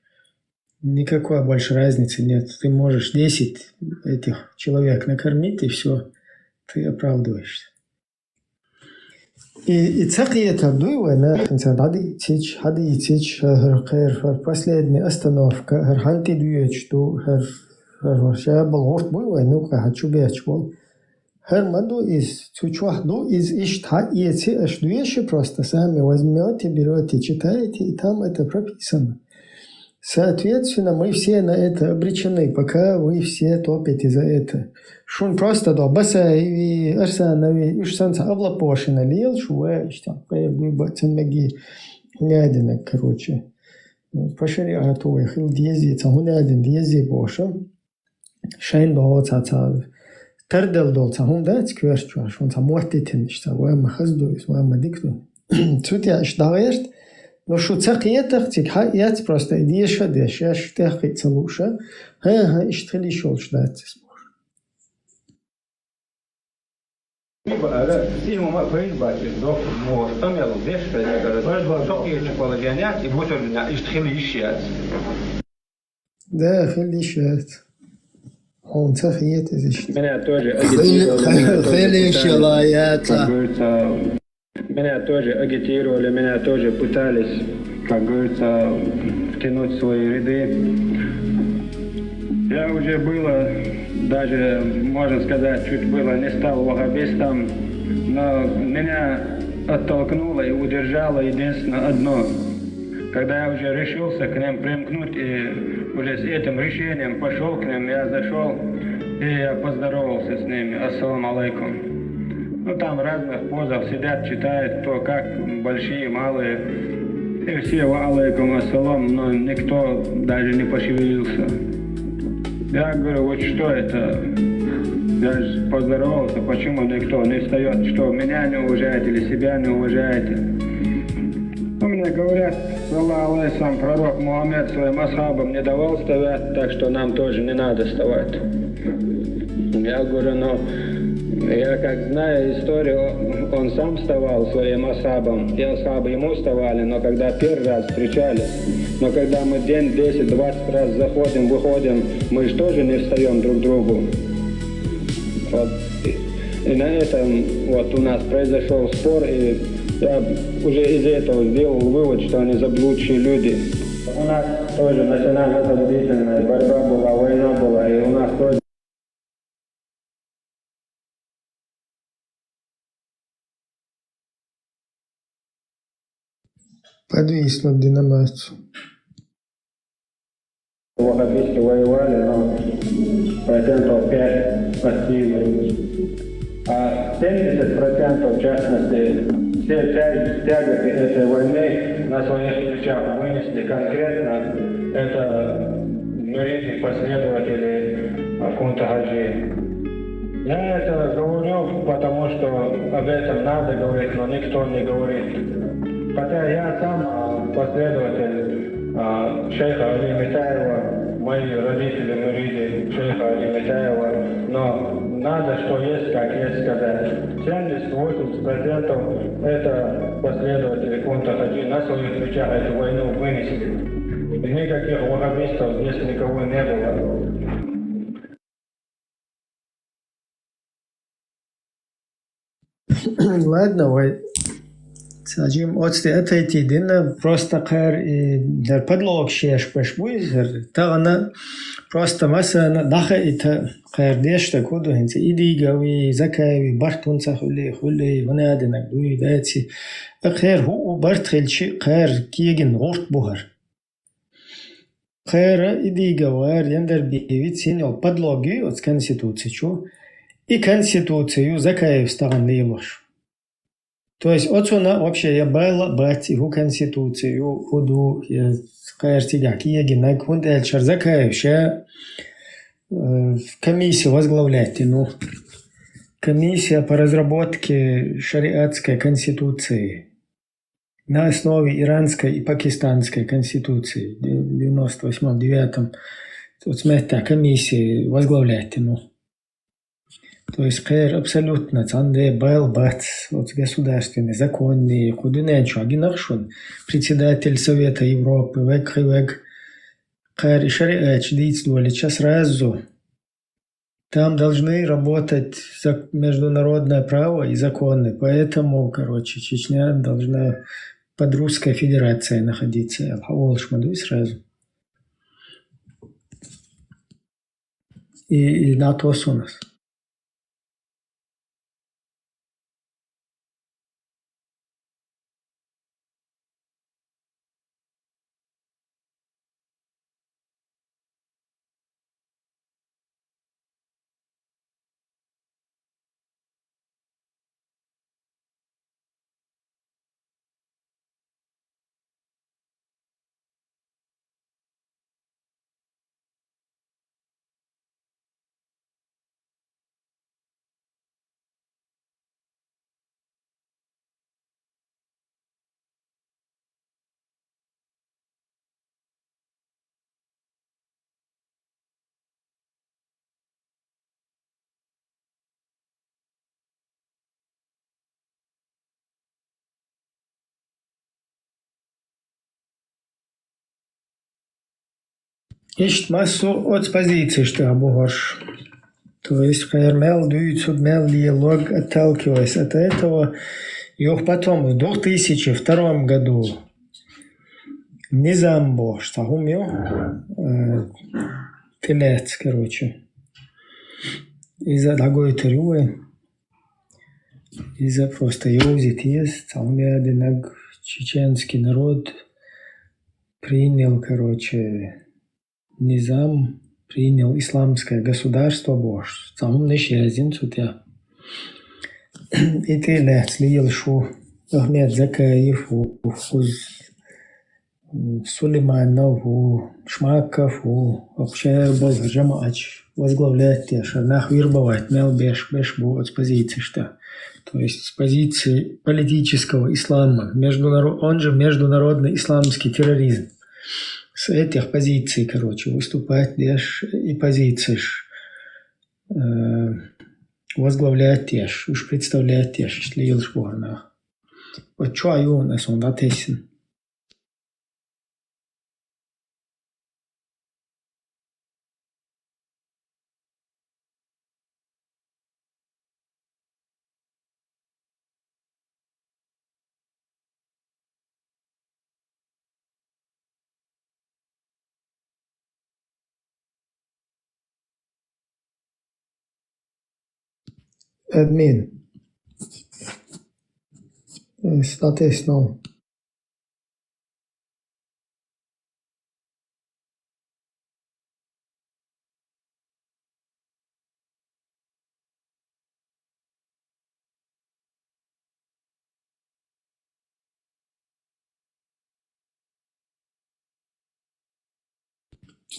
Никакой больше разницы нет. Ты можешь 10 этих человек накормить, и все, ты оправдываешься. И цакиета дуйва, последняя остановка, харханти дуеч, что я был горд буйва, ну-ка, хочу бечь был. Маду из Цучуахду из Иштхаиети Ашдуеши просто сами возьмете, берете, читаете, и там это прописано. Соответственно, мы все на это обречены, пока вы все топите за это. Шун просто до Басаеви, Арсанови, Ишсанца Авлапошина лил, шуэ, там, появлю Бацанмаги, Нядина, короче. По шариату, хил дьези, цахунядин дьези боша, шайн до цаца. Тардел долца, да, скверчуаш, он самортитен, что вы махаздуешь, вы мадикту. Тут я штаешт, но что цакиетах, цикхаец просто идеша, деша, штахит салуша, иштхили шол штат. Да, хилишат. Он цахиет из меня тоже агитировали, меня тоже пытались, как говорится, втянуть в свои ряды. Я уже было, даже, можно сказать, чуть было не стал ваххабистом, но меня оттолкнуло и удержало единственно одно. Когда я уже решился к ним примкнуть и уже с этим решением пошел к ним, я зашел и я поздоровался с ними. Ассаламу алейкум. Ну там в разных позах сидят, читают, кто как, большие, малые. И все ва алейкум ассалам, но никто даже не пошевелился. Я говорю, вот что это? Я же поздоровался, почему никто не встает, что меня не уважаете или себя не уважаете? Ну, мне говорят, сам пророк Мухаммед своим асхабам не давал вставать, так что нам тоже не надо вставать. Я говорю, но я как знаю историю, он сам вставал своим асхабам, и асхабы ему вставали, но когда первый раз встречались, но когда мы день 10-20 раз заходим, выходим, мы же тоже не встаем друг другу. Вот. И на этом вот у нас произошел спор, и я уже из этого сделал вывод, что они заблудшие люди. У нас тоже национально-освободительная борьба была, война была, и у нас тоже... Подвиснут динамацию. Ваххабисты воевали, но процентов 5 пассивных. А 70% в частности, все тяготы этой войны на своих плечах вынесли конкретно. Это муриды, последователи Кунта Хаджи. Я это говорю, потому что об этом надо говорить, но никто не говорит. Хотя я сам последователь шейха Али Митаева, мои родители муриды шейха Али Митаева, но надо, что есть, как есть сказать. 70-80% это последователи Кунта Хаджи на своих плечах эту войну вынесли. И никаких ваххабистов здесь никого не было. Ладно, Сажим это эти дина просто кар и der подлог шеш пешбуйзер. Тагана просто масса даха это кар дешта коду хинце идигави закави бартунца хули ванадинак дуи дайци. Акер ху бартхелчи кар киеген горт бухар. Кар идигавар яндер бивит синьол подлоги от конституцию и конституцию закаев стаган лилош. То есть отсюда вообще я была бать его конституцию, ходу, я скажете, как я генерал Кундельчар закающая комиссию возглавлять, ну, комиссия по разработке шариатской конституции на основе иранской и пакистанской конституции в 98-9, вот смотрите, комиссии возглавлять, ну. То есть кэр абсолютно цанде был бат вот государственный законный худинечу агинахшун председатель Совета Европы век кэр и шариач действовали час разу. Там должны работать международное право и законы, поэтому, короче, Чечня должна под Русской Федерацией находиться. Волшмаду и сразу. И НАТО у нас. Есть массу от позиций, что обугорш. То есть, мел дуют, мел диалог, отталкиваясь от этого. И потом, в 2002 году, Низамбо, что умел, телец, короче, из-за другой трюбы, из-за просто юзит есть, а у меня один чеченский народ принял, короче, Низам принял исламское государство Бош. Там не шезин сутя. И ты лехслил шу Ахмед Закаев, Сулейманов, Шмаков, вообще был Жамач возглавлять те, шарнах вербовать, мел беш бу от позиции что. То есть с позиции политического ислама, он же международный исламский терроризм. С этих позиций, короче, выступать и позиции возглавлять теж, уж представлять теж, если елш борнах. Вот что у нас он датесен. Админ. Соответственно.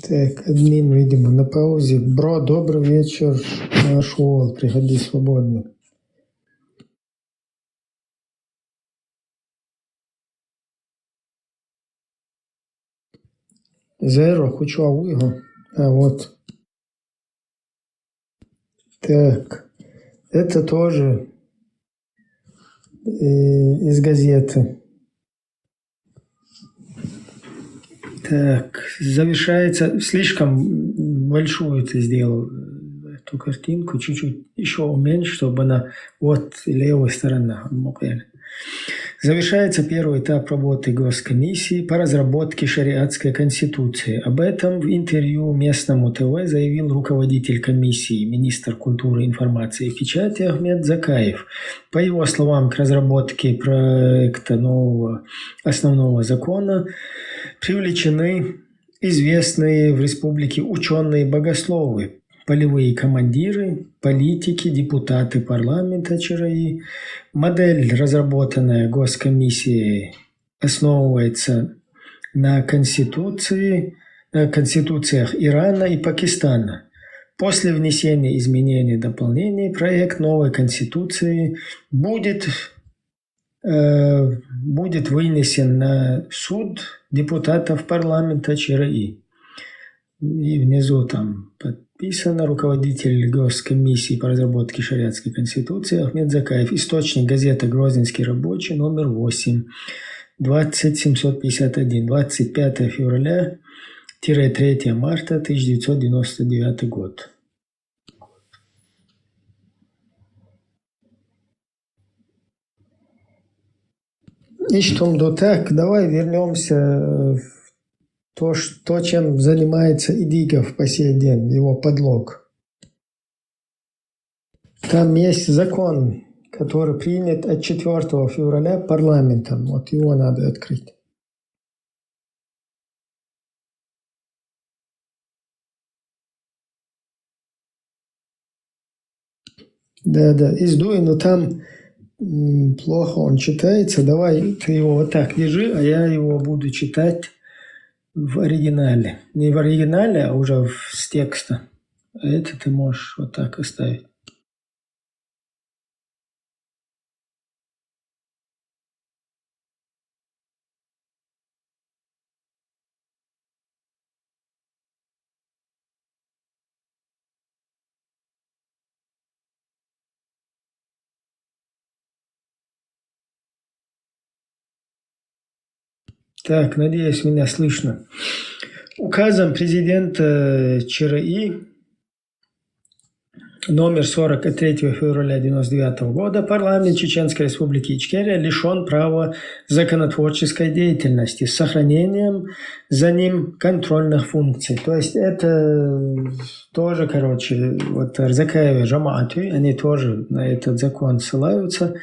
Так, админ, видимо, на паузе. Бро, добрый вечер. Нашел, приходи свободно. Зеро, хочу его. А вот. Так, это тоже из газеты. Так, завершается, слишком большую ты сделал эту картинку, чуть-чуть еще уменьшить, чтобы она от левой стороны. Завершается первый этап работы Госкомиссии по разработке шариатской конституции. Об этом в интервью местному ТВ заявил руководитель комиссии, министр культуры, информации и печати Ахмед Закаев. По его словам, к разработке проекта нового основного закона привлечены известные в республике ученые-богословы, полевые командиры, политики, депутаты парламента ЧРИ. Модель, разработанная Госкомиссией, основывается на конституциях Ирана и Пакистана. После внесения изменений и дополнений проект новой конституции будет вынесен на суд депутатов парламента ЧРИ. И внизу там подписано руководитель Госкомиссии по разработке шариатской конституции Ахмед Закаев. Источник газета «Грозненский рабочий», номер 8, 20751, 25 февраля-3 марта 1999 год. И что так, давай вернемся в то, чем занимается Идигов по сей день, его подлог. Там есть закон, который принят от 4 февраля парламентом. Вот его надо открыть. Да, издуй, но там плохо он читается. Давай ты его вот так держи, а я его буду читать в оригинале. Не в оригинале, а уже с текста. А это ты можешь вот так оставить. Так, надеюсь, меня слышно. Указом президента ЧРИ номер 40 от 3 февраля 1999 года парламент Чеченской Республики Ичкерия лишен права законотворческой деятельности с сохранением за ним контрольных функций. То есть это тоже, вот Закаева, Жамаату, они тоже на этот закон ссылаются.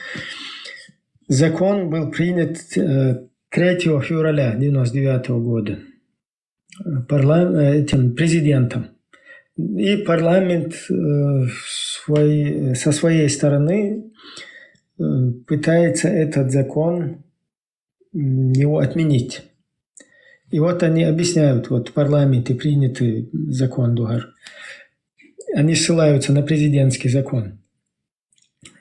Закон был принят 3 февраля 1999 года этим президентом. И парламент со своей стороны пытается этот закон его отменить. И вот они объясняют, вот в парламенте принятый закон Дугар, они ссылаются на президентский закон.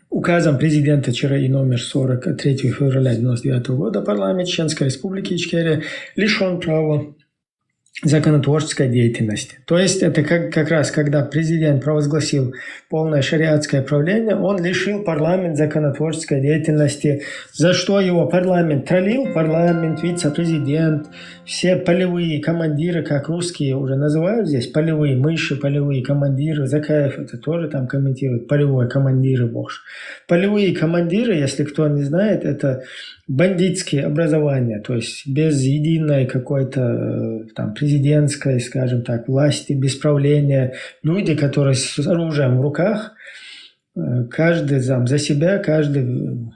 Указом президента ЧРИ номер 40 от 3 февраля 1999 года парламент Чеченской Республики Ичкерия лишен права законотворческой деятельности. То есть это как раз, когда президент провозгласил полное шариатское правление, он лишил парламент законотворческой деятельности, за что его парламент троллил, парламент, вице-президент, все полевые командиры, как русские уже называют здесь, полевые мыши, полевые командиры, Закаев это тоже там комментирует, полевые командиры, боже. Полевые командиры, если кто не знает, это бандитские образования, то есть без единой какой-то там президентской, скажем так, власти, без правления. Люди, которые с оружием в руках, каждый за себя, каждый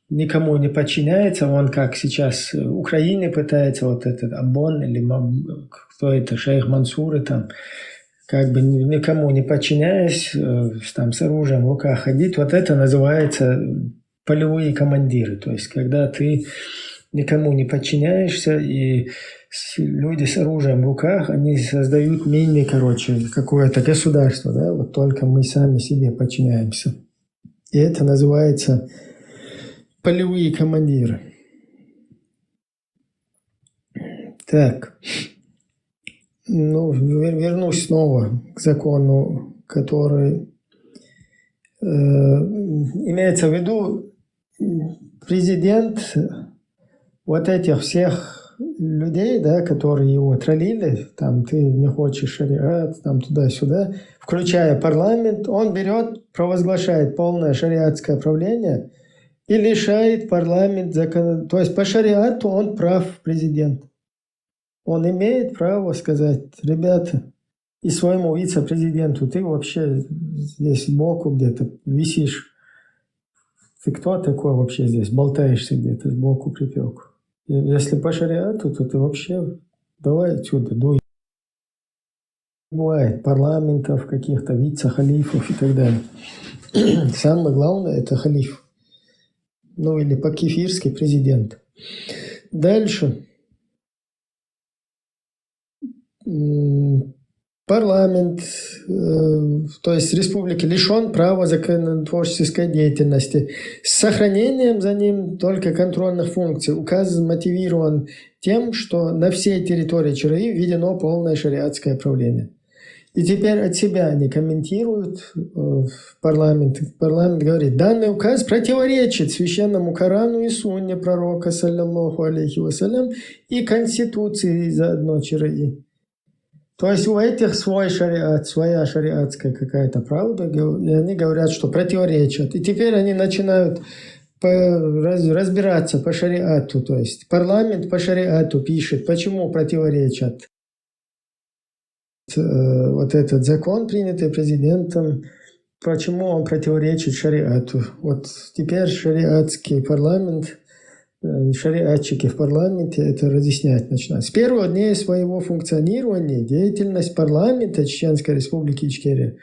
никому не подчиняется. Он как сейчас в Украине пытается, вот этот Аббон или кто это, шейх Мансуры там, как бы никому не подчиняясь, там с оружием в руках ходить. Вот это называется полевые командиры, то есть когда ты никому не подчиняешься, и люди с оружием в руках, они создают какое-то государство, да, вот только мы сами себе подчиняемся. И это называется полевые командиры. Так, вернусь снова к закону, который имеется в виду президент вот этих всех людей, да, которые его троллили, там ты не хочешь шариат, там туда-сюда, включая парламент, он берет, провозглашает полное шариатское правление и лишает парламент закон. То есть по шариату он прав, президент. Он имеет право сказать: ребята, и своему вице-президенту: ты вообще здесь сбоку где-то висишь. Ты кто такой вообще здесь? Болтаешься где-то сбоку припеку. Если по шариату, то ты вообще давай отсюда, дуй. Бывает парламентов, каких-то вице-халифов и так далее. Самое главное — это халиф. Ну или по-кефирски президент. Дальше. Парламент, то есть республики, лишен права законотворческой деятельности с сохранением за ним только контрольных функций. Указ мотивирован тем, что на всей территории ЧРИ введено полное шариатское правление. И теперь от себя они комментируют в парламент. Парламент говорит: данный указ противоречит священному Корану и Сунне пророка, саллаллаху алейхи вассалям, и Конституции заодно ЧРИ. То есть у этих свой шариат, своя шариатская какая-то правда, и они говорят, что противоречат. И теперь они начинают разбираться по шариату. То есть парламент по шариату пишет, почему противоречат. Вот этот закон, принятый президентом, почему он противоречит шариату. Вот теперь шариатский парламент, шариатчики в парламенте это разъяснять начинают. С первых дней своего функционирования деятельность парламента Чеченской Республики Ичкерия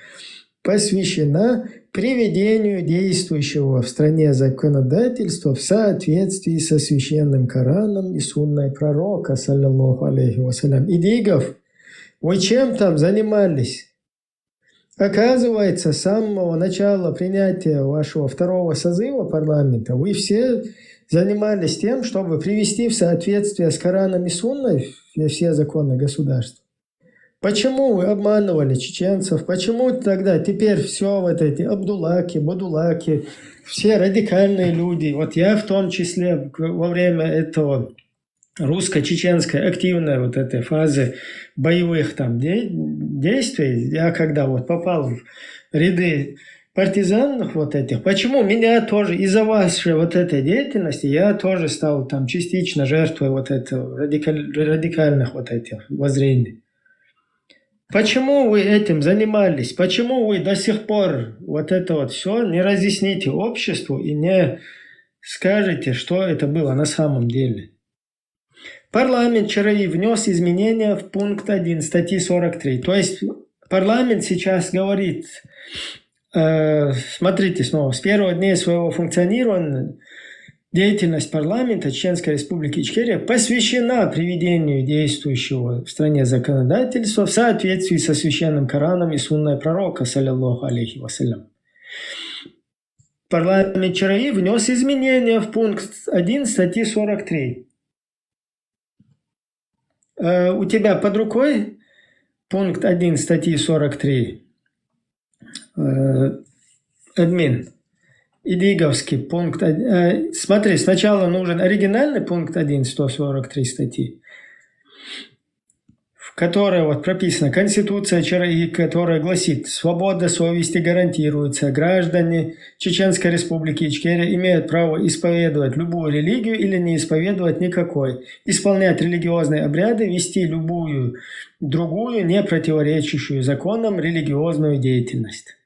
посвящена приведению действующего в стране законодательства в соответствии со священным Кораном и сунной пророка, саллаллаху алейхи вассалям. Идигов, вы чем там занимались? Оказывается, с самого начала принятия вашего второго созыва парламента вы все занимались тем, чтобы привести в соответствие с Кораном и Сунной все законы государства. Почему вы обманывали чеченцев? Почему тогда теперь все вот эти Абдулаки, Бадулаки, все радикальные люди, вот я в том числе во время этого русско-чеченской активной вот этой фазы боевых там действий, я когда вот попал в ряды партизанных вот этих, почему меня тоже из-за вашей вот этой деятельности я тоже стал там частично жертвой вот этого радикальных вот этих воззрений. Почему вы этим занимались? Почему вы до сих пор вот это вот все не разъясните обществу и не скажете, что это было на самом деле? Парламент ЧРИ внес изменения в пункт 1 статьи 43. То есть парламент сейчас говорит: смотрите снова, с первого дня своего функционирования деятельность парламента Чеченской Республики Ичкерия посвящена приведению действующего в стране законодательства в соответствии со священным Кораном и сунной пророка, саллаллаху алейхи вассалям. Парламент ЧРИ внес изменения в пункт 1 статьи 43. У тебя под рукой пункт 1 статьи 43. Админ. Идиговский пункт 1. Смотри, сначала нужен оригинальный пункт 1, 143 статьи, в которой вот прописана Конституция ЧРИ, которая гласит: свобода совести гарантируется. Граждане Чеченской Республики Ичкерия имеют право исповедовать любую религию или не исповедовать никакой, исполнять религиозные обряды, вести любую другую, не противоречащую законам религиозную деятельность.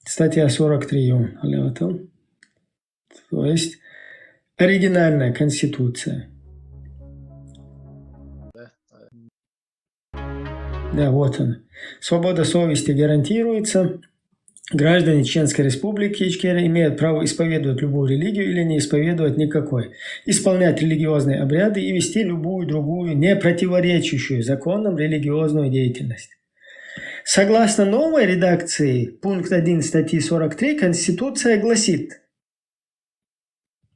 Статья 43. То есть оригинальная Конституция. Да, вот она. Свобода совести гарантируется. Граждане Чеченской Республики Ичкерия имеют право исповедовать любую религию или не исповедовать никакой, исполнять религиозные обряды и вести любую другую, не противоречащую законам религиозную деятельность. Согласно новой редакции, пункт 1 статьи 43, Конституция гласит: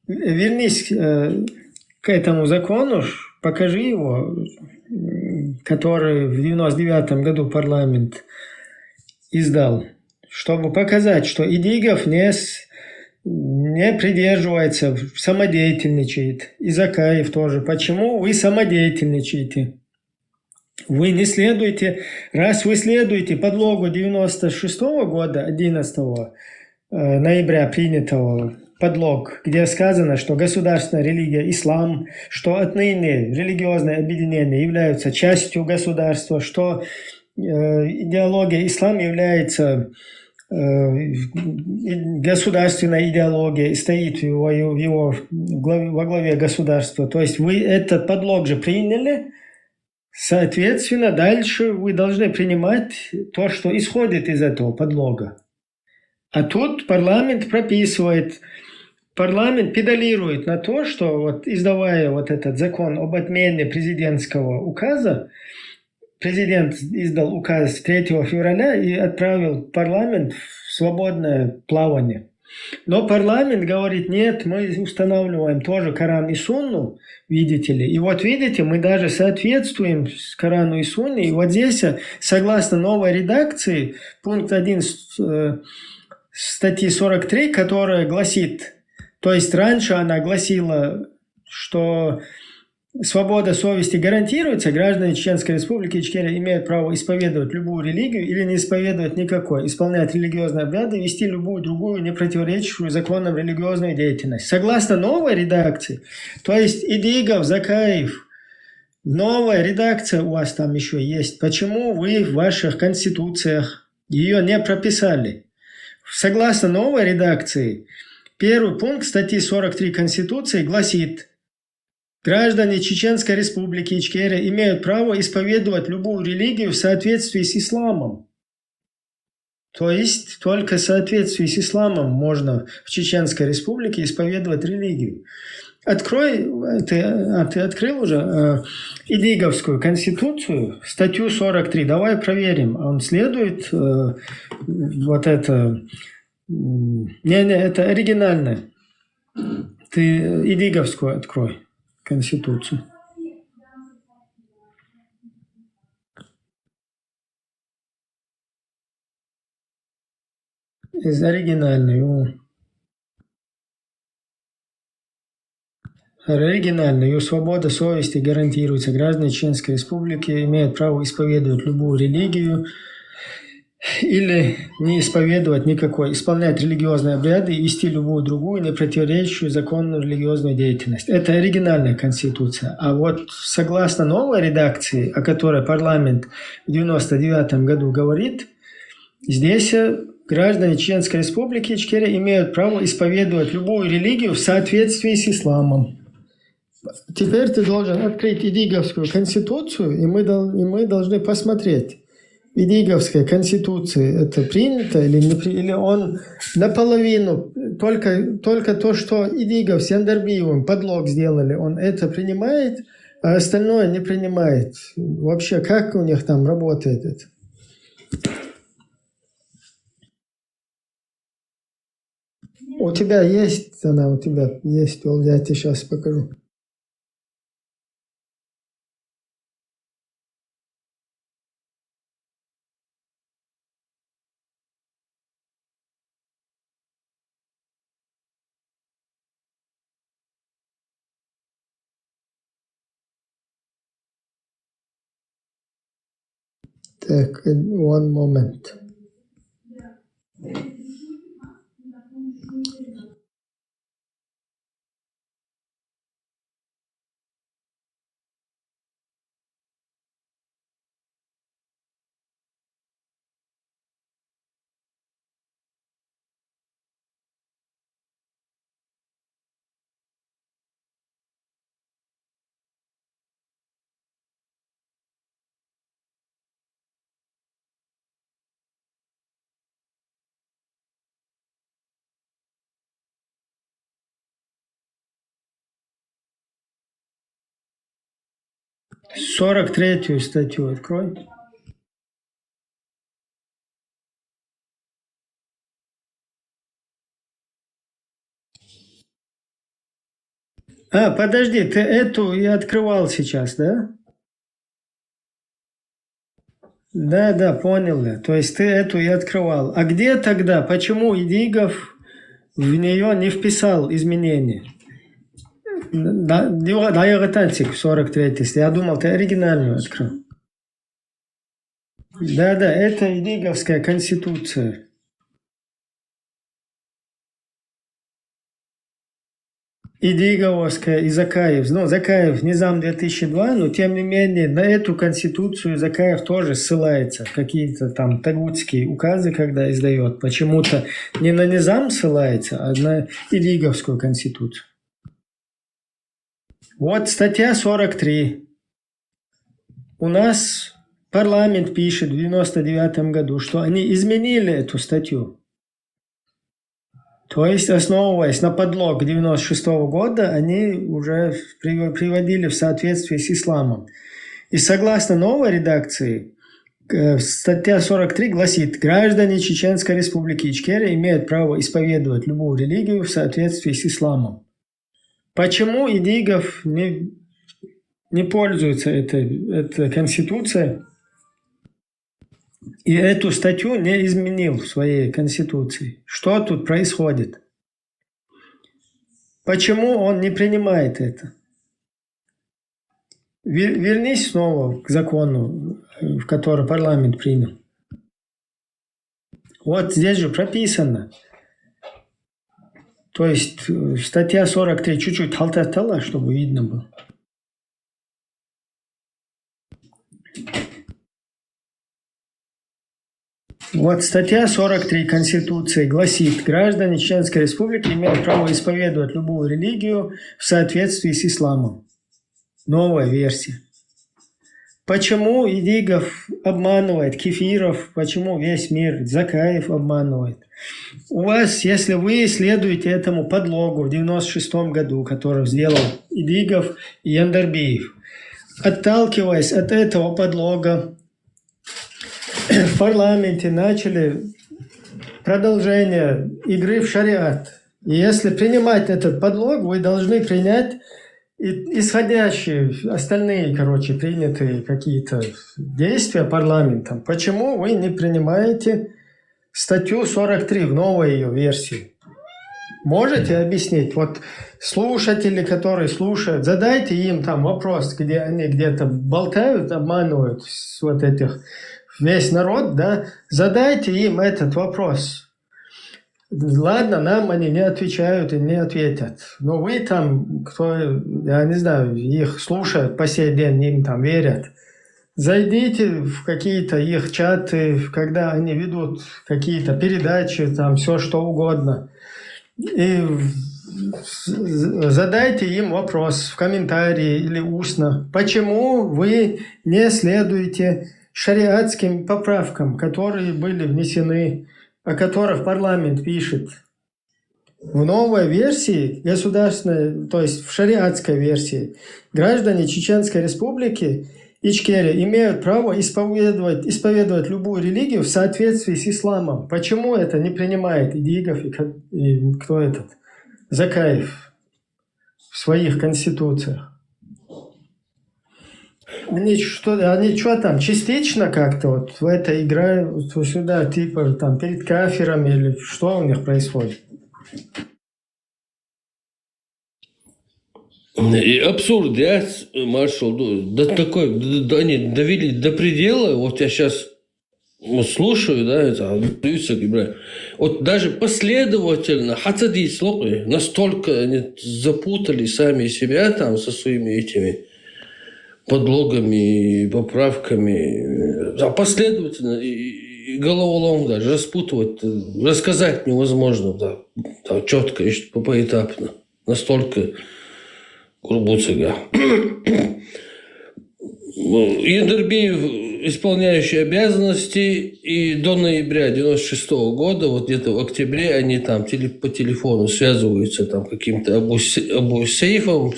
вернись к этому закону, покажи его, который в 1999 году парламент издал, чтобы показать, что Идигов не придерживается, самодеятельничает. И Закаев тоже. Почему вы самодеятельничаете? Вы не следуете, раз вы следуете подлогу 96 года, 11 ноября принятого подлог, где сказано, что государственная религия ислам, что отныне религиозные объединения являются частью государства, что идеология ислам является государственной идеологией, стоит во главе государства. То есть вы этот подлог же приняли, соответственно, дальше вы должны принимать то, что исходит из этого подлога. А тут парламент прописывает, парламент педалирует на то, что вот издавая вот этот закон об отмене президентского указа, президент издал указ 3 февраля и отправил парламент в свободное плавание. Но парламент говорит, нет, мы устанавливаем тоже Коран и Сунну, видите ли. И вот видите, мы даже соответствуем Корану и Сунне. И вот здесь, согласно новой редакции, пункт 1 статьи 43, которая гласит, то есть раньше она гласила, что свобода совести гарантируется, граждане Чеченской Республики Ичкерия имеют право исповедовать любую религию или не исповедовать никакой, исполнять религиозные обряды, вести любую другую, не противоречащую законам религиозную деятельность. Согласно новой редакции, то есть Идигов, Закаев, новая редакция у вас там еще есть. Почему вы в ваших конституциях ее не прописали? Согласно новой редакции, первый пункт статьи 43 Конституции гласит, граждане Чеченской Республики Ичкерия имеют право исповедовать любую религию в соответствии с исламом. То есть только в соответствии с исламом можно в Чеченской Республике исповедовать религию. Открой, ты открыл уже Идиговскую конституцию, статью 43. Давай проверим, он следует вот это... Не, это оригинальное. Ты Идиговскую открой конституцию. Из оригинальной. Оригинальная. Свобода совести гарантируется. Граждане Чеченской Республики имеют право исповедовать любую религию или не исповедовать никакой, исполнять религиозные обряды и вести любую другую, не противоречащую законную религиозную деятельность. Это оригинальная конституция. А вот согласно новой редакции, о которой парламент в 1999 году говорит, здесь граждане Чеченской Республики Ичкерия имеют право исповедовать любую религию в соответствии с исламом. Теперь ты должен открыть Идиговскую конституцию, и мы должны посмотреть, Идиговская конституция это принято или не принято, или он наполовину, только то, что Идигов с Яндарбиевым подлог сделали, он это принимает, а остальное не принимает. Вообще, как у них там работает это? У тебя есть, она у тебя есть, я тебе сейчас покажу. Так, one moment. Сорок третью статью открой. Подожди, ты эту и открывал сейчас, да? Да, понял я. То есть ты эту и открывал. А где тогда, почему Идигов в нее не вписал изменения? Да, я готовился к 43-й. Я думал, ты оригинальную открыл. Да, это Идиговская конституция. Идиговская и Закаев. Ну, Закаев Низам 2002, но тем не менее на эту конституцию Закаев тоже ссылается. Какие-то там тагутские указы, когда издает. Почему-то не на Низам ссылается, а на Идиговскую конституцию. Вот статья 43. У нас парламент пишет в 1999 году, что они изменили эту статью. То есть, основываясь на подлог 1996 года, они уже приводили в соответствие с исламом. И согласно новой редакции, статья 43 гласит: граждане Чеченской Республики Ичкерия имеют право исповедовать любую религию в соответствии с исламом. Почему Идигов не пользуется этой конституцией и эту статью не изменил в своей конституции? Что тут происходит? Почему он не принимает это? Вернись снова к закону, в который парламент принял. Вот здесь же прописано. То есть статья 43 чуть-чуть халтатала, чтобы видно было. Вот статья 43 Конституции гласит: граждане Чеченской Республики имеют право исповедовать любую религию в соответствии с исламом. Новая версия. Почему Идигов обманывает Кефиров, почему весь мир, Закаев обманывает? У вас, если вы следуете этому подлогу в 1996 году, который сделал Идигов и Яндарбиев, отталкиваясь от этого подлога, в парламенте начали продолжение игры в шариат. И если принимать этот подлог, вы должны принять исходящие, остальные, принятые какие-то действия парламентом. Почему вы не принимаете статью 43 в новой ее версии? Можете объяснить? Вот слушатели, которые слушают, задайте им там вопрос, где они где-то болтают, обманывают вот этих весь народ, да? Задайте им этот вопрос. Ладно, нам они не отвечают и не ответят. Но вы там, кто, я не знаю, их слушают по сей день, им там верят. Зайдите в какие-то их чаты, когда они ведут какие-то передачи, там все что угодно. И задайте им вопрос в комментарии или устно. Почему вы не следуете шариатским поправкам, которые были внесены, о которых парламент пишет? В новой версии государственной, то есть в шариатской версии, граждане Чеченской Республики Ичкерия имеют право исповедовать любую религию в соответствии с исламом. Почему это не принимает Идигов и кто этот? Закаев в своих конституциях? Они что там, частично как-то вот в это играют сюда, типа там перед кафирами или что у них происходит? И абсурд, да, маршал, такой, они довели до предела. Вот я сейчас слушаю, да, это, вот даже последовательно, настолько они запутали сами себя там со своими этими подлогами и поправками, последовательно и головолом даже распутывать, рассказать невозможно, да, четко и поэтапно, настолько Курбуцега. Яндарбиев, исполняющий обязанности, и до ноября 1996 года, вот где-то в октябре, они там по телефону связываются там каким-то Абу Сейфом,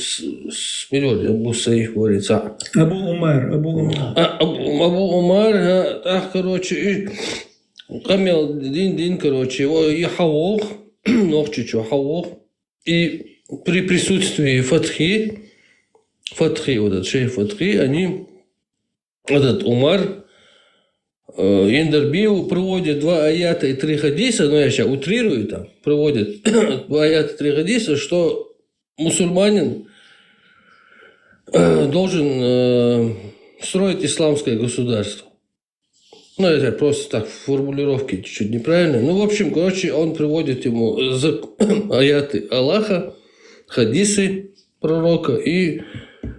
Абу Сейф говорится. Абу Умар. Абу Умар, и Камил Дин, его и Хавох, Нохчичу Хавох, и при присутствии Фатхи, вот этот шейх Фатхи, этот Умар Яндарбиеву проводит 2 аята и 3 хадиса, но я сейчас утрирую, там, проводит 2 аята и 3 хадиса, что мусульманин должен строить исламское государство. Ну, это просто так, формулировки чуть-чуть неправильные. Ну, в общем, он приводит ему аяты Аллаха, хадисы пророка и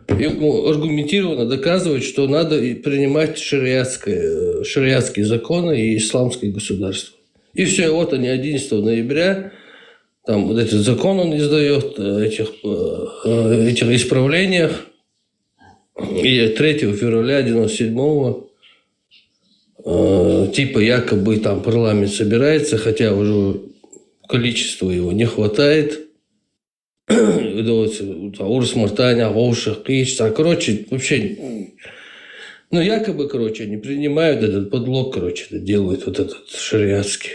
ему аргументированно доказывать, что надо принимать шариатские законы и исламское государство. И все, вот они 11 ноября, там вот этот закон он издает, этих исправлениях, и 3 февраля 97-го типа якобы там парламент собирается, хотя уже количества его не хватает. Урс Мартаня, Гоуша, Кич, короче, вообще, ну, якобы, короче, они принимают этот подлог, короче, это делают вот этот шариатский.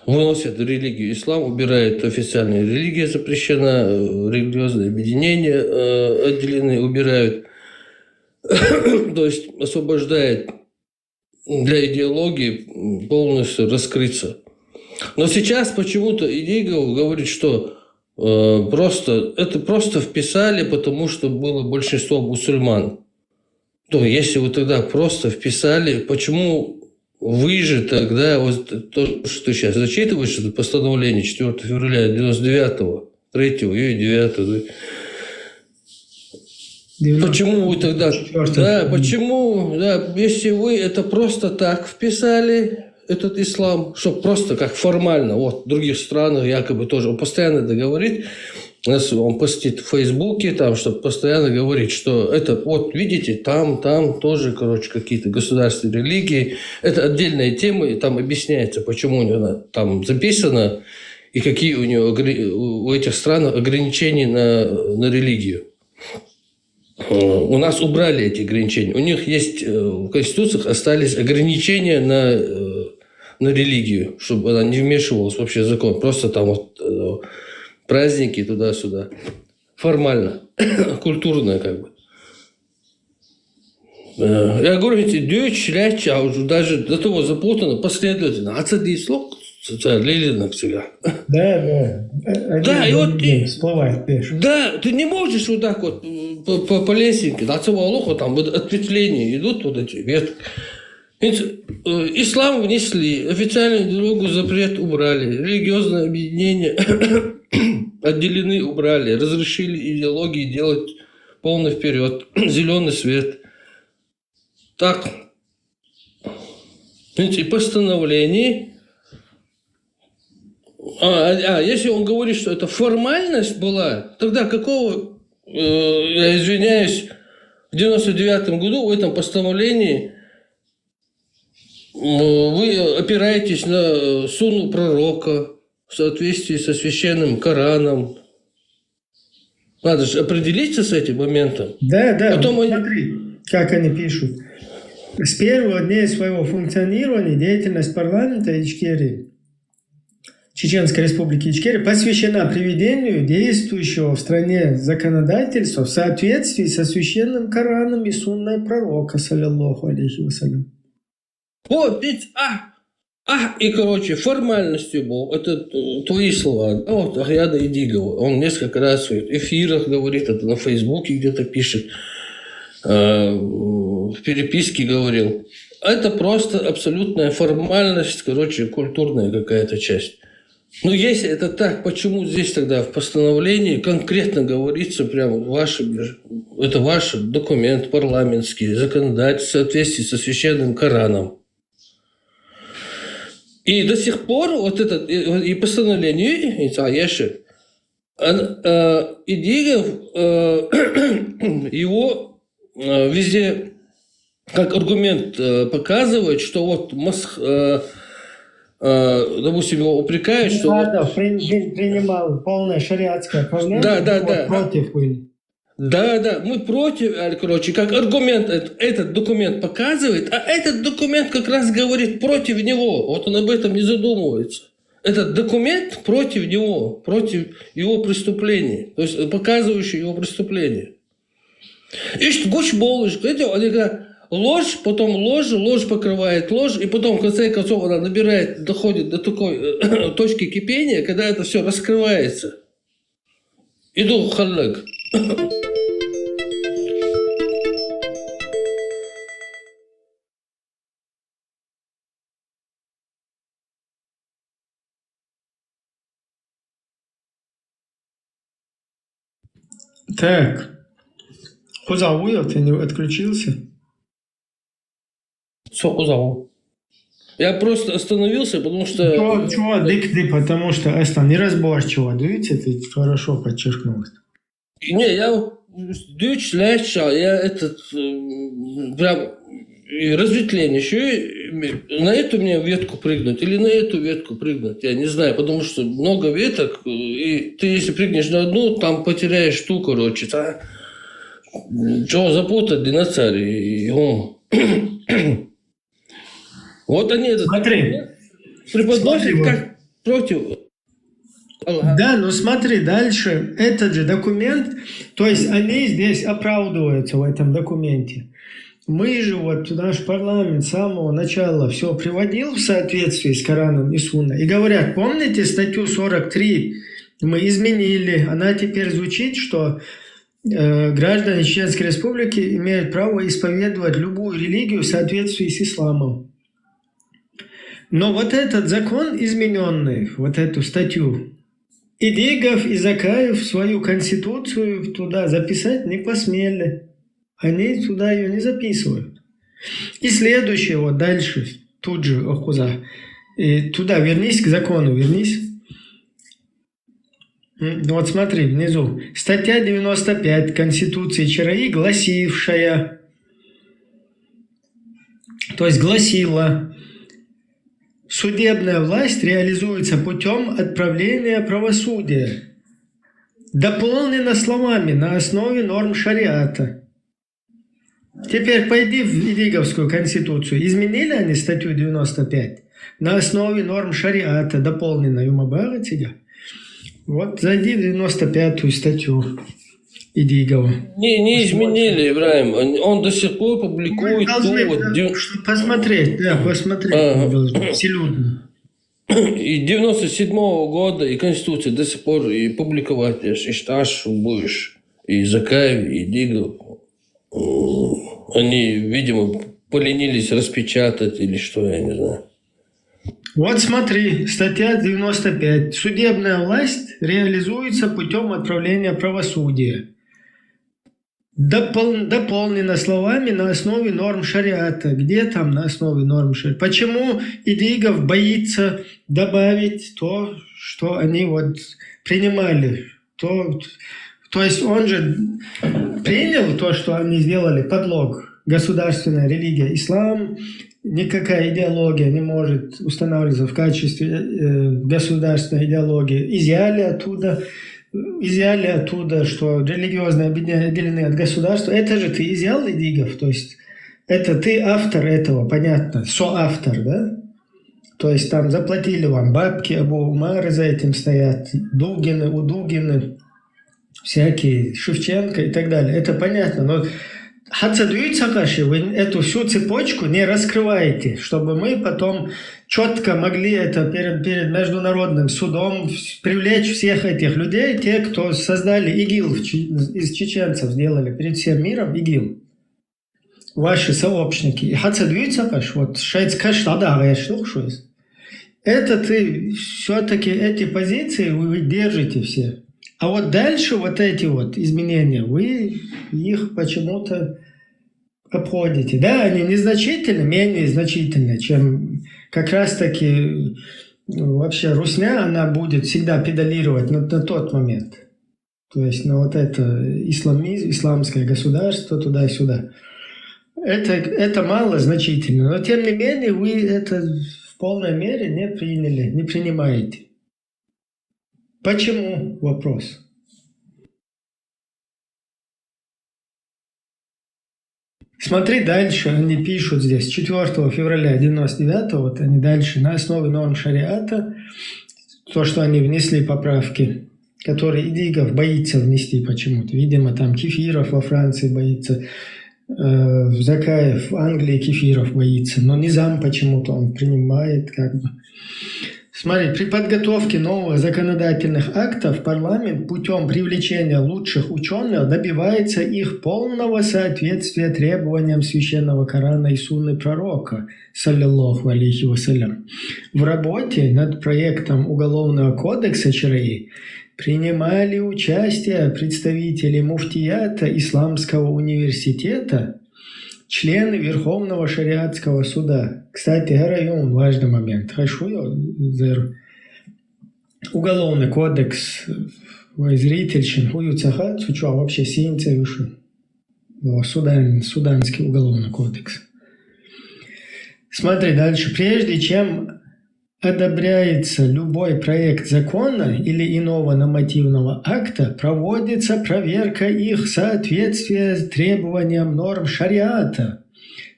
Выносят религию ислам, убирают официальная религия, запрещена, религиозные объединения отделены, убирают. То есть освобождает для идеологии полностью раскрыться. Но сейчас почему-то Идигов говорит, что это просто вписали, потому что было большинство мусульман. То если вы тогда просто вписали, почему вы же тогда, вот то, что сейчас зачитываешь, это постановление 4 февраля 99-го, 3-го и 9-го, почему вы тогда, да, почему, да, если вы это просто так вписали, этот ислам, чтобы просто как формально, вот в других странах якобы тоже, он постоянно это говорит, он постит в Фейсбуке, там, чтобы постоянно говорить, что это, вот видите, там тоже, короче, какие-то государственные религии, это отдельная тема, и там объясняется, почему у него там записано, и какие у него, у этих стран ограничения на религию. У нас убрали эти ограничения. У них есть в конституциях остались ограничения на религию, чтобы она не вмешивалась вообще в закон. Просто там вот праздники туда-сюда. Формально. Культурно как бы. Я говорю, эти дёч, ляч, а уже даже до того запутано последовательно. Ацади слог, лилина всегда. Да. Да, и вот всплывает пешим. Да, ты не можешь вот так вот по лесенке, до отцова Аллаха, там вот ответвления идут вот эти ветки. Ислам внесли, официальную дорогу запрет убрали, религиозные объединения отделены, убрали, разрешили идеологии делать полный вперед, зеленый свет. Так, и постановление. Если он говорит, что это формальность была, тогда какого, я извиняюсь, в 99-м году в этом постановлении вы опираетесь на сунну пророка в соответствии со священным Кораном. Надо же определиться с этим моментом. Да, Потом смотри, как они пишут. С первого дня своего функционирования деятельность парламента Ичкерии, Чеченской Республики Ичкерия, посвящена приведению действующего в стране законодательства в соответствии со священным Кораном и сунной пророка, саллиллаху алейхи вассалям. Вот, ведь, и, короче, формальностью был, это твои слова, вот Ахьяда Идигова, он несколько раз в эфирах говорит, это на Фейсбуке где-то пишет, в переписке говорил. Это просто абсолютная формальность, короче, культурная какая-то часть. Ну, если это так, почему здесь тогда в постановлении конкретно говорится прямо это ваш документ парламентский, законодательство в соответствии со священным Кораном. И до сих пор вот это и постановление Идигов его везде как аргумент показывает, что вот допустим, его упрекают, что... принимал полное шариатское правление, против были. Да, мы против, короче, как аргумент этот документ показывает, а этот документ как раз говорит против него. Вот он об этом не задумывается. Этот документ против него, против его преступлений, то есть показывающий его преступление. И что гуч болыш, ложь, потом ложь покрывает ложь, и потом в конце концов она доходит до такой точки кипения, когда это все раскрывается. Иду халлак. Так. Хузауя, ты не отключился? Все, Хузау. Я просто остановился, потому что... Чего, дикты, потому что это неразборчиво. Видите, ты хорошо подчеркнул. Не, я дичь легче, я этот прям разветвленничаю. На эту мне ветку прыгнуть или на эту ветку прыгнуть, я не знаю, потому что много веток, и ты если прыгнешь на одну, там потеряешь ту, короче. Чего запутать динозавры? Вот они это преподносят как против. Да, но смотри, дальше этот же документ, то есть они здесь оправдываются в этом документе. Мы же, вот наш парламент с самого начала все приводил в соответствии с Кораном и Сунной. И говорят, помните статью 43 мы изменили, она теперь звучит, что граждане Чеченской Республики имеют право исповедовать любую религию в соответствии с исламом. Но вот этот закон измененный, вот эту статью, Идигов и Закаев свою конституцию туда записать не посмели. Они туда ее не записывают. И следующее, вот дальше, тут же, Охуза, и туда вернись, к закону вернись. Вот смотри, внизу. Статья 95 Конституции ЧРИ, гласившая, то есть гласила, судебная власть реализуется путем отправления правосудия. Дополнено словами на основе норм шариата. Теперь пойди в Идиговскую конституцию. Изменили они статью 95 на основе норм шариата, дополнено Юмабара тебя. Вот зайди в 95-ю статью Идигова. Не изменили, Ибраим. Он до сих пор публикует. Посмотреть, да, посмотреть. Вселюдно. И 97-го года и Конституция до сих пор и публиковать. И Шташ будешь. И Закаев, и Идигов. Они, видимо, поленились распечатать или что, я не знаю. Вот смотри, статья 95. Судебная власть реализуется путем отправления правосудия. Дополнено словами на основе норм шариата. Где там на основе норм шариата? Почему Идигов боится добавить то, что они вот принимали? То есть он же принял то, что они сделали, подлог. Государственная религия, ислам, никакая идеология не может устанавливаться в качестве государственной идеологии. Изъяли оттуда, что религиозные объединения отделены от государства. Это же ты изъял, Идигов, то есть это ты автор этого, понятно, соавтор, да? То есть там заплатили вам бабки, Абу Умары за этим стоят, Дугины, Удугины, всякие, Шевченко и так далее. Это понятно, но Хацадуют Сакаши, вы эту всю цепочку не раскрываете, чтобы мы потом четко могли это перед международным судом привлечь всех этих людей, те, кто создали ИГИЛ, из чеченцев сделали перед всем миром ИГИЛ. Ваши сообщники. И Хацадуют Сакаш, вот Шайцкаш, это ты все-таки эти позиции вы держите все. А вот дальше вот эти вот изменения, вы их почему-то обходите. Да, они незначительны, менее значительны, чем как раз-таки вообще русня, она будет всегда педалировать на тот момент. То есть на вот это исламизм, исламское государство, туда-сюда. Это мало значительно, но тем не менее вы это в полной мере не приняли, не принимаете. Почему? Вопрос. Смотри дальше, они пишут здесь, 4 февраля 99 вот они дальше, на основе норм шариата, то, что они внесли поправки, которые Идигов боится внести почему-то. Видимо, там Кефиров во Франции боится, Закаев в Англии Кефиров боится, но Низам почему-то он принимает как бы. Смотри, при подготовке новых законодательных актов парламент путем привлечения лучших ученых добивается их полного соответствия требованиям священного Корана и сунны пророка, саллиллаху алейхи вассалям. В работе над проектом Уголовного кодекса ШРИ принимали участие представители муфтията Исламского университета, члены Верховного шариатского суда. Кстати, район важный момент. Хорошо, Уголовный кодекс зрительщин хуюцаха, сучу, а вообще синца юшу. Суданский уголовный кодекс. Смотри дальше. Прежде чем одобряется любой проект закона или иного нормативного акта, проводится проверка их соответствия требованиям норм шариата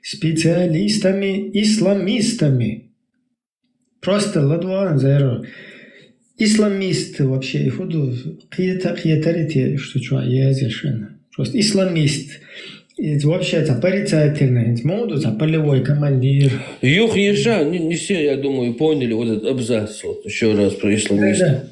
специалистами-исламистами. Просто ладуан зайро. Исламисты вообще, их буду қиетарите, что чуа, язешена. Просто исламист. Это вообще это порицательно. Это моду, это полевой командир. Юх Еша, не все, я думаю, поняли вот этот абзац. Вот еще раз про исламистов. Да.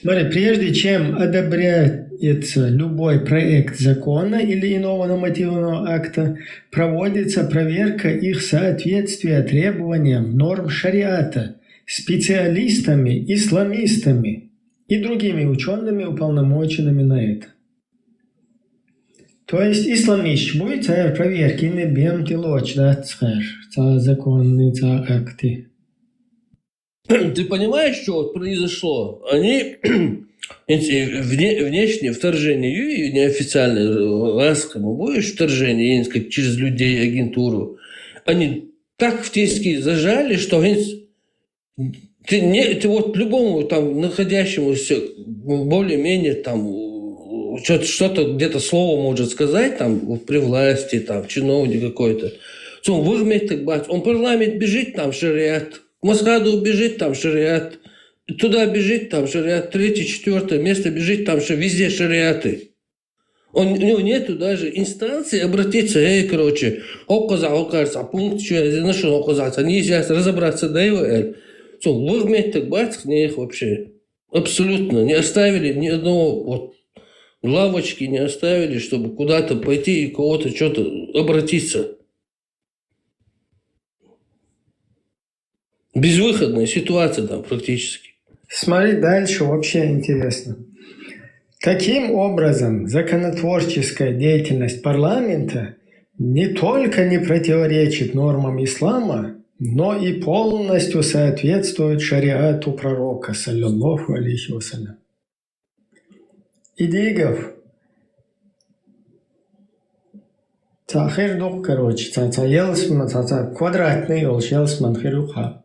Смотри, прежде чем одобряется любой проект закона или иного нормативного акта, проводится проверка их соответствия требованиям норм шариата специалистами, исламистами и другими учеными, уполномоченными на это. То есть исламист будет проверки не бем тилоч, да, законные акты. Ты понимаешь, что вот произошло? Они внешнее вторжение, неофициальное, ласково будешь вторжение, как через людей, агентуру, они так в тиски зажали, что ты вот любому там находящемуся более-менее там что-то где-то слово может сказать там при власти, там чиновник какой-то. Он выгнет, так бать, он парламент бежит, там шариат, в Масхаду бежит, там шариат, туда бежит, там шариат, третье, четвертое место бежит, там везде шариаты. У него нету даже инстанции обратиться, короче, окажется, пункт, что я нашел, оказаться, нельзя разобраться, да его, выгнет, так бать, них вообще абсолютно не оставили ни одного вот лавочки не оставили, чтобы куда-то пойти и кого-то что-то обратиться. Безвыходная ситуация там практически. Смотри дальше, вообще интересно. Каким образом законотворческая деятельность парламента не только не противоречит нормам ислама, но и полностью соответствует шариату пророка, саллиллаху алейхи вассалям. Идигов. Хер дух, короче, елсман, квадратный ел, елсман херюха.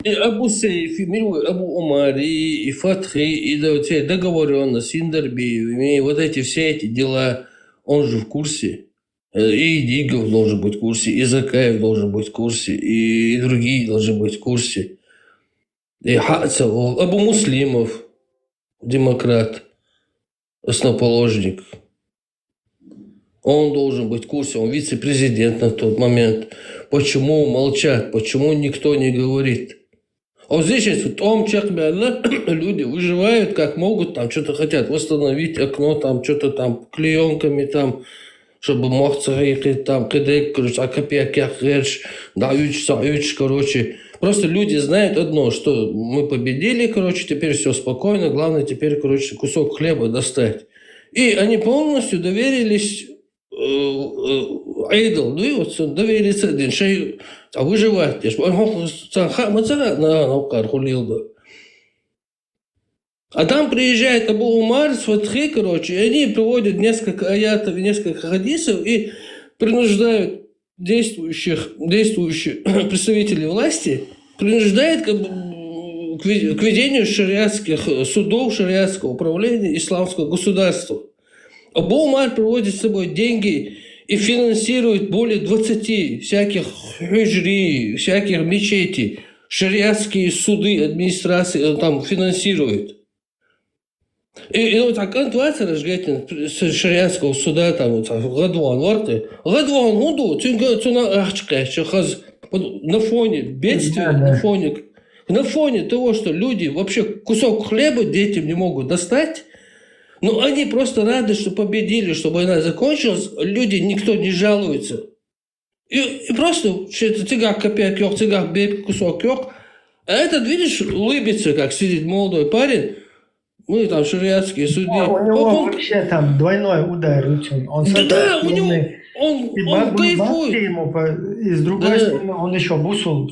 И Абу Сейф, и Абу Умар, и Фатхи, и договоренность, Синдарби, и вот эти все эти дела, он же в курсе. И Идигов должен быть в курсе, и Закаев должен быть в курсе, и другие должны быть в курсе. И Хацев, Абу Муслимов, демократ, основоположник. Он должен быть в курсе, он вице-президент на тот момент. Почему молчат, почему никто не говорит? А вот здесь в том чакбе люди выживают как могут, там что-то хотят восстановить окно, там что-то там клеенками, там, чтобы мог царить, там, кедек, короче, акапиакях, герш, даючь, короче. Просто люди знают одно, что мы победили, короче, теперь все спокойно, главное теперь, короче, кусок хлеба достать. И они полностью доверились Айдл, ну и вот доверились один шей, а выживать. А там приезжает Абу Умар с Фатхи, короче, и они приводят несколько аятов и несколько хадисов и принуждают действующих представителей власти, принуждает к ведению шариатских судов, шариатского управления исламского государства. Абу Умар приводит с собой деньги и финансирует более 20 всяких хиджри, всяких мечетей, шариатские суды, администрации он там финансирует. И вот так антвация разгетен с шариатского суда там вот Гадван варты. Гадван гуду, цуна ахчка, что хаз На фоне бедствия, на фоне того, что люди вообще кусок хлеба детям не могут достать, но они просто рады, что победили, что война закончилась, люди, никто не жалуется. И просто цыгак копеек, цыгак бей кусок ёк. А этот, видишь, улыбится, как сидит молодой парень. Мы там шариатские судьи. У него вообще там двойной удар. Он да, у него... Он кайфует. Ему, и с другой стороны, он еще бусул.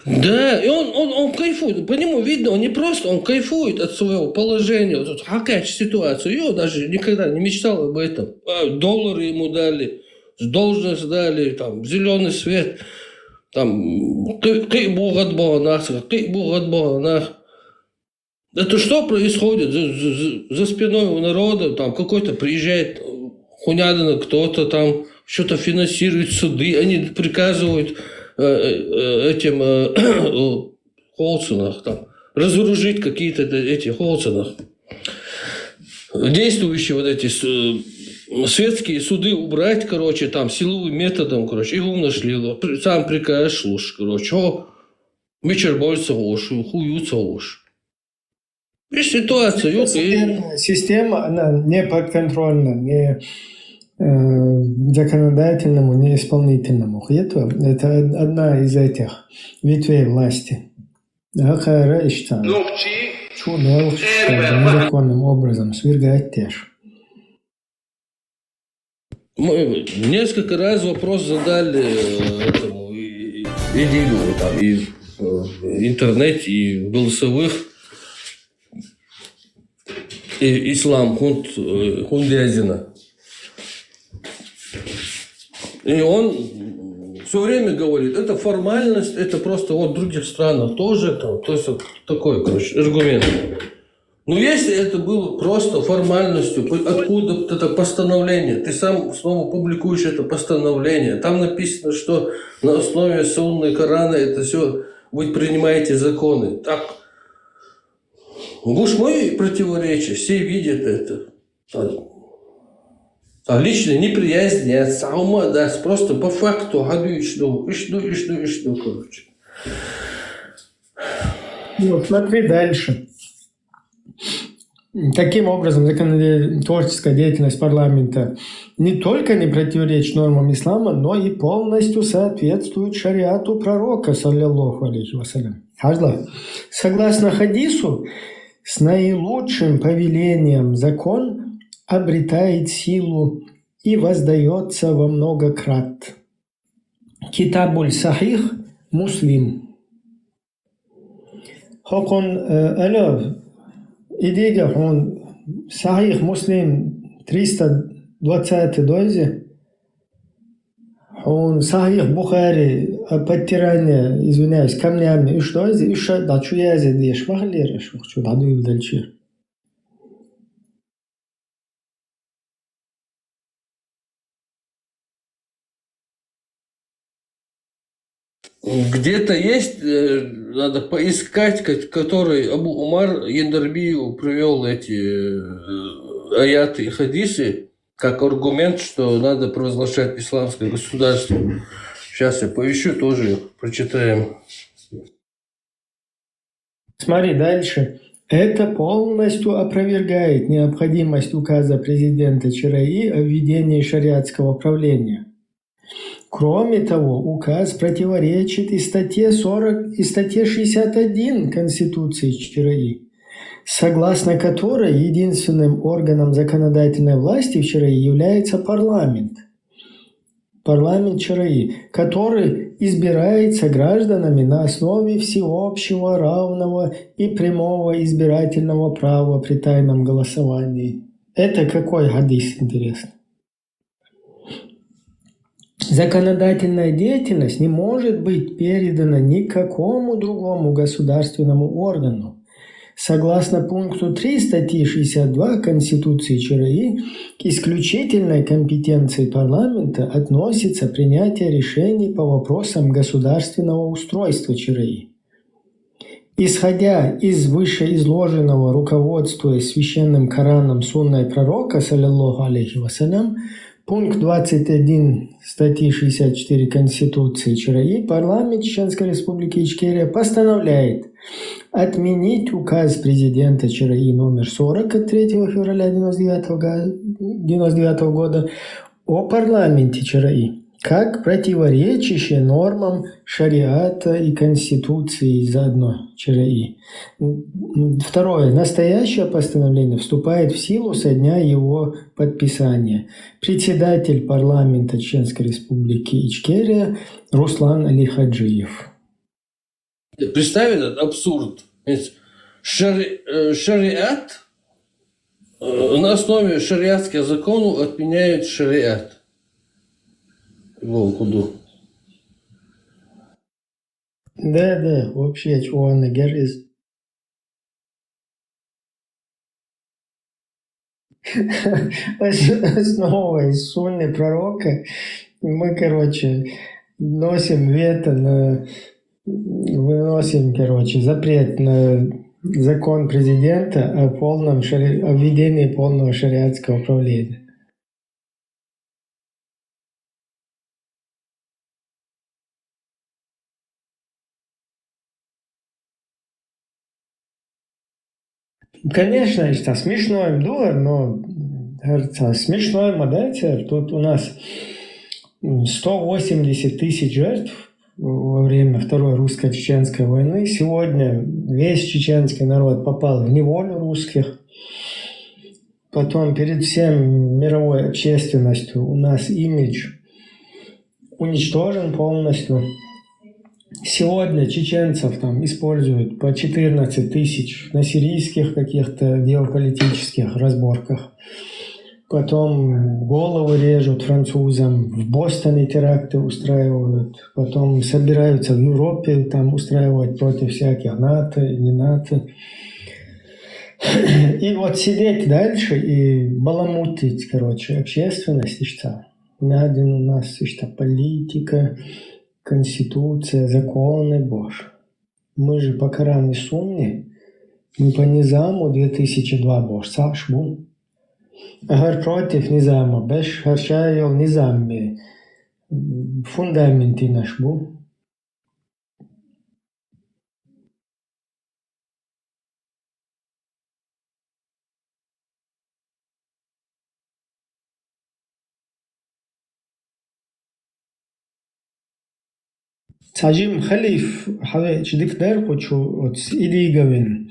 Да, и он кайфует. По нему видно, он не просто, он кайфует от своего положения. Вот какая ситуация. Я даже никогда не мечтал об этом. Доллары ему дали, должность дали, там, зеленый свет. Там, это что происходит за спиной у народа? Там какой-то приезжает хунядина, кто-то там что-то финансирует суды, они приказывают этим холцинах там разоружить какие-то эти холцинах. Действующие вот эти светские суды убрать, короче, там силовым методом, короче, его нашли, сам приказ слушай, короче, вечер борется ложь, хуются ложь. И ситуация, система, она не подконтрольна, не законодательному, не исполнительному. Это одна из этих ветвей власти. Незаконным образом свергать теж. Мы несколько раз вопрос задали этому Идилу, там, и в интернете, и в голосовых. И Ислам Хундязина. И он все время говорит, это формальность, это просто вот в других странах тоже, там, то есть вот такой, короче, аргумент. Но если это было просто формальностью, откуда это постановление, ты сам снова публикуешь это постановление, там написано, что на основе Сунны и Корана это все, вы принимаете законы. Так, уж мои противоречия, все видят это. А личная неприязнь не от саума даст, просто по факту году и что, короче. Ну, смотри дальше. Таким образом, законотворческая деятельность парламента не только не противоречит нормам ислама, но и полностью соответствует шариату пророка, саллиллаху алейхи вассалям. Согласно хадису, с наилучшим повелением закон обретает силу и воздается во много крат. Китабуль Сахих Муслим. Хокон Алев. Идея он Сахих Муслим 320 дозе. Он Сахих Бухари подтирание, извиняюсь, камнями. И что это? И что? Да, что я здесь? Махлера, что да, ну и дальше. Где-то есть, надо поискать, который Абу Умар Яндарбию привел эти аяты и хадисы как аргумент, что надо провозглашать исламское государство. Сейчас я поищу, тоже их прочитаем. Смотри дальше. Это полностью опровергает необходимость указа президента ЧРИ о введении шариатского правления. Кроме того, указ противоречит и статье 40, и статье 61 Конституции ЧРИ, согласно которой единственным органом законодательной власти в ЧРИ является парламент. Парламент ЧРИ, который избирается гражданами на основе всеобщего, равного и прямого избирательного права при тайном голосовании. Это какой хадис, интересно? Законодательная деятельность не может быть передана никакому другому государственному органу. Согласно пункту 3 статьи 62 Конституции ЧРИ, к исключительной компетенции парламента относится принятие решений по вопросам государственного устройства ЧРИ. Исходя из вышеизложенного, руководствуясь священным Кораном, сунной пророка, саллиллаху алейхи вассалям, Пункт 21 статьи 64 Конституции ЧРИ. Парламент Чеченской Республики Ичкерия постановляет отменить указ президента ЧРИ номер 40 от 3 февраля 1999 года о парламенте ЧРИ как противоречащее нормам шариата и Конституции заодно ЧРИ. Второе. Настоящее постановление вступает в силу со дня его подписания. Председатель парламента Чеченской Республики Ичкерия Руслан Алихаджиев. Представь этот абсурд. Шариат на основе шариатских законов отменяют шариат. Волкуду. Да, вообще, чего он говорит. Основываясь сунны пророка, мы, носим выносим, запрет на закон президента о введении полного шариатского управления. Конечно, это смешной дур, но смешной модель. Тут у нас 180 тысяч жертв во время Второй русско-чеченской войны. Сегодня весь чеченский народ попал в неволю русских. Потом перед всем мировой общественностью у нас имидж уничтожен полностью. Сегодня чеченцев там используют по 14 тысяч на сирийских каких-то геополитических разборках. Потом головы режут французам, в Бостоне теракты устраивают. Потом собираются в Европе там устраивать против всяких НАТО, не НАТО. И вот сидеть дальше и баламутить, общественность, что надо у нас, что политика, Конституция, законы, Боже. Мы же по Корану и Сунне, мы по Низаму 2002 Боже, Сашбу. Агар против Низама, беш харшайол Низамми, фундаменты наш бу. Сажим халиф, хаве чдик дер хочу от Илиговин.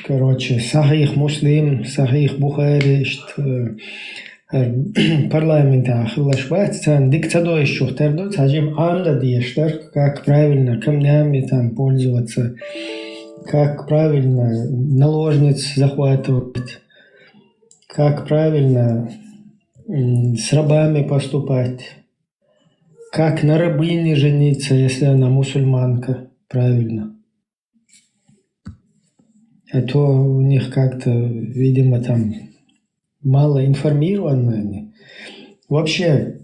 Сахих Муслим, Сахих Бухари, парламента Ахиллашват, диктадой шухтердут, сажим анда диештер, как правильно камнями там пользоваться, как правильно наложниц захватывать, как правильно с рабами поступать, как на рабыне жениться, если она мусульманка, правильно. А то у них как-то, видимо, там мало информированы они. Вообще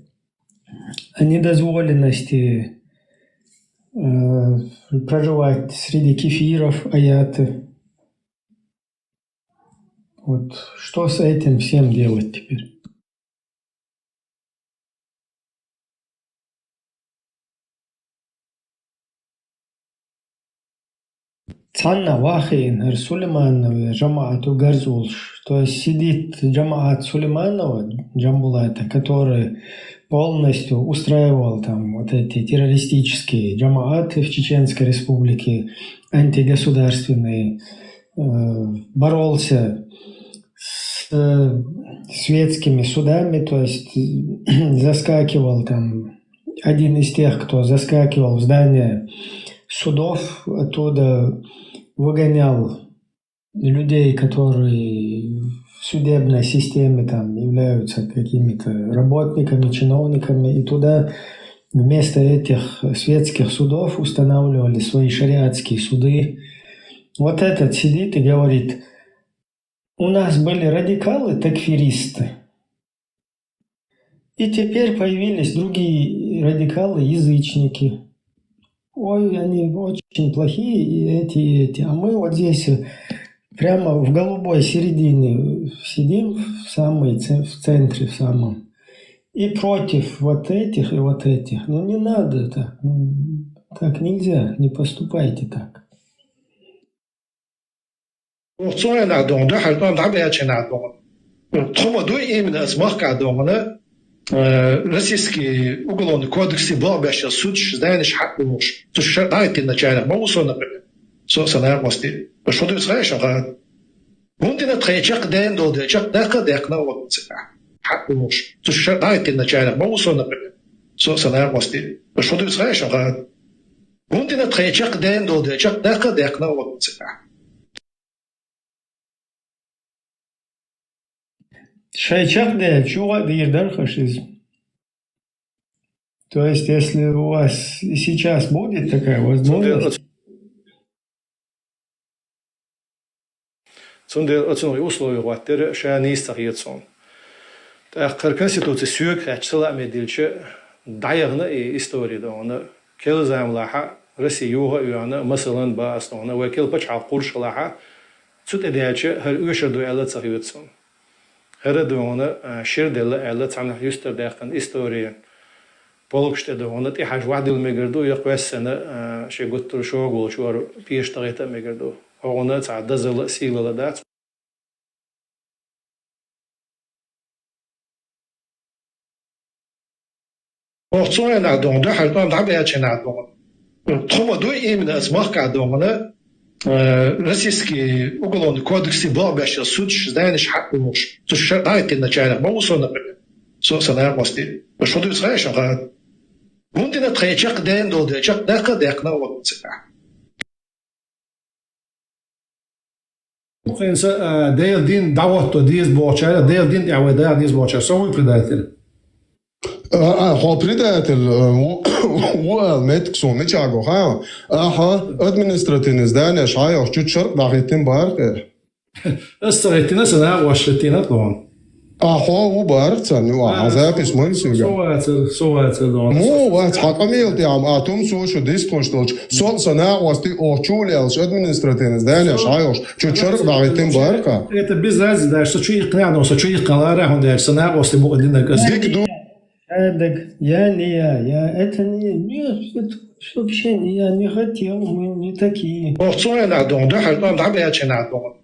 о недозволенности проживать среди кефиров, аяты. Вот что с этим всем делать теперь? Цанна Вахин, Сулейманова, Джамаату Гарзулш. То есть сидит Джамаат Сулейманова, Джамбулата, который полностью устраивал там вот эти террористические джамааты в Чеченской Республике, антигосударственные, боролся с светскими судами, то есть заскакивал там, один из тех, кто заскакивал в здание судов, оттуда выгонял людей, которые в судебной системе там являются какими-то работниками, чиновниками, и туда вместо этих светских судов устанавливали свои шариатские суды. Вот этот сидит и говорит: у нас были радикалы, такфиристы, и теперь появились другие радикалы, язычники. Ой, они очень плохие, и эти. А мы вот здесь прямо в голубой середине сидим, в центре в самом. И против вот этих и вот этих. Ну не надо так. Так нельзя, не поступайте так. Российский уголовный кодекс бабящий суд знаешь хак муж. То что дайте начало маусона. Сосана мости. Что ты знаешь, а Бунтина третьяк день до дечак дек на вот хак муж. То что дайте начало маусона. Сосана мости. Что ты знаешь, а Бунтина третьяк день до дечак дек на вот Шайчак да чуга бирдар фашизм. То есть, если у вас сейчас будет такая возможность... Цунде оценивая условия ватер шанистах яцон. Так конституция сюк хачсала медильче даягна и история да она келзам лаха Россия юга юана масалан ба основна вакил пача курш лаха цут эдяче хер юшаду элат сахиютсон. هردونا شير دل علت عن يستر داخل إستوريا بولكشت دونا تي حاج واحد المجردو يقوس سنة شيء قلت له شو أقول شو بيش تغيت المجردو هونا تعدى زل سيل لدات وقتنا نعدون ده حلقان دعبي أشي نعدون ثم دو إيمن أسمح كعدونا Российский уголовный кодекс бабящий суд знаешь хак муж. То что дайте начало маусона. Сосана мости. Что ты знаешь, а Бунтина третьяк день до дечак дек на вот Mensen deel din davat to dies bochara deel din ja da dies bochara so предатель. هو предатель متك سو متشاغو ها ادمنستراتين здание шайо чуть шарп багитин бар استغيتنا سنه واشتينا طبعا هو بارتن وعذاب اسمه سوات مو وات حقميل دي عم اتوم سو شو ديستونشتوش سو سنه واستي اوچوليلش ادمنستراتين здание шайо чуть шарп багитин бар это без разницы да что чуть قناعه что чуть قلاره он да سنه واستي بودنا это нет, это вообще я не хотел, мы не такие. وقتنا نعدون ده حلقان دعبي أشي نعدون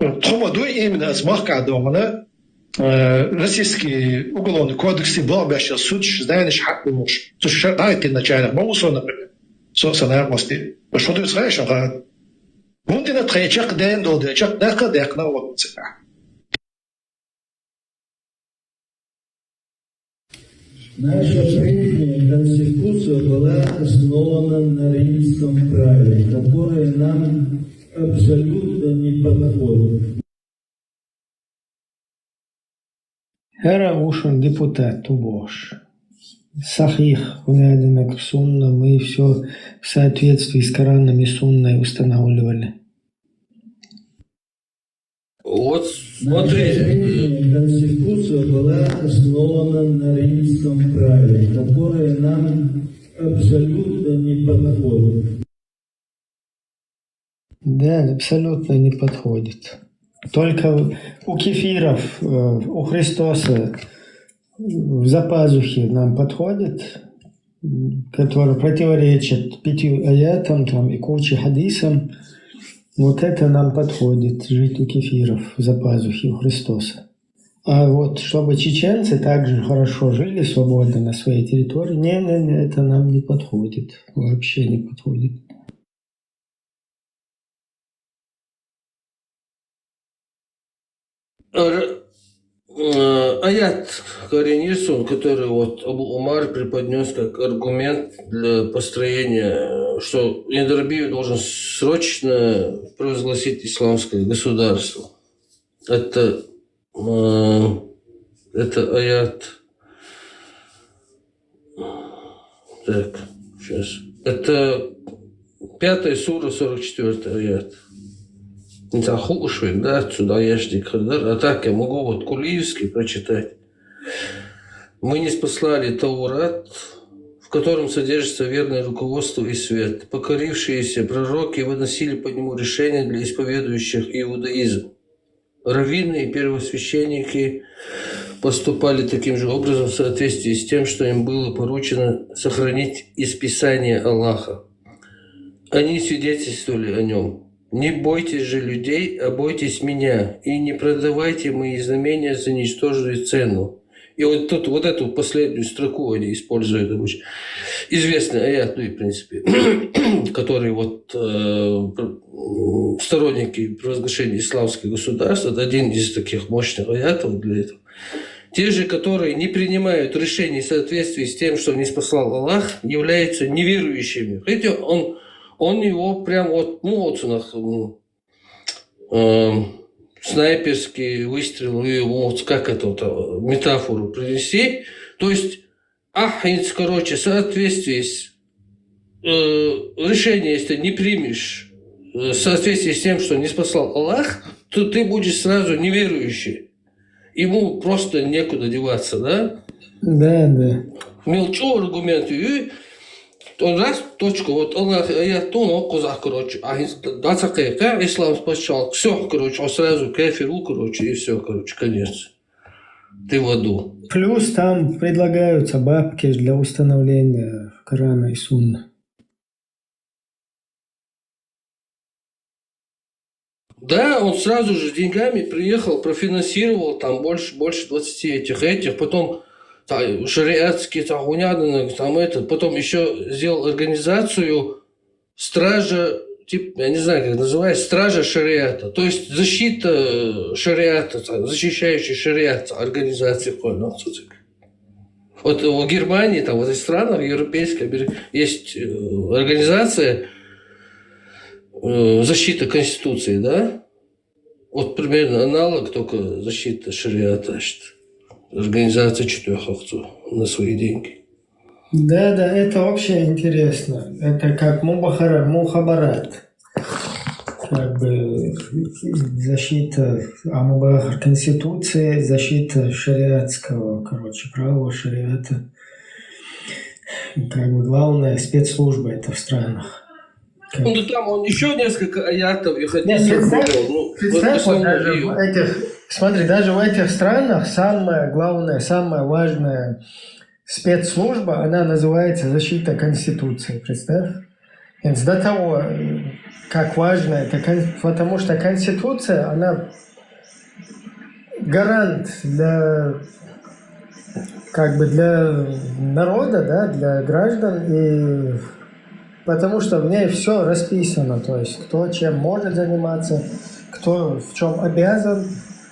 ثم دو إيمن أسمح كعدونا Российский уголовный кодекс бабящий суд знаешь хак муж. То что дайте начало маусона. Сосана мости. Что ты знаешь, а Бунтина третьяк день до дечак дек на вот Наша прежняя конституция была основана на римском праве, которое нам абсолютно не подходит. Эра ушен депутат убош. Сахих, унядинок сунна, мы все в соответствии с Кораном и сунной устанавливали. Вот смотри. Конституция была основана на римском праве, которое нам абсолютно не подходит. Да, абсолютно не подходит. Только у кефиров, у Христоса в запазухе нам подходит, который противоречит 5 аятам там, и куче хадисам. Вот это нам подходит, жить у кефиров за пазухи у Христоса. А вот чтобы чеченцы также хорошо жили свободно на своей территории, не, это нам не подходит, вообще не подходит. Аят Коренисун, который вот Абу Умар преподнес как аргумент для построения, что Индербиев должен срочно провозгласить исламское государство. Это аят. Так, сейчас. Это 5 сура, 44 аят. Захушвик, да, отсюда яшник хадар. А так я могу вот Кулиевский прочитать. Мы не спаслали Таурат, в котором содержится верное руководство и свет. Покорившиеся пророки выносили по нему решения для исповедующих иудаизм. Раввины и первосвященники поступали таким же образом в соответствии с тем, что им было поручено сохранить из Писания Аллаха. Они свидетельствовали о нем. «Не бойтесь же людей, а бойтесь меня, и не продавайте мои знамения за ничтожную цену». И вот тут вот эту последнюю строку они используют. Известный аят, ну и в принципе, который вот сторонники провозглашения исламских государств, это один из таких мощных аятов для этого. Те же, которые не принимают решений в соответствии с тем, что не спасал Аллах, являются неверующими. Видите, он его прям вот, снайперский выстрел, вот как это вот, метафору принести. То есть, короче, в соответствии с решение, если не примешь в соответствии с тем, что не спасал Аллах, то ты будешь сразу неверующий. Ему просто некуда деваться, да? Да. Мелчу аргументы, и он раз, точку, вот Аллах, я то, козах, короче, ислам спасал, все, короче, он сразу кафиру, короче, и все, короче, конец. Ты в аду. Плюс там предлагаются бабки для установления Корана и Сунны. Да, он сразу же деньгами приехал, профинансировал там больше 20 этих, потом шариатские потом еще сделал организацию стража, типа, я не знаю, как называется, стража шариата, то есть защита шариата, защищающая шариат организации. Вот в Германии, там, в этих странах европейской есть организация защита Конституции, да? Вот примерно аналог, только защита шариата, организация 4 овцов на свои деньги. Да, это вообще интересно. Это как мухабарат. Как бы защита Конституции, защита шариатского, права шариата. Как бы главная спецслужба это в странах. Ну, там он еще несколько аятов и хотел. Смотри, даже в этих странах самая главная, самая важная спецслужба, она называется защита Конституции, представь? До того, как важно это, потому что Конституция, она гарант для народа, да, для граждан, и потому что в ней все расписано, то есть кто чем может заниматься, кто в чем обязан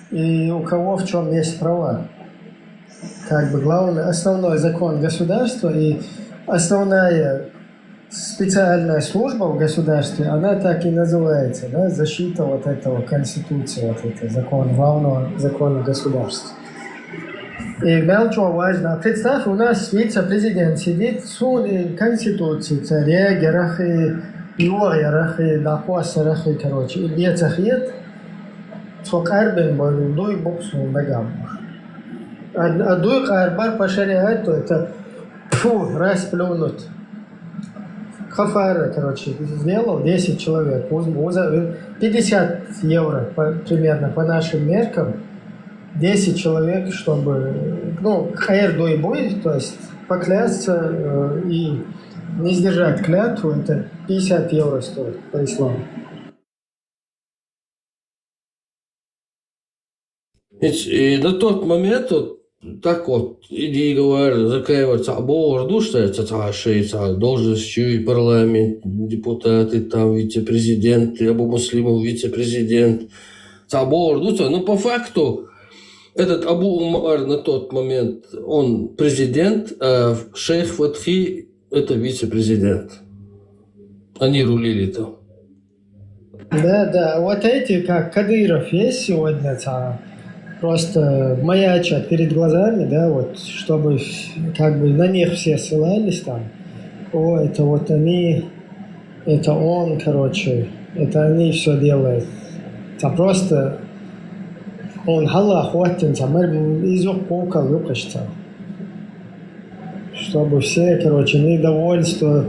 и у кого в чем есть права. Главный, основной закон государства и основная специальная служба в государстве, она так и называется, да, защита вот этого Конституции, вот этого закона, главного закона государства. И мелочь важно. Представь, у нас вице-президент сидит, суд Конституции, царя, герахи, юарахи, дахуасарахи, и бецахет, цокарбен дуй боксу нагам. А дуй карбар по шариату, это расплюнуть. Хафара, сделал 10 человек, 50 евро примерно по нашим меркам, 10 человек, чтобы, хайр дуй будет, то есть поклясться и не сдержать клятву, это 50 евро стоит по исламу. И на тот момент так вот, иди говорят, закаиваться об орду, что это должностью и парламент, депутаты, там вице-президенты, Абу Муслимов вице-президент, об орду, но по факту этот Абу Умар на тот момент, он президент, а шейх Фатхи это вице-президент. Они рулили там. Да, вот эти, как Кадыров есть сегодня, просто маячат перед глазами, да, вот, чтобы на них все ссылались там. Это вот они, это он, это они все делают. Просто он Аллах хватит, изюк полка выпущен. чтобы все, короче, недовольство,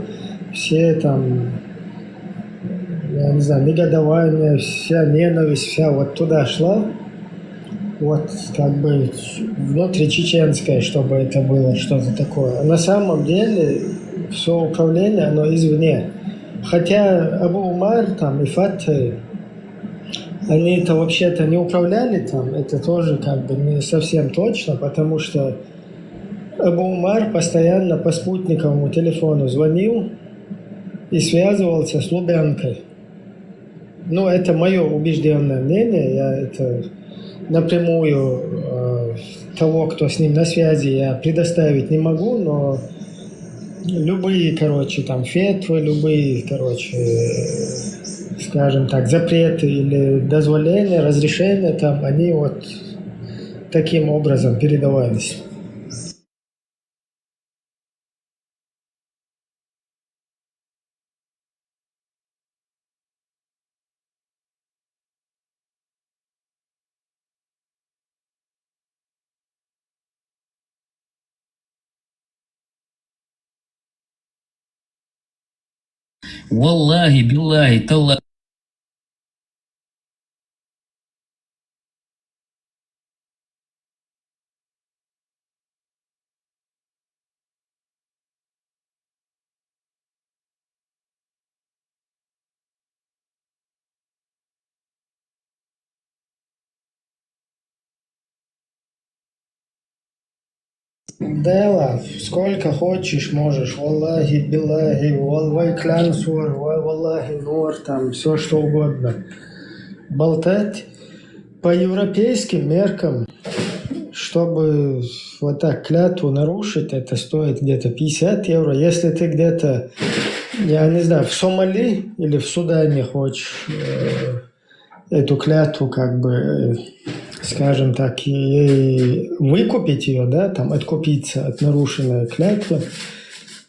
все там, я не знаю, негодование, вся ненависть, вся вот туда шла. Вот как бы внутричеченское, чтобы это было что-то такое. А на самом деле все управление, оно извне. Хотя Абу Умар там и Фатх, они это вообще-то не управляли там, это тоже как бы не совсем точно, потому что Абу Умар постоянно по спутниковому телефону звонил и связывался с Лубянкой. Ну, это мое убежденное мнение, я это напрямую того, кто с ним на связи, я предоставить не могу, но любые, короче, там фетвы, любые, короче, скажем так, запреты или дозволения, разрешения, там, они вот таким образом передавались. Валлахи, биллахи, таллахи. Да ладно, сколько хочешь, можешь. Валлахи, биллахи, валвай клянсур, валлахи нур, там все что угодно. Болтать по европейским меркам, чтобы вот так клятву нарушить, это стоит где-то 50 евро. Если ты где-то, я не знаю, в Сомали или в Судане хочешь эту клятву как бы, скажем так, ей выкупить ее, да, там откупиться от нарушенной клятвы,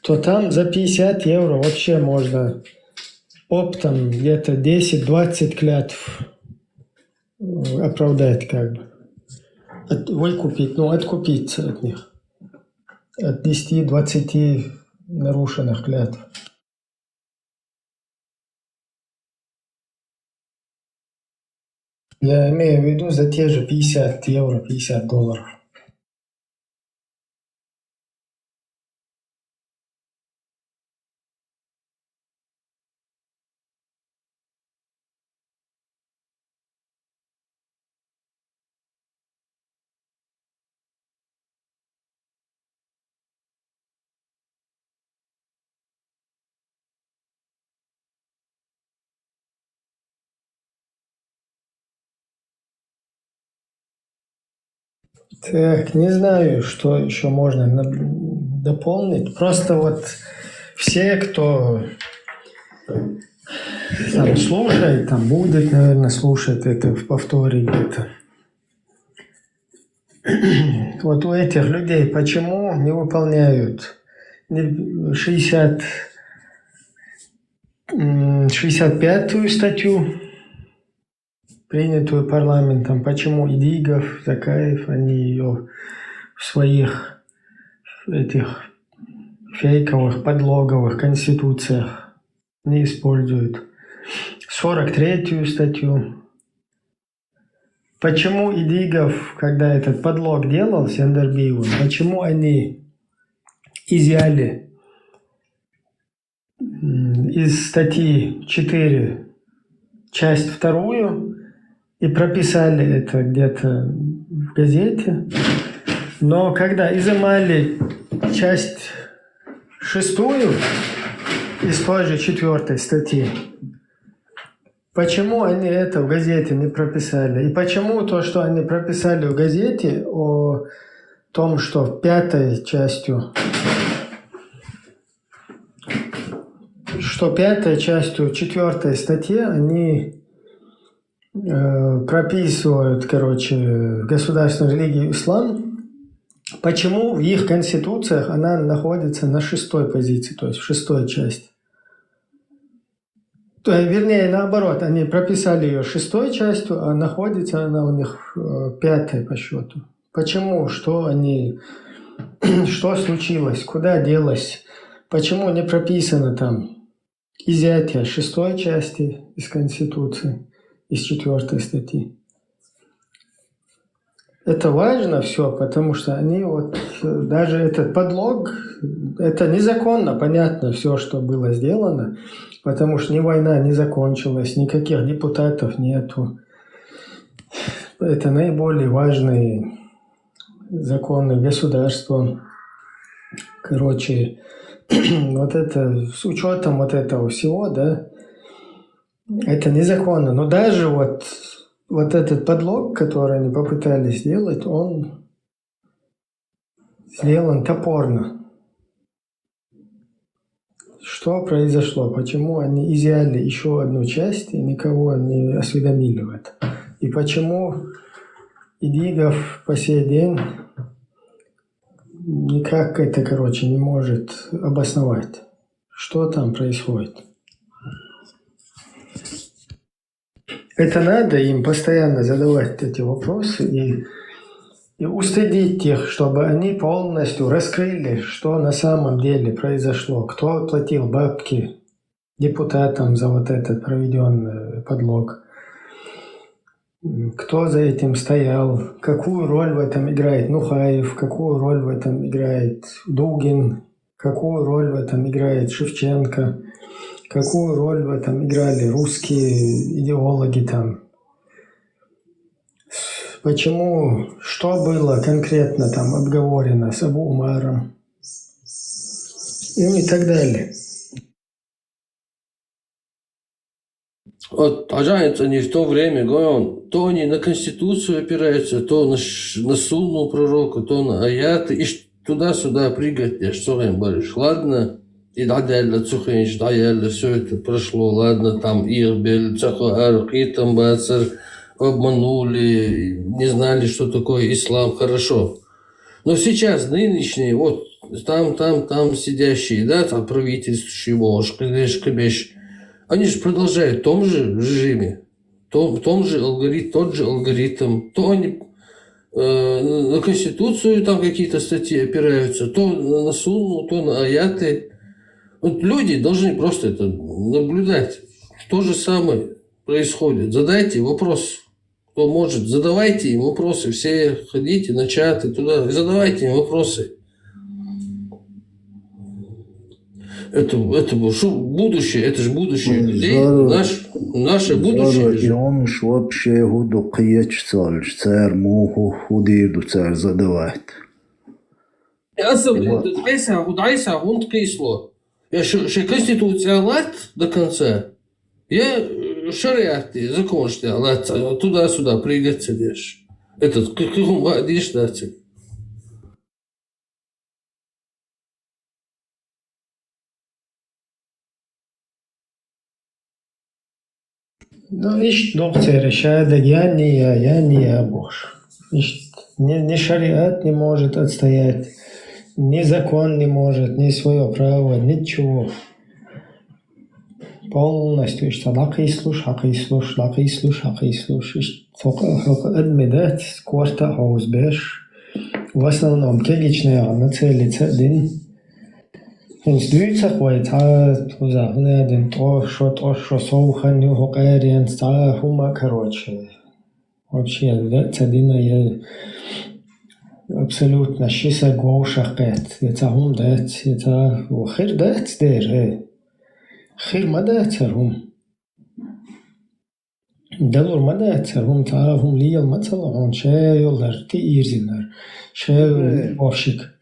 то там за 50 евро вообще можно оптом где-то 10-20 клятв оправдать как бы. Выкупить, ну, откупиться от них. От 10-20 нарушенных клятв. Я имею в виду за те же 50 евро, 50 долларов. Так, не знаю, что еще можно дополнить. Просто вот все, кто там слушает, там будет, наверное, слушать это в повторе где-то. Вот у этих людей почему не выполняют 65-ю статью, принятую парламентом, почему Идигов, Закаев, они ее в своих этих фейковых, подлоговых конституциях не используют. 43-ю статью. Почему Идигов, когда этот подлог делал с Яндербиевым, почему они изъяли из статьи 4 часть 2 и прописали это где-то в газете, но когда изымали часть 6 из той же 4 статьи, почему они это в газете не прописали? И почему то, что они прописали в газете о том, что 5-й частью, что 5-й частью 4 статьи они прописывают, короче, государственную религию ислам, почему в их конституциях она находится на 6-й позиции, то есть в 6-й части? Вернее, наоборот, они прописали ее 6-й частью, а находится она у них 5-й по счету. Почему? Что они что случилось, куда делось, почему не прописано там изъятие 6 части из Конституции, из 4 статьи. Это важно все, потому что они вот, даже этот подлог, это незаконно, понятно, все, что было сделано, потому что ни война не закончилась, никаких депутатов нету. Это наиболее важные законы государства. Короче, вот это, с учетом вот этого всего, да, это незаконно. Но даже вот этот подлог, который они попытались сделать, он сделан топорно. Что произошло? Почему они изъяли еще одну часть и никого не осведомили в это? И почему Идигов по сей день никак это, короче, не может обосновать, что там происходит? Это надо им постоянно задавать эти вопросы и устыдить их, чтобы они полностью раскрыли, что на самом деле произошло, кто платил бабки депутатам за вот этот проведенный подлог, кто за этим стоял, какую роль в этом играет Нухаев, какую роль в этом играет Дугин, какую роль в этом играет Шевченко, какую роль в этом играли русские идеологи там. Почему, что было конкретно там обговорено с Абу Умаром и так далее. Вот, оказывается, они в то время, говорят, то они на Конституцию опираются, то на сунну пророка, то на аяты, и туда-сюда прыгать, я что им говоришь, ладно, и дадялля, цухенч, дадялля, все это прошло, ладно, там Ирбель, Цахуар, Китам, Бацар, обманули, не знали, что такое ислам, хорошо. Но сейчас нынешние, вот там сидящие, да, там правительствующие, Кабеш, они же продолжают в том же режиме, тот же алгоритм, то они на Конституцию там какие-то статьи опираются, то на сунну, то на аяты. Вот люди должны просто это наблюдать. То же самое происходит. Задайте вопрос, кто может, задавайте им вопросы, все ходите на чаты туда и задавайте им вопросы. Это будущее, это же будущее людей, наше будущее. И он ж вообще худу киечцаль, царь муху худиду царь задавать. Дайся, он кисло. Я ще Конституция лад до конца. Я шариаты, закон что лад, туда-сюда прыгать сидишь. Этот, как он бадишь, да, Ну, ищ доктор решает, я не я Бож. Ни шариат не может отстоять, ни закон не может, ни свое право, ничего. Полностью, что лакислуш. Адмидат, кварта хаузбеш. В основном, келичная на целица один. Институция хватает, один то, что соуханю, хокариан, стала хума, короче. Вообще, да, цадина я абсолютно шиса гошах кэт. Это хум дат, это хир дат дэр, хир мадат хум. Далур мадат хум, та хум лиял мацала, он шейл ти ирзинар, шейл вовшик.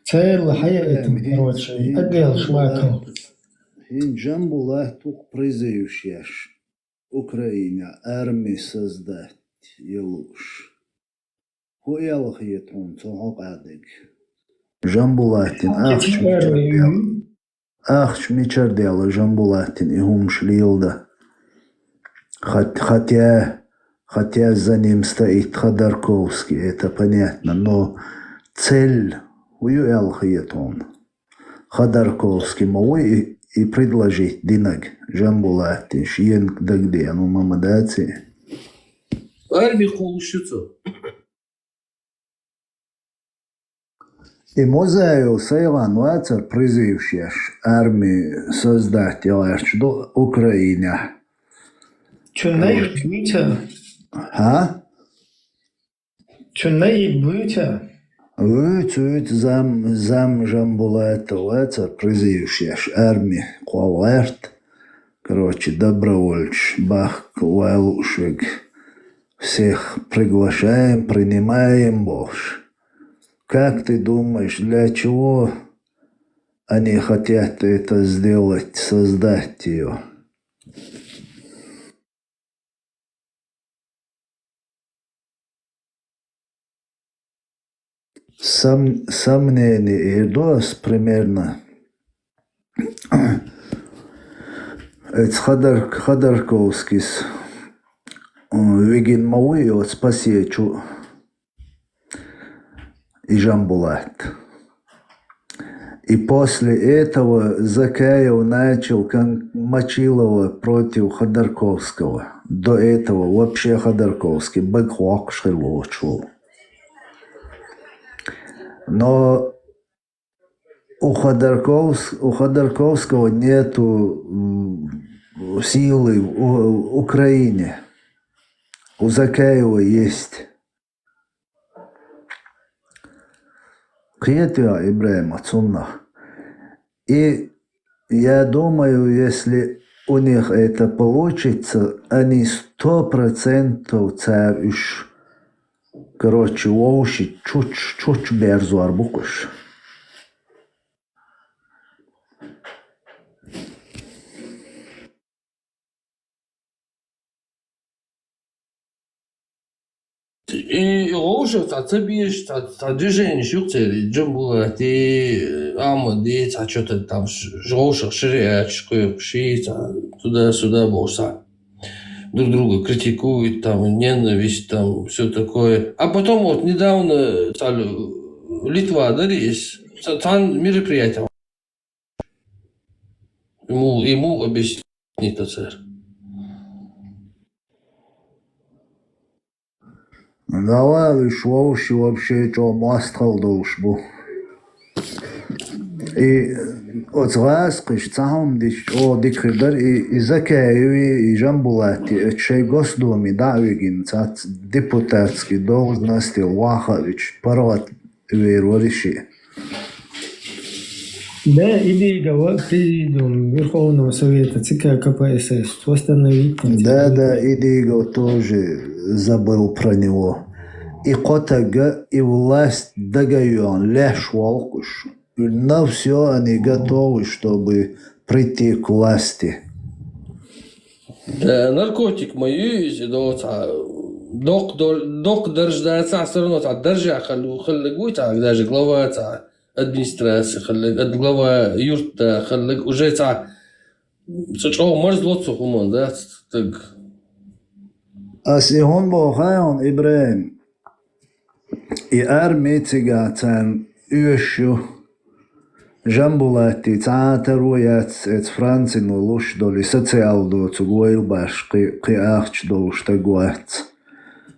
Цель хаятым, короче, отдел шмакал. Хинджам была тук призывающаяш Украине армии создать елуш. Хуялах етун цохок адыг. Жамбулатин ахч мичар дела Жамбулатин и хумшлилда. Хотя за ним стоит Ходорковский, это понятно, но цель Хуялахиетон. Ходорковский мой и предложить динаг Жамбулатин, шиен дагде, ну мамадаци. Армия холущица. И музею Сейлан Вацар призывший армию создать до Украины. Что наибыта? А? Что наибыта? Вычуть зам Жамбулата Вацар призывший армию Куалерт. Короче, добровольч, бах, Вайлушек. Всех приглашаем, принимаем, Бож. Как ты думаешь, для чего они хотят это сделать, создать ее? Сомнений идос примерно. Это Ходорковский Вигин Мауи от Спасечу и Жамбулат. И после этого Закаев начал Мочилова против Ходорковского. До этого вообще Ходорковский бэкхуак шелочу. Но у Ходорковского нету силы в Украине. У Закаева есть. Кьетя Ибраим Ацуннах. И я думаю, если у них это получится, они 100% царь уж, короче, воуши чуть берзу арбукуш. И уже цабиш, движение шухтели, джамбула, ты амади, что-то там жоша, шириачку, шиица, туда-сюда болса. Друг друга критикуют, там, ненависть, там, все такое. А потом вот недавно Литва, да, есть, там мероприятие. Ему объяснит царь. Давай лишь вообще что мастал должбу. И от раз кыштам дикридер и Закаеви и Жамбулати это шей Госдуме давигин цат депутатский должности Вахович парад верующий. Да, идея президиум Верховного Совета ЦК КПСС восстановить. Да, идея тоже забыл про него. И Котага, и власть догоен, лишь волкуш. На все они готовы, чтобы прийти к власти. Да, наркотик мои, док дождаться, все равно держа халлигуй, даже глава администрации, глава юрта халлиг, уже что может злоться хуман, да, так. А сион бохаон Ибраим и армия цигацан ющу Жамбулати цаатаруяц эц Францину луш доли социалду цугоил баш киахч доуш тагуац.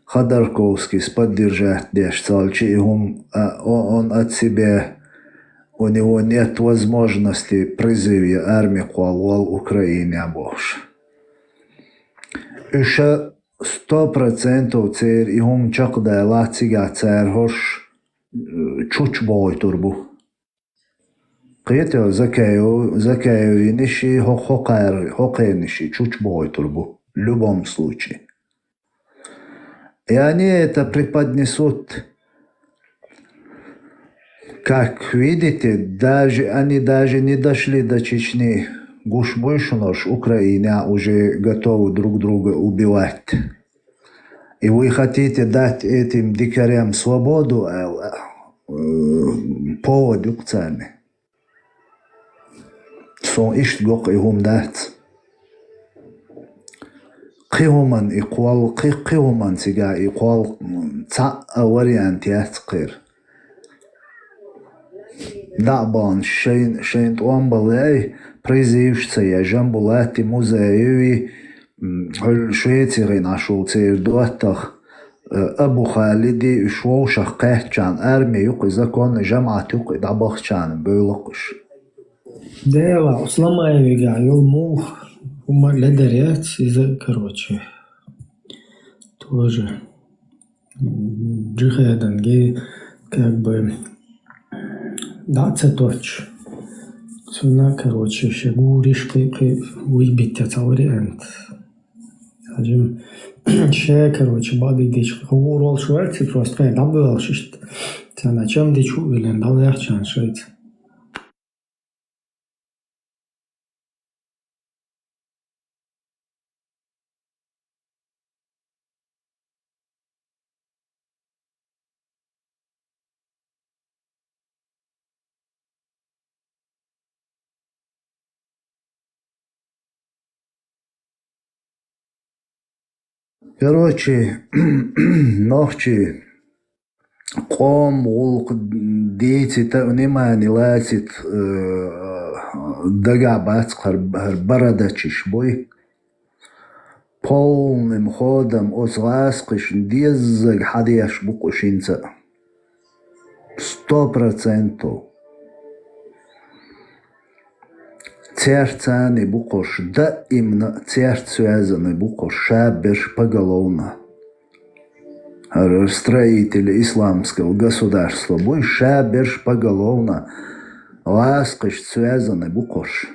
Ходорковский поддержать деш цалчи, он от себя, у него нет возможности призыва армии куалвал Украине обош. Еще 100% цер и он чакда латига цер хош чуч бой турбу. Кьетя Закаев ниши хокаир ниши чуч бой турбу. В любом случае. И они это преподнесут, как видите, они даже не дошли до Чечни. Гушбойшунош, Украина уже готовы друг друга убивать. И вы хотите дать этим дикарям свободу, поводу к цами. Сон ишт гок и гум дать. قيهمان إقوال قيهمان سجى إقوال تا واريانت يتقير دعبان شين توان بلاي بريزيوش سيا جنبولاتي موزايوي هل شويتي غين عشو تير دواتخ أبو خالدي شو شقه كان أرمي يق إذا كان جماعة يق إذا بخ كان بيلقش Да, сломаю я, ему ледерец из, короче, тоже джихаданги, как бы, да, цветоч. Цена, короче, все гуришки, выбить это вариант. Скажем, все, короче, бады дичь, говорил швейцы просто, да, было, что на чем дичу, или да, легче швейцы. Короче, ночи قوم غلق ديتي تأنيماني لاتت دقع باتقر بردتش بوي полным ходом осваскиш диззаг хадияш букушинца 100%. Церцаны букош да именно церцуязаны букош шабеш поголовно. Строители исламского государства бой шабеш поголовно ласкаш связаны букош.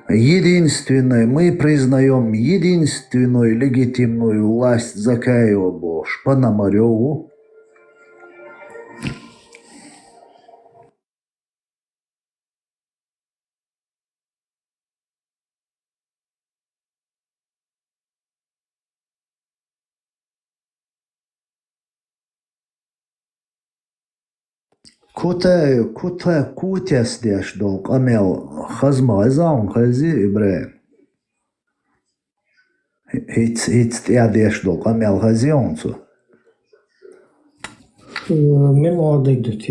Единственное, мы признаем единственную легитимную власть Закаева Бош Пономареву. Кутяс деш долг амел хазма изаун хази ибре. Хит я деш долг амел хази онцу. Мелодик дут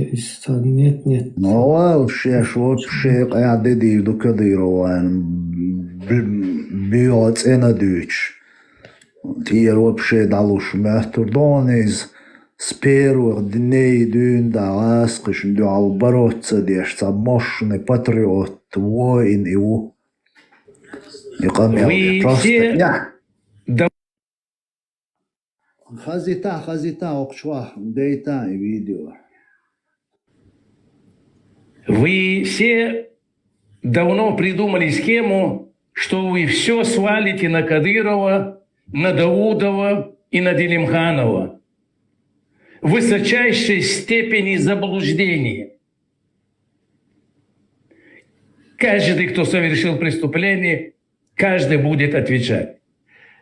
нет. Ну, шеш вообще я дедир до кадирован биоц энадуч. Тир вообще далуш мехтурдонез. С первых дней дюнда ласкаш дюал бороться дешца мощный патриот, воин его. Вы все... Хазита, окшва, дейта и видео. Вы все давно придумали схему, что вы все свалите на Кадырова, на Даудова и на Делимханова. В высочайшей степени заблуждения. Каждый, кто совершил преступление, каждый будет отвечать.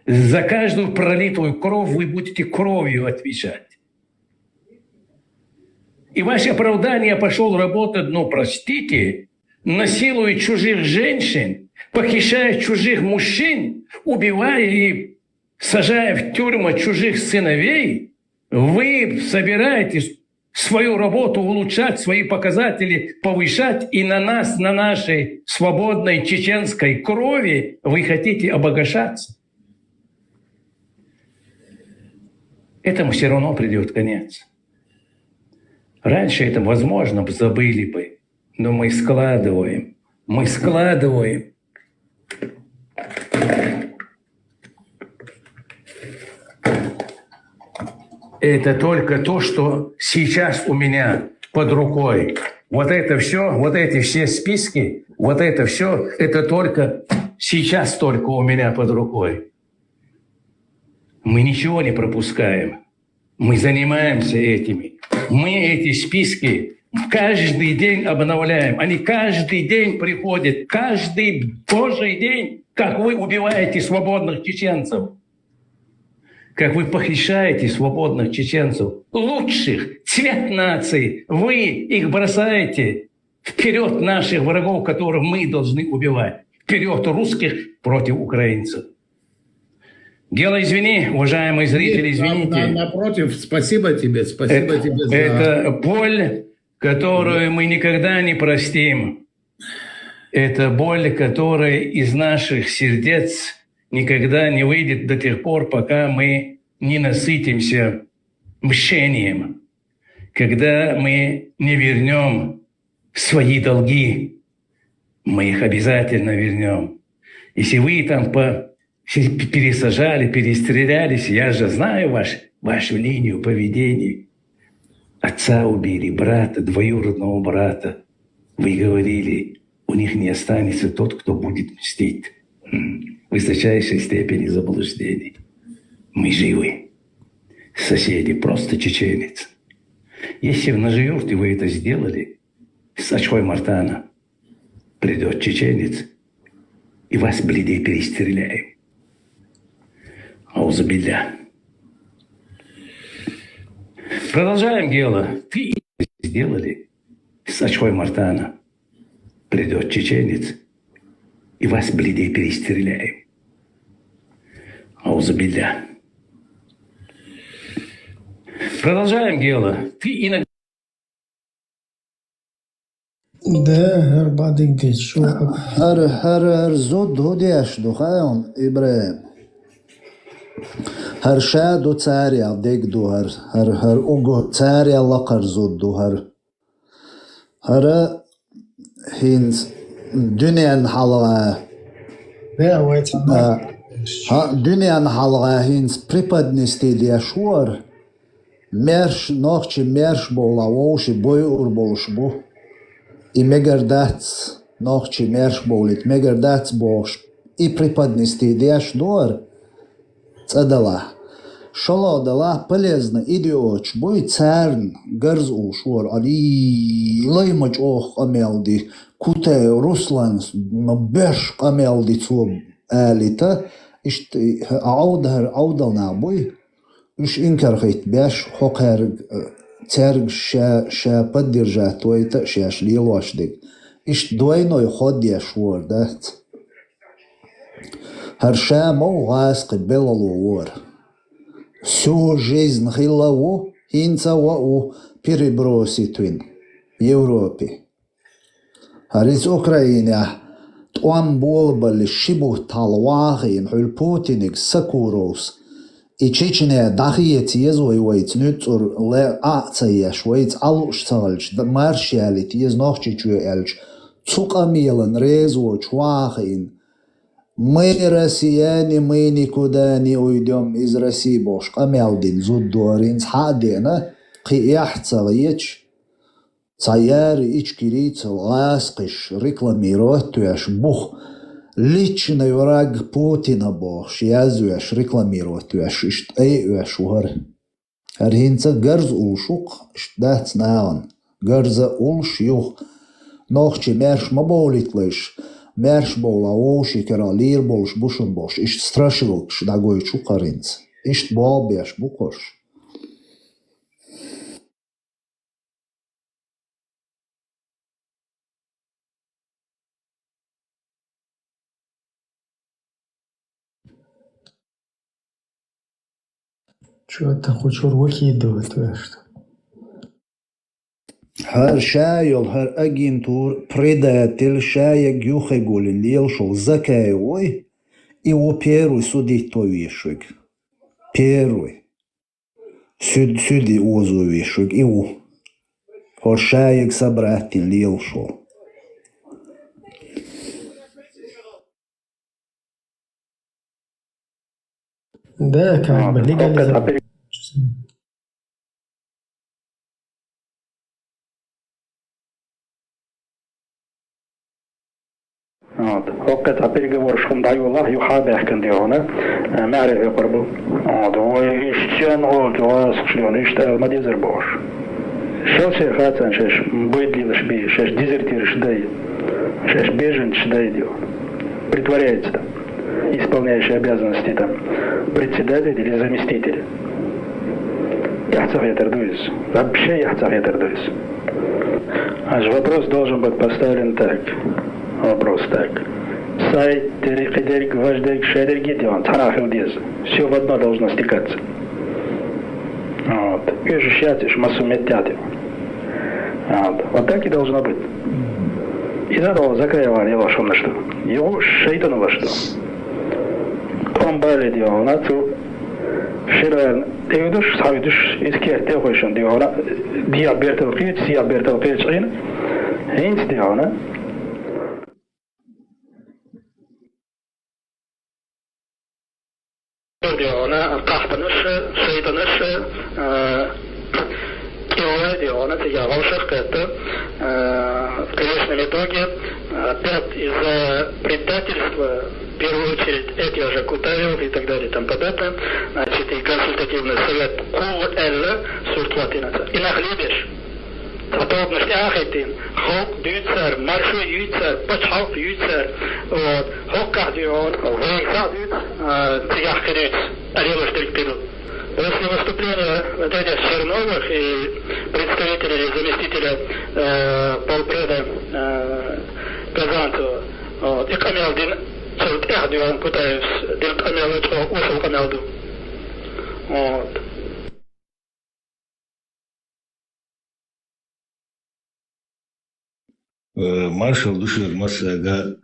За каждую пролитую кровь вы будете кровью отвечать. И ваше оправдание: пошел работать, ну простите, насилуя чужих женщин, похищая чужих мужчин, убивая и сажая в тюрьму чужих сыновей. Вы собираетесь свою работу улучшать, свои показатели повышать, и на нас, на нашей свободной чеченской крови вы хотите обогащаться. Этому все равно придет конец. Раньше это, возможно, забыли бы, но мы складываем. Это только то, что сейчас у меня под рукой. Вот это все, вот эти все списки, вот это все, это только сейчас только у меня под рукой. Мы ничего не пропускаем. Мы занимаемся этими. Мы эти списки каждый день обновляем. Они каждый день приходят. Каждый божий день, как вы убиваете свободных чеченцев. Как вы похищаете свободных чеченцев, лучших, цвет нации, вы их бросаете вперед наших врагов, которых мы должны убивать, вперед русских против украинцев. Гела, извини, уважаемые зрители, извините. Напротив, спасибо тебе за... Это боль, которую мы никогда не простим. Это боль, которая из наших сердец никогда не выйдет до тех пор, пока мы не насытимся мщением, когда мы не вернем свои долги, мы их обязательно вернем. Если вы там пересажали, перестрелялись, я же знаю вашу линию поведения. Отца убили, брата, двоюродного брата. Вы говорили, у них не останется тот, кто будет мстить. В высочайшей степени заблуждений. Мы живы. Соседи, просто чеченец. Если в Нажиюрте вы это сделали, с Ачхой Мартана придет чеченец, и вас, блядей, перестреляем. Аузубилля. Продолжаем дело. Ты сделали с Ачхой Мартана. Придет чеченец, и вас, блядей, перестреляем. Аузубилля. Продолжаем дело. Ты иногда... Да, Арбадик дед, что? هر زود هدیش دو خیام ابراهیم هر شاد و تاریا دیگ دو هر اوگو تاریا لقر زود دو هر هینز دنیا حلقه دنیا حلقه هینز приpadnosti دیشور مرش نخچی مرش бола ووشی بوی ور بولش بو и мегардац нохчи мерш болит мегардац бош и приpadности деш дор цадала шало дала полезно идиоч бой царн гарз ушор али лаймач ох амелди куте руслан беш амелди цу алита ишт аудална бой уж инкархит беш хокер церг ша поддержать это шаш лилошдик иш двойной ход я швор да харша маугас белалуор всю жизнь хилаву инцаву перебросит в Европе харис Украина там болбали шибу талвахин хул Путиник сакурос и Чечня дахиет езой войц нюцур ле акция войц алуш цалч маршалит ез нохчичу элч цукамилан резо чвахин мы россияне мы никуда не уйдем из России бош камелдин зуддорин хадена қияхцалич цаяр ичкириц ласкиш рекламировать туяш бух личный враг Путина бош язуяш рекламировать туяш ишт уяш ухар архинца гарз улшук штац наан гарза улш юх нохчи мерш маболит лиш мерш бола оши кера лир болш бушун бош ишт страшилок шдагой чукаринц ишт болбеш букош Что ты хочешь выкидывать, что? هر شايل هر агентур предатель шая гюхе голин лелшол закаевой и у первый судить то вишек. Первый. Сюди озу вишек и у. Хор шаек собратин лелшол. Да, как бы легализовать. وقت переговоры шумдаюллах юхабах кандиона معرف يقربوا ويشتيان قلت واسخشلون يشتغل ما ديزربوش شو شيء خاطر شاش بيدلي شبي شاش дезертир шдай шаш беженец шдай дел притворяется там исполняющий обязанности там председатель или заместитель вообще яхцаветердуис. Аж вопрос должен быть поставлен так. Вопрос так. Сайт, терикидерик, важдерик, шедерик, дион, тарахилдез. Все в одно должно стекаться. Вот. И же щатишь, массу метятил. Вот так и должно быть. Из этого закрывали его шум на что. Его шейтану во что. Комбали дион, нацу. Şirin diyordur, sayıdır, eski koyuşun diyor. Diyabetel kıyıcın. Hens diyor. Diyor, tahtınız, şeytanız, диона, я волшеб это, конечно, в итоге опять из-за предательства, в первую очередь, эти уже Кутаев и так далее, там подобное, значит, и консультативный совет КУЛ Суртватинаца. И нахлебешь. Способность ахетин, хок дюйцер, маршой дюйцер, почхалк дюйцер, вот, хокках дюйон, вейках дюйц, цигах дюйц, алилуш дюйц. После выступления вот этих Черновых и представителей, заместителя полпреда Казанцева, вот, и Камелдин, целый Эхдион Кутаев, Дин Камелдин, ушел Камелду. Вот. Маршал Душир Масага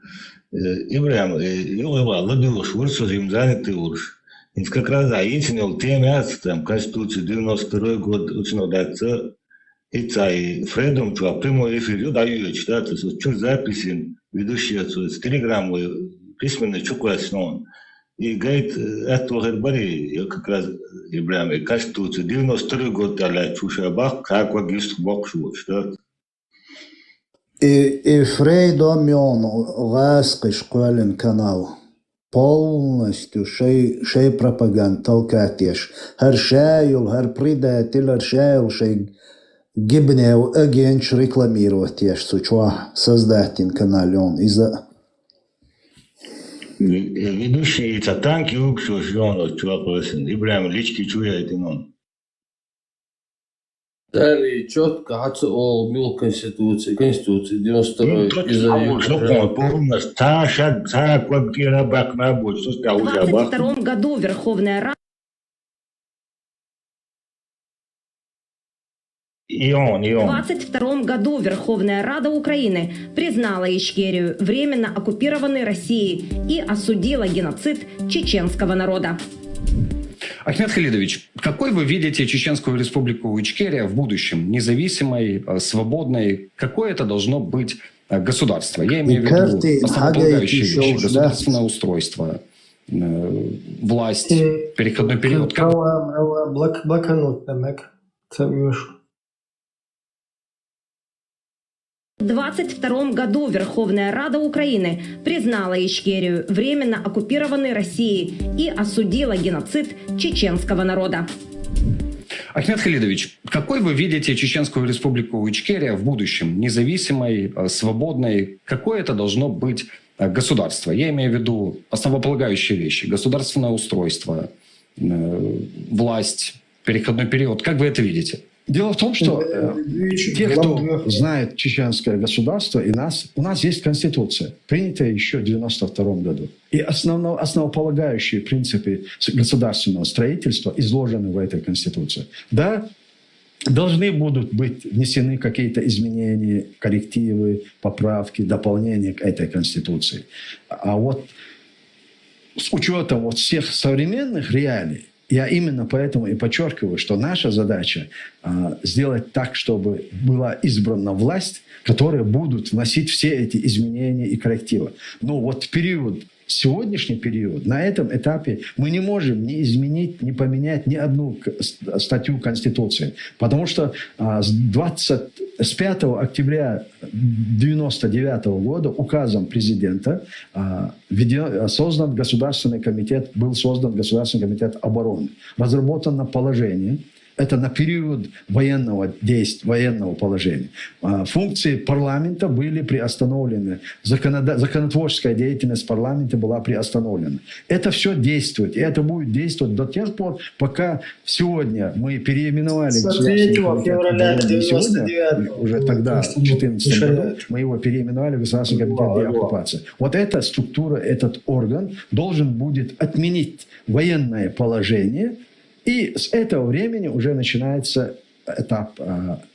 Ибрам, его лобилуш, урсус им заняты урш. И как раз оценил темы, там, Конституцию 92 год, учено даться, и цай, Фредом, что прямой эфир, даю читать, что записи, ведущие с телеграммой, письменно, что классно. И говорит, это говорит, я как раз, Ибрам, Конституцию 92 год, а чушабах, как вагист бог что. И Фрейдом он ласкаш квален канал. Полностью шей пропаганда толкатеш. Хар шайл, хар предатель, хар шайл, шей гибнев агенч рекламировать еш сучва создатель канал он из-за ведущий это танки уксу жон чувак лысин Ибрам лички чует он. Далее четко АЦО мил Конституции 92 полностью та квартира бак на бок. В 22 году Верховная Рада В 22 году Верховная Рада Украины признала Ичкерию временно оккупированной Россией и осудила геноцид чеченского народа. Ахмед Халидович, какой вы видите Чеченскую республику Ичкерия в будущем? Независимой, свободной? Какое это должно быть государство? Я имею в виду основополагающие вещи. Государственное устройство, власть, переходной период. В 22 году Верховная Рада Украины признала Ичкерию временно оккупированной Россией и осудила геноцид чеченского народа. Ахмед Халидович, какой вы видите Чеченскую республику Ичкерия в будущем? Независимой, свободной? Какое это должно быть государство? Я имею в виду основополагающие вещи. Государственное устройство, власть, переходной период. Как вы это видите? Дело в том, что те, кто знает чеченское государство, у нас есть Конституция, принятая еще в 1992 году. И основополагающие принципы государственного строительства изложены в этой Конституции. Да, должны будут быть внесены какие-то изменения, коррективы, поправки, дополнения к этой Конституции. А вот с учетом вот всех современных реалий, я именно поэтому и подчеркиваю, что наша задача сделать так, чтобы была избрана власть, которая будет вносить все эти изменения и коррективы. Но вот в период, сегодняшний период, на этом этапе мы не можем ни изменить, ни поменять ни одну статью Конституции. Потому что с 5 октября 1999 года указом президента был создан Государственный комитет обороны. Разработано положение. Это на период военного положения. Функции парламента были приостановлены. Законотворческая деятельность парламента была приостановлена. Это все действует. И это будет действовать до тех пор, пока сегодня мы переименовали Государственный комитет. Сегодня, уже тогда, в 2014 году, мы его переименовали в Государственный комитет деоккупации. Вот эта структура, этот орган должен будет отменить военное положение. И с этого времени уже начинается этап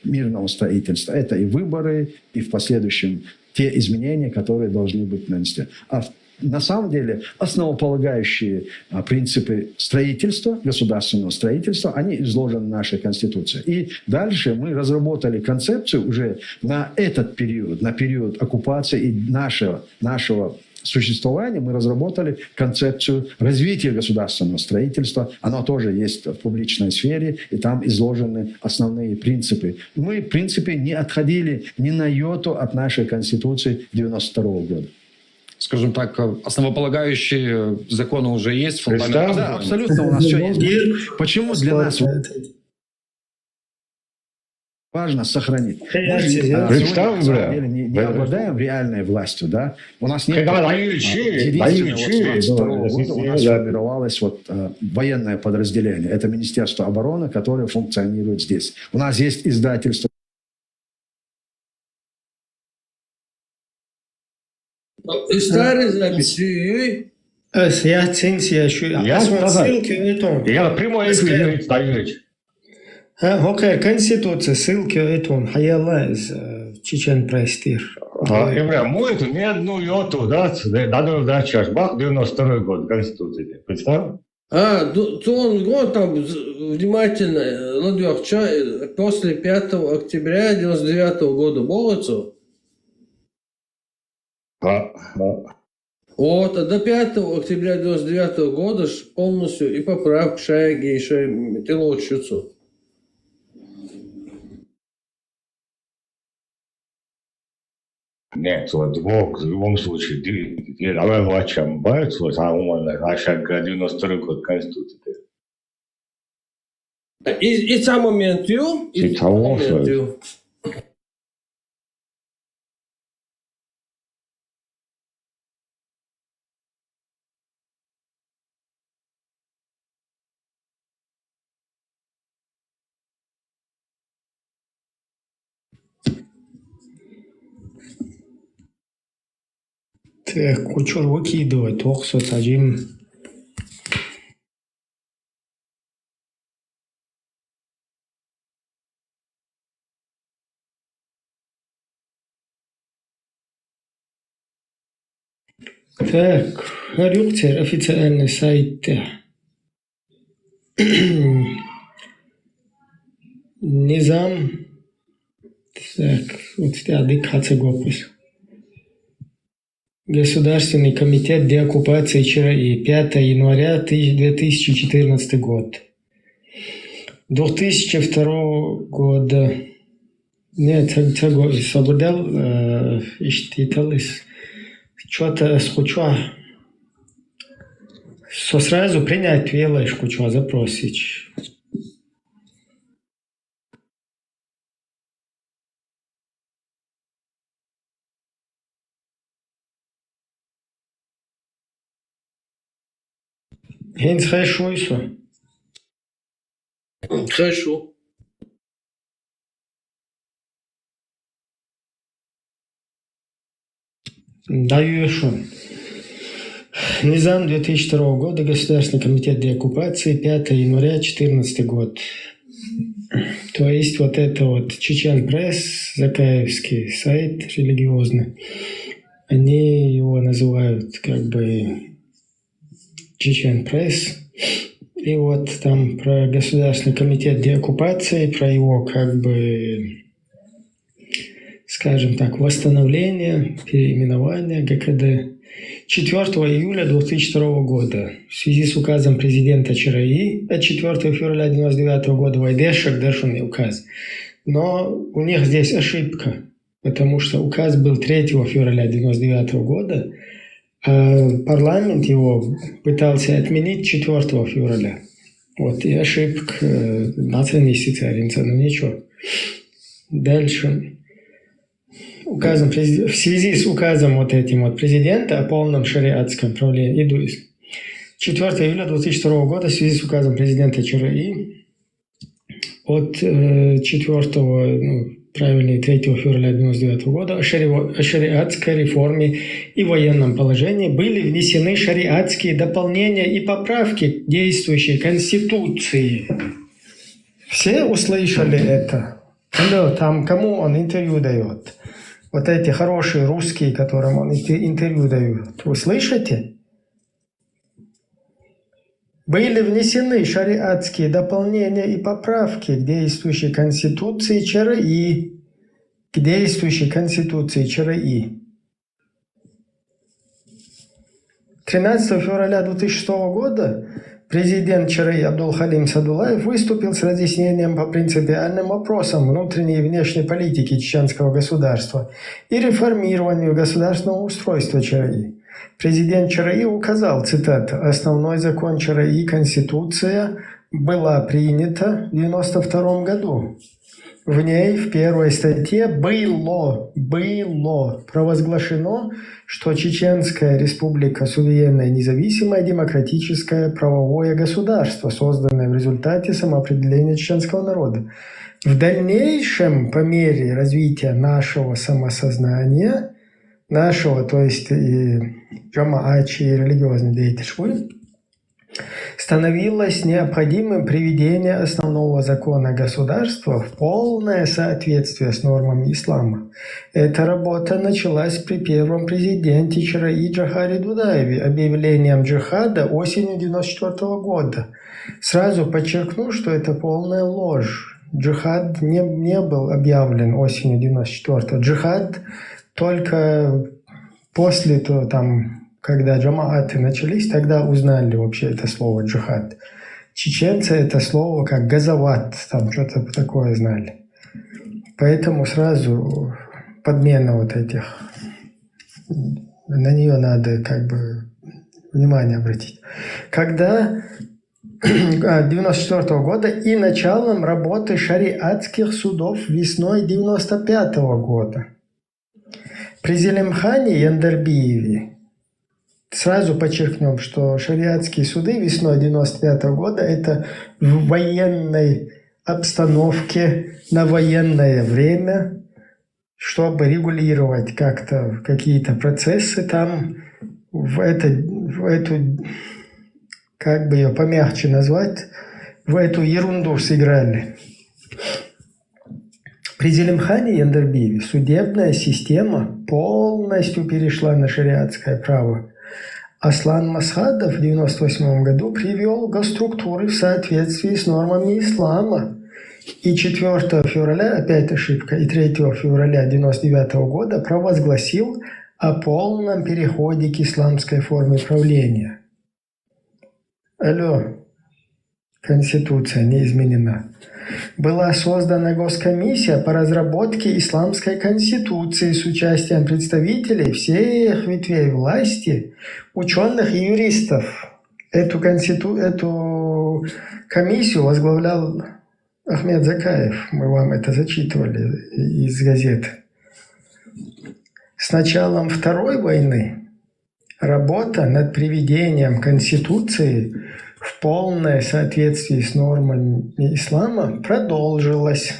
мирного строительства. Это и выборы, и в последующем те изменения, которые должны быть нанесены. А на самом деле основополагающие принципы строительства, государственного строительства, они изложены в нашей Конституции. И дальше мы разработали концепцию уже на этот период, на период оккупации и нашего существования, мы разработали концепцию развития государственного строительства. Оно тоже есть в публичной сфере, и там изложены основные принципы. Мы, в принципе, не отходили ни на йоту от нашей Конституции 92 года. Скажем так, основополагающие законы уже есть, фундамент. Да, абсолютно у нас все есть. Почему для нас важно сохранить? Мы сегодня, на самом деле, не обладаем реальной властью, да? У нас нет... Единственное, вот с 22 года у нас сформировалось военное подразделение. Это Министерство обороны, которое функционирует здесь. У нас есть издательство. И старые записи. Я прямой эфир, Ставирович. Окей, Конституция, ссылки это Хаяла из Чечен Престир. Мой ни одну йоту, да, надо дать бах, 92 год Конституции. Представь? То он год там внимательно, Ладьевча, после 5 октября 99 года молодцу. Вот, а до 5 октября 99 года полностью и поправка шаги, еще и телочицу. Нет, вот в любом случае, давай врачам бать, вот, а наша 92 год Конституции. И сам момент, и сам момент. Кучур выкидывать, токсо садим. Так, Харюктер, официальный сайт. Низам. Так, вот адик Хацегопус. Государственный комитет деоккупации ЧРИ. 5 января 2014 год. 2002 года. Нет, соблюдал, иштиталис. Что-то схучу. Сразу принять вело шкучу, запросить. Хенс хорошо еще. Хорошо. Даю еще. Низам 2002 года, Государственный комитет деоккупации, 5 января 2014 год. То есть вот это вот Чечен Пресс, закаевский сайт религиозный, они его называют как бы Чечен Пресс. И вот там про Государственный комитет деоккупации, про его как бы, скажем так, восстановление, переименование ГКД. 4 июля 2002 года в связи с указом президента ЧРИ от 4 февраля 1999 года Вайдешек дершенный указ. Но у них здесь ошибка, потому что указ был 3 февраля 1999 года, а парламент его пытался отменить 4 февраля. Вот, и ошибка на месяца, но ничего. Дальше. Указом, в связи с указом вот этим вот президента о полном шариатском правлении, 4 июля 2002 года в связи с указом президента ЧРИ от 4, правильно, 3 февраля 1999 года о шариатской реформе и военном положении были внесены шариатские дополнения и поправки к действующей Конституции. Все услышали это? Там кому он интервью дает? вот эти хорошие русские, которым он интервью дают, вы слышите? Были внесены шариатские дополнения и поправки к действующей Конституции ЧРИ. К действующей Конституции ЧРИ. 13 февраля 2006 года президент ЧРИ Абдул-Халим Садулаев выступил с разъяснением по принципиальным вопросам внутренней и внешней политики чеченского государства и реформированию государственного устройства ЧРИ. Президент ЧРИ указал, цитата, «Основной закон ЧРИ, Конституция, была принята в 1992 году. В ней в первой статье было провозглашено, что Чеченская республика – суверенное, независимое, демократическое, правовое государство, созданное в результате самоопределения чеченского народа. В дальнейшем, по мере развития нашего самосознания, нашего, то есть и джамаачи, и религиозной деятельности, становилось необходимым приведение основного закона государства в полное соответствие с нормами ислама. Эта работа началась при первом президенте ЧРИ Джохаре Дудаеве объявлением джихада осенью 1994 года. Сразу подчеркну, что это полная ложь. Джихад не был объявлен осенью 1994. Джихад только после того, когда джамааты начались, тогда узнали вообще это слово джихад. Чеченцы это слово как газават, что-то такое знали. Поэтому сразу подмена вот этих, на нее надо внимание обратить. Когда 1994 года и началом работы шариатских судов весной 1995 года. При Зелимхане Яндарбиеве, сразу подчеркнем, что шариатские суды весной 1995 года – это в военной обстановке, на военное время, чтобы регулировать как-то какие-то процессы там, в эту, как бы ее помягче назвать, в эту ерунду сыграли. При Зелимхане Яндарбиеве судебная система полностью перешла на шариатское право. Аслан Масхадов в 1998 году привел госструктуры в соответствии с нормами ислама. И 4 февраля, опять ошибка, и 3 февраля 1999 года провозгласил о полном переходе к исламской форме правления. Конституция не изменена. Была создана госкомиссия по разработке исламской конституции с участием представителей всех ветвей власти, ученых и юристов. Эту комиссию возглавлял Ахмед Закаев. Мы вам это зачитывали из газеты. С началом Второй войны работа над приведением Конституции в полное соответствие с нормами ислама продолжилась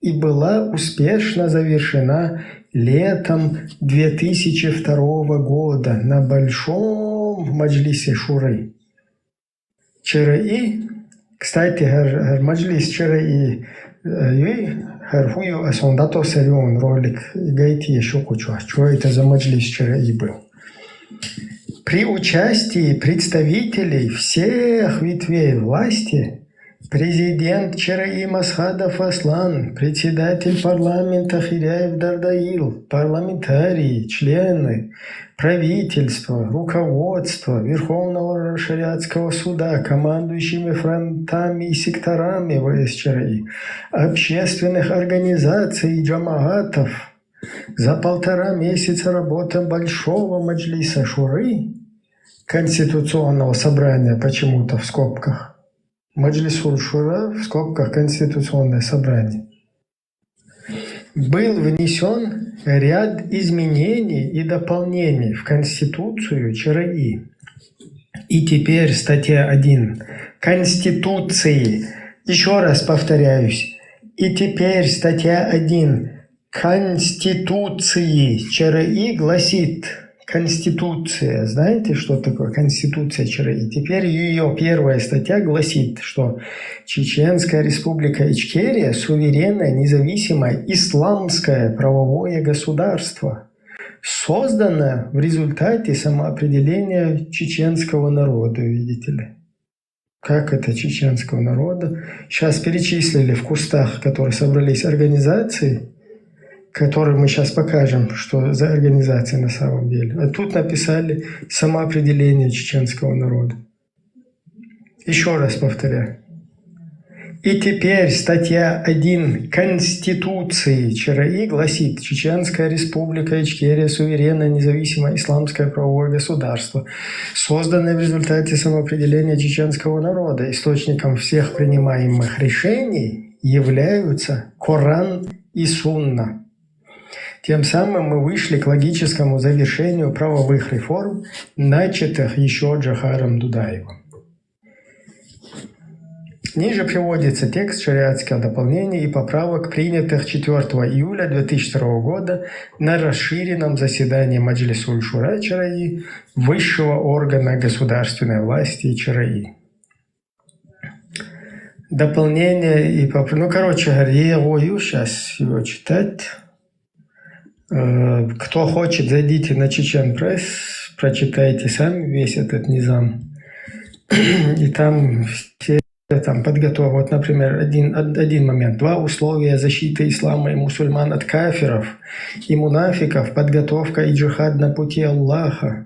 и была успешно завершена летом 2002 года на Большом Маджлисе Шуры. ЧРИ, кстати, Маджлис ЧРИ, Харфую Асондато Сарион ролик, гайти еще кучу. Что это за Маджлис ЧРИ был? При участии представителей всех ветвей власти президент ЧРИ Масхадов Аслан, председатель парламента Хиряев Дардаил, парламентарии, члены, правительство, руководство Верховного шариатского суда, командующими фронтами и секторами ВСЧРИ, общественных организаций и джамаатов за 1,5 месяца работы Большого Маджлиса Шуры, Конституционного собрания почему-то в скобках, Маджлисур Шура в скобках Конституционное собрание, был внесен ряд изменений и дополнений в Конституцию ЧРИ. И теперь статья 1 Конституции, еще раз повторяюсь, и теперь статья 1 Конституции ЧРИ гласит: Конституция. Знаете, что такое Конституция ЧРИ? Теперь ее первая статья гласит, что Чеченская республика Ичкерия – суверенное, независимое исламское правовое государство, созданное в результате самоопределения чеченского народа, видите ли. Как это чеченского народа? Сейчас перечислили в кустах, которые собрались организации, которые мы сейчас покажем, что за организации на самом деле. А тут написали самоопределение чеченского народа. Еще раз повторяю. И теперь статья 1 Конституции ЧРИ гласит: Чеченская республика Ичкерия – суверенное, независимое исламское правовое государство, созданное в результате самоопределения чеченского народа. Источником всех принимаемых решений являются Коран и Сунна. Тем самым мы вышли к логическому завершению правовых реформ, начатых еще Джохаром Дудаевым. Ниже приводится текст шариатского дополнения и поправок, принятых 4 июля 2002 года на расширенном заседании Маджлисуль Шура ЧРИ, высшего органа государственной власти ЧРИ. Дополнение и поправки. Ну, короче говоря, я боюсь сейчас его читать. Кто хочет, зайдите на Чечен Пресс, прочитайте сами весь этот низам. И там все там подготовка. Вот, например, один момент. 2 условия защиты ислама и мусульман от кафиров и мунафиков, подготовка и джихад на пути Аллаха.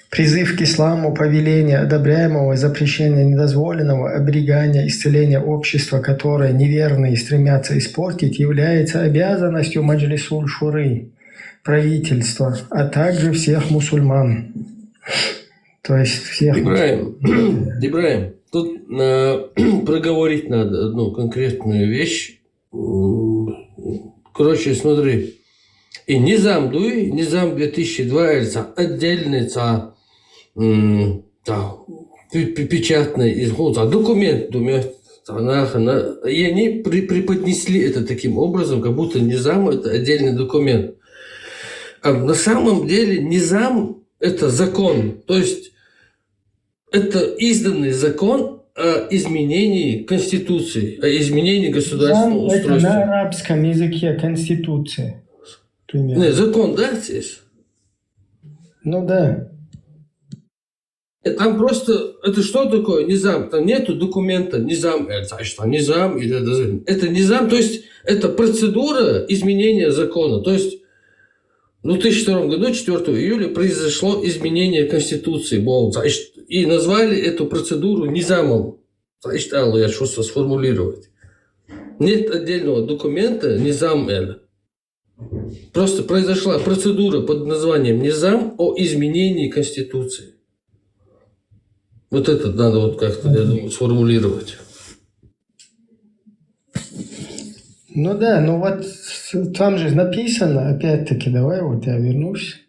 Призыв к исламу, повеление одобряемого, запрещение недозволенного, оберегание, исцеление общества, которое неверные стремятся испортить, является обязанностью Маджлисуль Шуры, правительства, а также всех мусульман. То есть всех... Ибраим, тут проговорить надо одну конкретную вещь. Короче, смотри. И Низам Дуй, Низам 2002, это отдельный печатный документ, и они преподнесли это таким образом, как будто Низам – это отдельный документ. А на самом деле Низам – это закон, то есть это изданный закон о изменении Конституции, о изменении государственного устройства. Это на арабском языке Конституция. Примерно. Не, закон, да, здесь? Ну да. Там просто, это что такое Низам? Там нету документа Низам, Низам, это Низам, то есть это процедура изменения закона. То есть в 2002 году, 4 июля, произошло изменение Конституции. И назвали эту процедуру Низамом. Я что сформулировать. Нет отдельного документа Низам Эль. Просто произошла процедура под названием Низам о изменении Конституции. Вот это надо вот как-то, я думаю, сформулировать. Ну да, ну вот там же написано, опять-таки, давай вот я вернусь.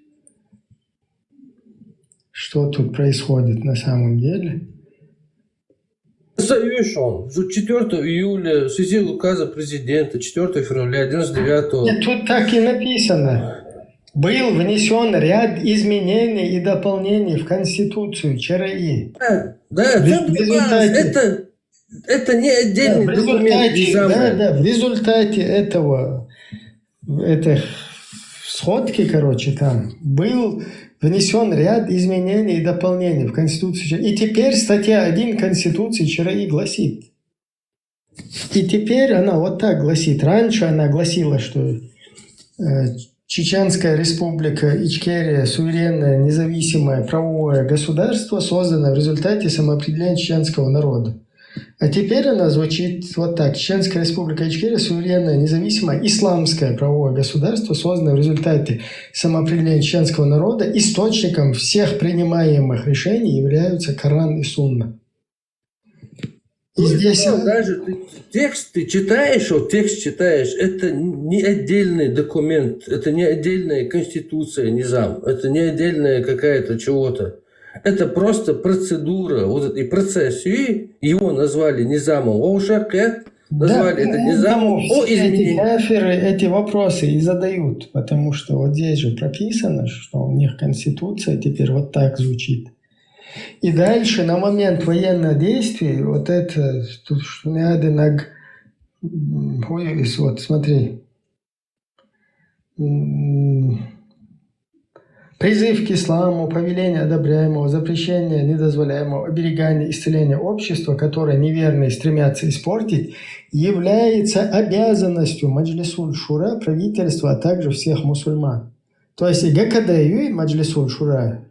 Что тут происходит на самом деле? Совершен. 4 июля в связи указа президента 4 февраля 1999 Нет, тут так и написано. Был внесен ряд изменений и дополнений в Конституцию ЧРИ. Да, это не отдельный документ. В результате этой сходки, короче, там был внесен ряд изменений и дополнений в Конституцию. И теперь статья 1 Конституции ЧРИ гласит. И теперь она вот так гласит. Раньше она гласила, что Чеченская республика Ичкерия – суверенное, независимое правовое государство, созданное в результате самоопределения чеченского народа. А теперь она звучит вот так. Чеченская республика Ичкерия – суверенное, независимое исламское правовое государство, созданное в результате самоопределения чеченского народа. Источником всех принимаемых решений являются Коран и Сунна. И здесь... Даже ты читаешь, это не отдельный документ, это не отдельная конституция, низам, это не отдельная какая-то чего-то. Это просто процедура, вот этой процессии, его назвали низамом. назвали это низамом о эти изменении. кафиры эти вопросы и задают, потому что вот здесь же прописано, что у них конституция теперь вот так звучит. И дальше на момент военных действий вот это, что надо вот смотри, призыв к исламу, повеление одобряемого, запрещение недозволяемого, оберегание, исцеление общества, которое неверные стремятся испортить, является обязанностью Маджлисуль Шура, правительства, а также всех мусульман. То есть и ГКД, и Маджлисуль Шура,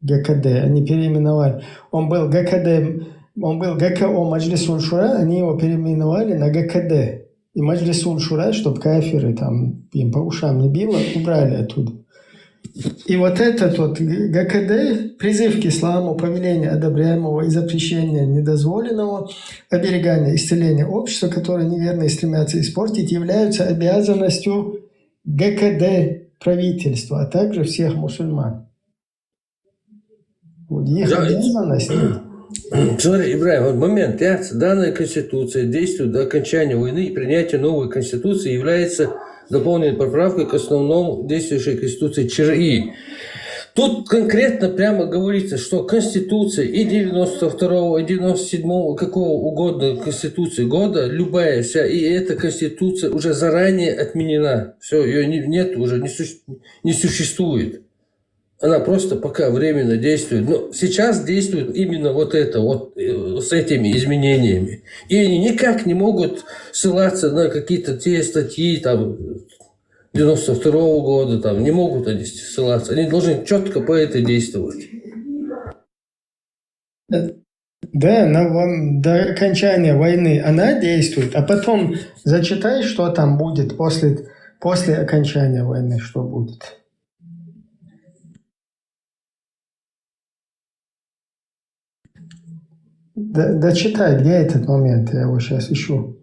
ГКД, они переименовали. Он был ГКО Маджлисуль Шура, они его переименовали на ГКД. И Маджлисуль Шура, чтобы кафиры там им по ушам не било, убрали оттуда. И вот этот вот ГКД, призыв к исламу, повеление одобряемого и запрещение недозволенного, оберегание, исцеление общества, которое неверно стремятся испортить, являются обязанностью ГКД правительства, а также всех мусульман. Вот их обязанность. Смотри, Ибраим, вот момент. Данная конституция действует до окончания войны, и принятие новой конституции является дополненной поправкой к основному действующей конституции ЧРИ. Тут конкретно прямо говорится, что конституция и 92-го, и 97-го, какого угодно конституции года, любая вся, и эта конституция уже заранее отменена. Все, ее нет, уже не существует. Она просто пока временно действует. Но сейчас действует именно вот это, вот с этими изменениями. И они никак не могут ссылаться на какие-то те статьи, там, 92-го года, там, не могут они ссылаться. Они должны четко по этой действовать. Да, до окончания войны она действует, а потом зачитай, что там будет после окончания войны, что будет. Дочитай, где этот момент, я его сейчас ищу.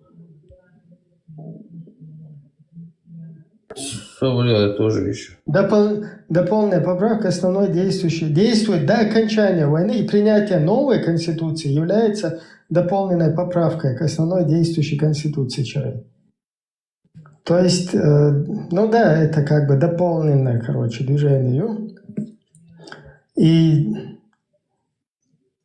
Я тоже ищу. Дополненная поправка основной действующей действует до окончания войны, и принятие новой конституции является дополненной поправкой к основной действующей конституции ЧР. То есть, это как бы дополненное, движение. И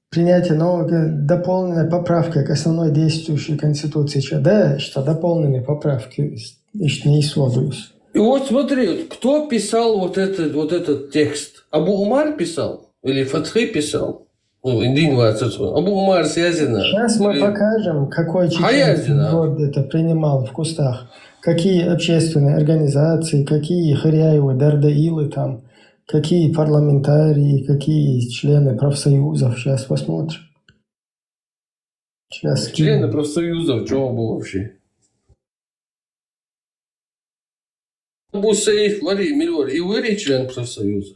принятие новой дополненной поправкой к основной действующей конституции ЧР. Да, что дополненные поправки не исследуются. И вот смотри, кто писал вот этот текст? Абу Умар писал? Или Фатхи писал? Абу Умар Сязина? Сейчас мы покажем, какой чеченский год это принимал в кустах. Какие общественные организации, какие Харяевы, Дардаилы там, какие парламентарии, какие члены профсоюзов. Сейчас посмотрим. Члены профсоюзов, чего было вообще? Абу Саиф, Мильвар, и вы член профсоюза?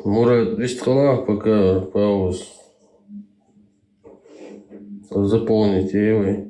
Мурат, листхалах пока пауз. Заполните его.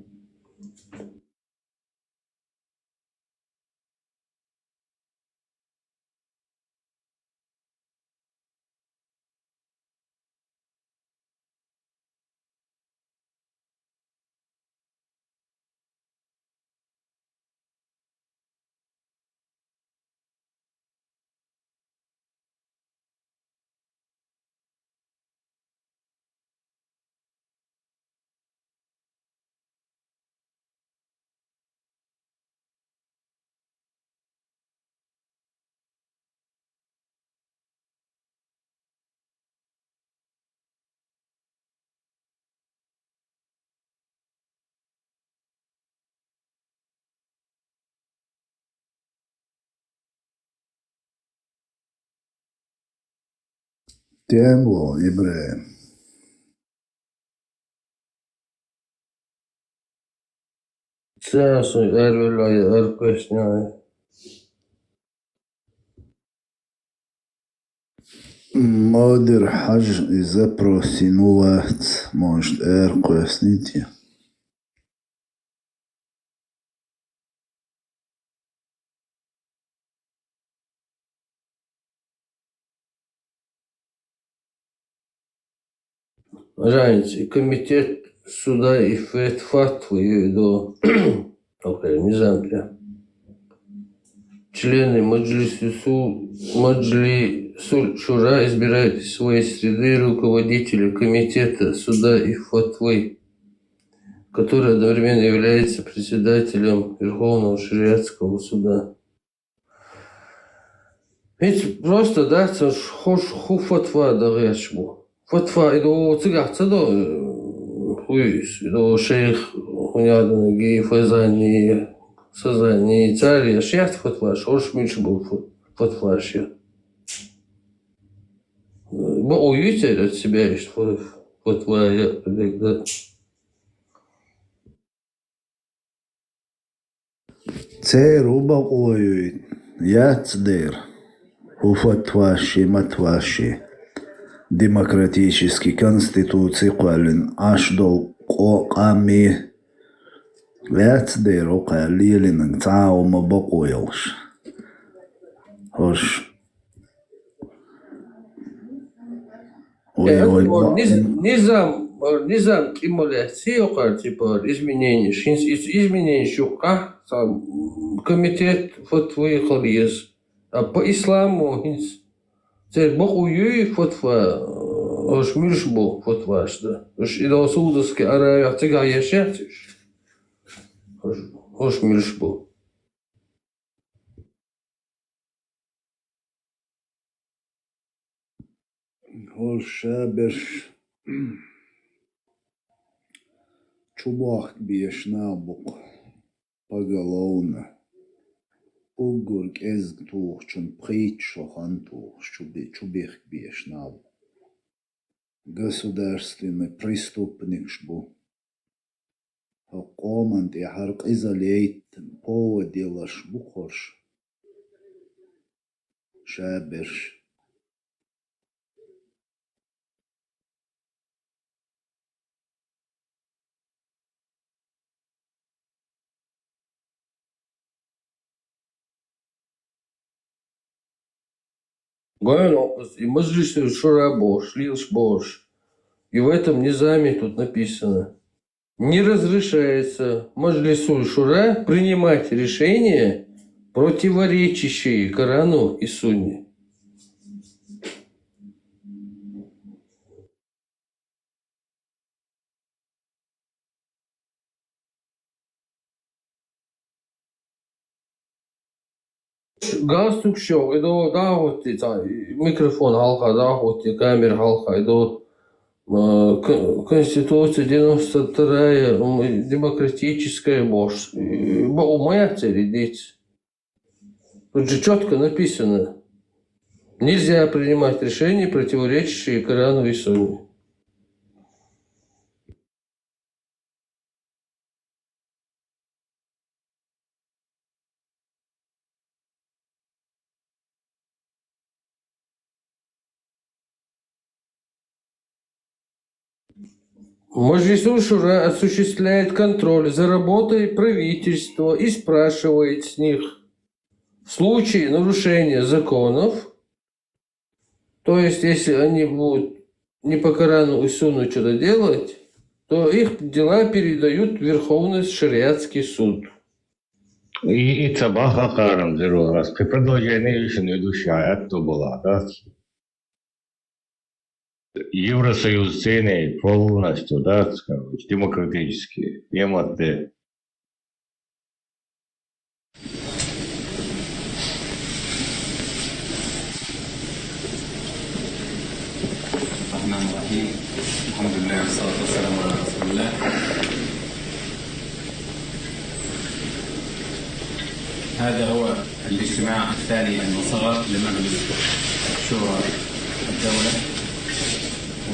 Темло, Ибраим. Сейчас эрвелай эрквесняй. Модер хаж запросинуват, может, эрквесните. Раньше комитет суда и фатвы до не знаю, члены Маджлису Шура избирают из своей среды руководителя комитета суда и фатвы, который одновременно является председателем Верховного шариатского суда. Ведь просто, да, ху фатва да решбу. Фатва иду цигахца до хуис, иду шейх уняданы гей фазани сазани царь шеят фатва, шорш меньше был фатва ще. Бо уюте от себя есть фатва я да. Церуба оюит, яцдер, уфатваши, матваши. Демократический конституции قالن أشدو قامي لا تدير قليل تعاوم بقويلش هوش Низам стимуляции, типа изменений щука, комитет фатвы халиез. А по исламу церь бог уюи фатва, ош миршбу фатва что. Ош идо Саудовский Аравия цыга яшятиш. Ош миршбу. هوش شابش чубах биеш набук поголовно. Угурк эзгтух чун прит шохантух чубех биеш набук. Государственный преступник шбу. Команд и харк изолейт поводила шбухош. Шаберш. Гойно и Маджлис Шура Бош, Лилш Бош. И в этом низаме тут написано: не разрешается Маджлису Шура принимать решения, противоречащие Корану и Сунне. Галстук шоу, это да, вот микрофон халка, да, вот камера халка, это Конституция 92-я, демократическая бошь. Моя цель идти. Тут же четко написано: нельзя принимать решения, противоречащие Корану и Сунне. Маджлис Шура осуществляет контроль за работой правительства и спрашивает с них в случае нарушения законов, то есть если они будут не по Корану и Сунну что-то делать, то их дела передают в Верховный шариатский суд. И Цабаха Карам зеро раз. При продолжении еще ведущая это была, да? Евросоюз цены полностью, да, демократические. Ематы. الحمد لله والصلاة والسلام على رسول الله. هذا هو الاجتماع الثاني المصغر لمجلس شورى الدولة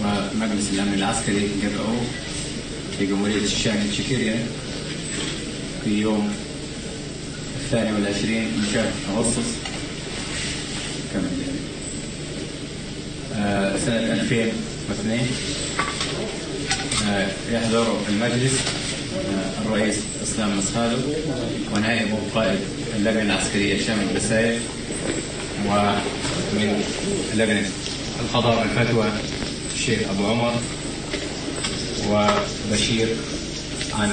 ومجلس الأمن العسكري جمعوه في جمهورية الشام تشيكيريا في يوم 22 من شهر أغسطس سنة 2002. يحضر المجلس الرئيس اسلام مسخالو ونائبه قائد اللجنة العسكرية شامل بسايف، ومن لجنة القضاء والفتوى الشيخ أبو عمر، وبشير عن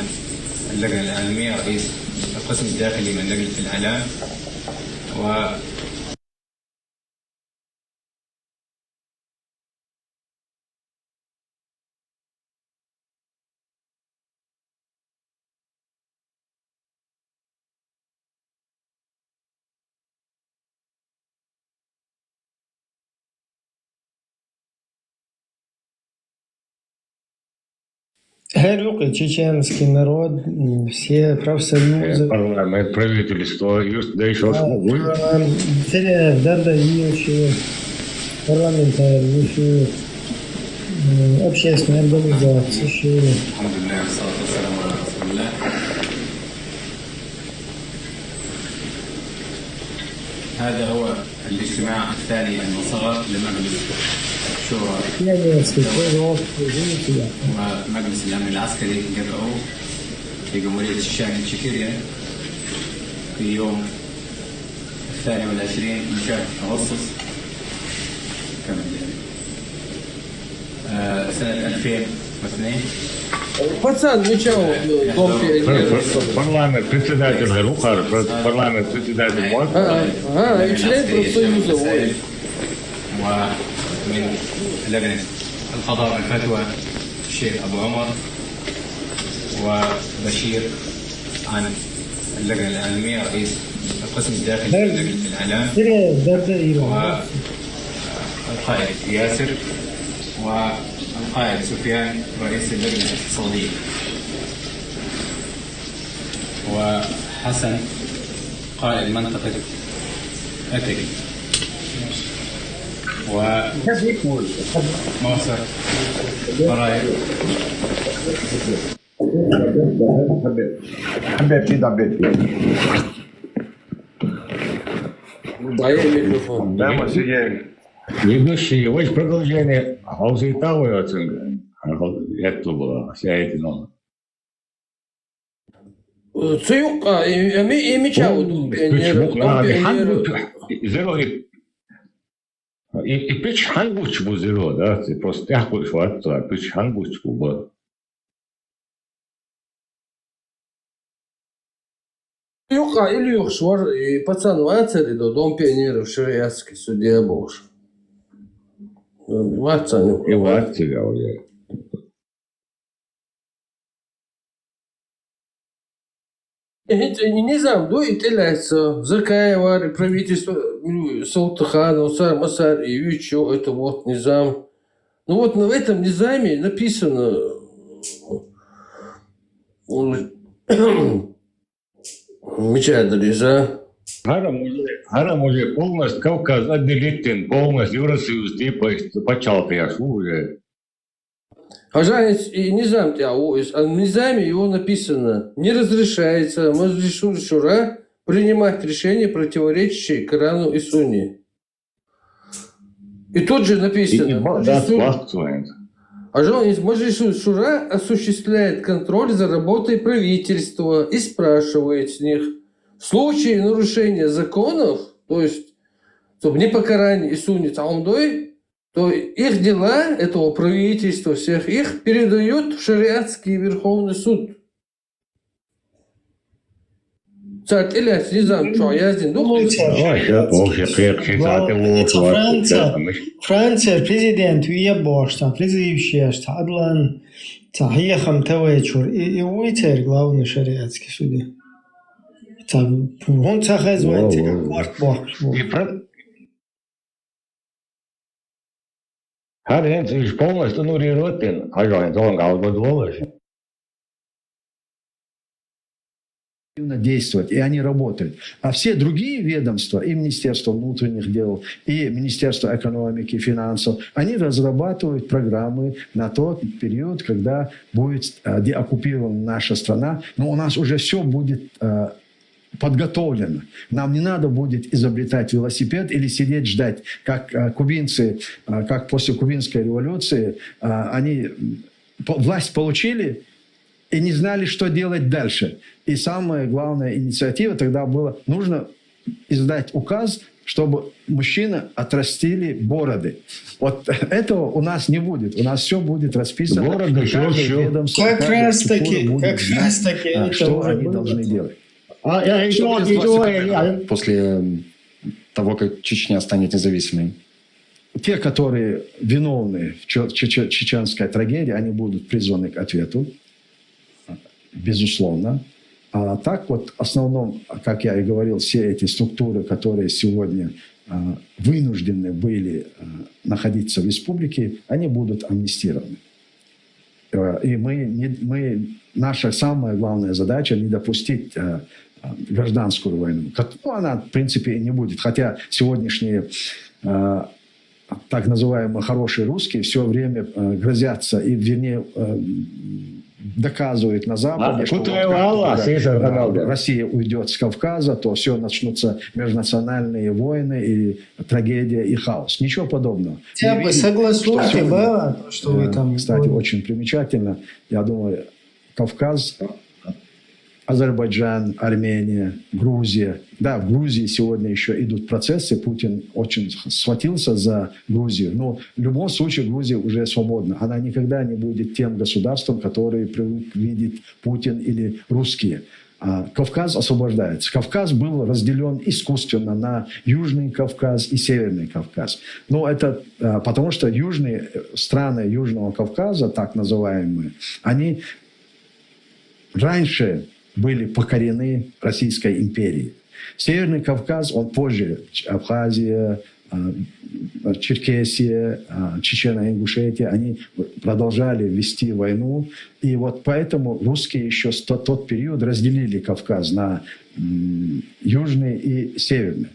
اللجنة العلمية رئيس القسم الداخلي من لجنة الإعلام، Чеченский народ, все профсоюзы. Парламент, правительство, да еще дающие парламентарии, общественные организации. هذا هو الاجتماع الثاني المصغر لمجلس شورى ومجلس الأمن العسكري جمعوه في جمهورية الشام تشيكيريا في يوم 22 من شهر أغسطس سنة 2002. Пацан, мечал дом пионеров. Парламент, председатель Рухар, парламент, председатель и член профсоюза. ومن لجنة القضاء والفتوى الشيخ أبو عمر، وبشير عن اللجنة العلمية رئيس القسم الداخلي من لجنة الإعلام، والقائد ياسر، والقائد سفيان رئيس اللجنة الاقتصادية، وحسن قائد منطقة أتري، وموسى براير. حبيبتي ضبيتي дай микрофон. Да, мы сидели. Ведущий, вот продолжение Хаузитауэ оценка. Это было, вся эта норма. Цюк, и мечал дом пионеров. И пич хангучку зеро, да, ты просто яху швату, а пич хангучку был. Юха или юхшвар, и пацан вацари до дом пионеров шариатский судья Бож. Вацан. И вацари, уже. Не знаю, до итальянца, Закаева, правительство Салтаханова, Сар Масар и еще это вот низам. Ну вот в этом низаме написано мечадализа. Харам уже полностью Кавказ отделитен, полностью Евросоюз, типа, почал яшу уже. Хожанец и низам тебя, а в низаме его написано: не разрешается Маджлису Шура принимать решения, противоречащие Корану и Сунне. И тут же написано: А Маджлис Шура осуществляет контроль за работой правительства и спрашивает с них в случае нарушения законов, то есть чтобы не покарание и сунет аумдой, то их дела, этого правительства, всех их передают в шариатский Верховный суд. Франция, президент уебошь, призывающий, адлан, ехам тавечур, и уйтер главный шариатский судья. Он цахазвайте, как кварт бог. Полностью нурирует, а он галбадволы. Действовать, и они работают. А все другие ведомства, и Министерство внутренних дел, и Министерство экономики и финансов, они разрабатывают программы на тот период, когда будет деоккупирована наша страна. Но у нас уже все будет подготовлено. Нам не надо будет изобретать велосипед или сидеть ждать, как кубинцы, как после кубинской революции, они власть получили и не знали, что делать дальше. И самая главная инициатива тогда была, нужно издать указ, чтобы мужчины отрастили бороды. Вот этого у нас не будет. У нас все будет расписано. Бороды, как раз таки, что они должны делать. После того, как Чечня станет независимой? Те, которые виновны в чеченской трагедии, они будут призваны к ответу. Безусловно. А так вот, в основном, как я и говорил, все эти структуры, которые сегодня вынуждены были находиться в республике, они будут амнистированы. И наша самая главная задача не допустить гражданскую войну. Она, в принципе, не будет. Хотя сегодняшние так называемые хорошие русские все время грозятся и, вернее, доказывают на Западе, что Россия уйдет с Кавказа, то все начнутся межнациональные войны, и трагедия, и хаос. Ничего подобного. Согласуйте, что вы там... Кстати, очень примечательно. Я думаю, Кавказ, Азербайджан, Армения, Грузия. Да, в Грузии сегодня еще идут процессы. Путин очень схватился за Грузию. Но в любом случае Грузия уже свободна. Она никогда не будет тем государством, которое привык видеть Путин или русские. Кавказ освобождается. Кавказ был разделен искусственно на Южный Кавказ и Северный Кавказ. Но это потому, что южные страны Южного Кавказа, так называемые, они раньше были покорены Российской империей. Северный Кавказ, он позже, Абхазия, Черкесия, Чечено-Ингушетия, они продолжали вести войну. И вот поэтому русские еще в тот период разделили Кавказ на южный и северный.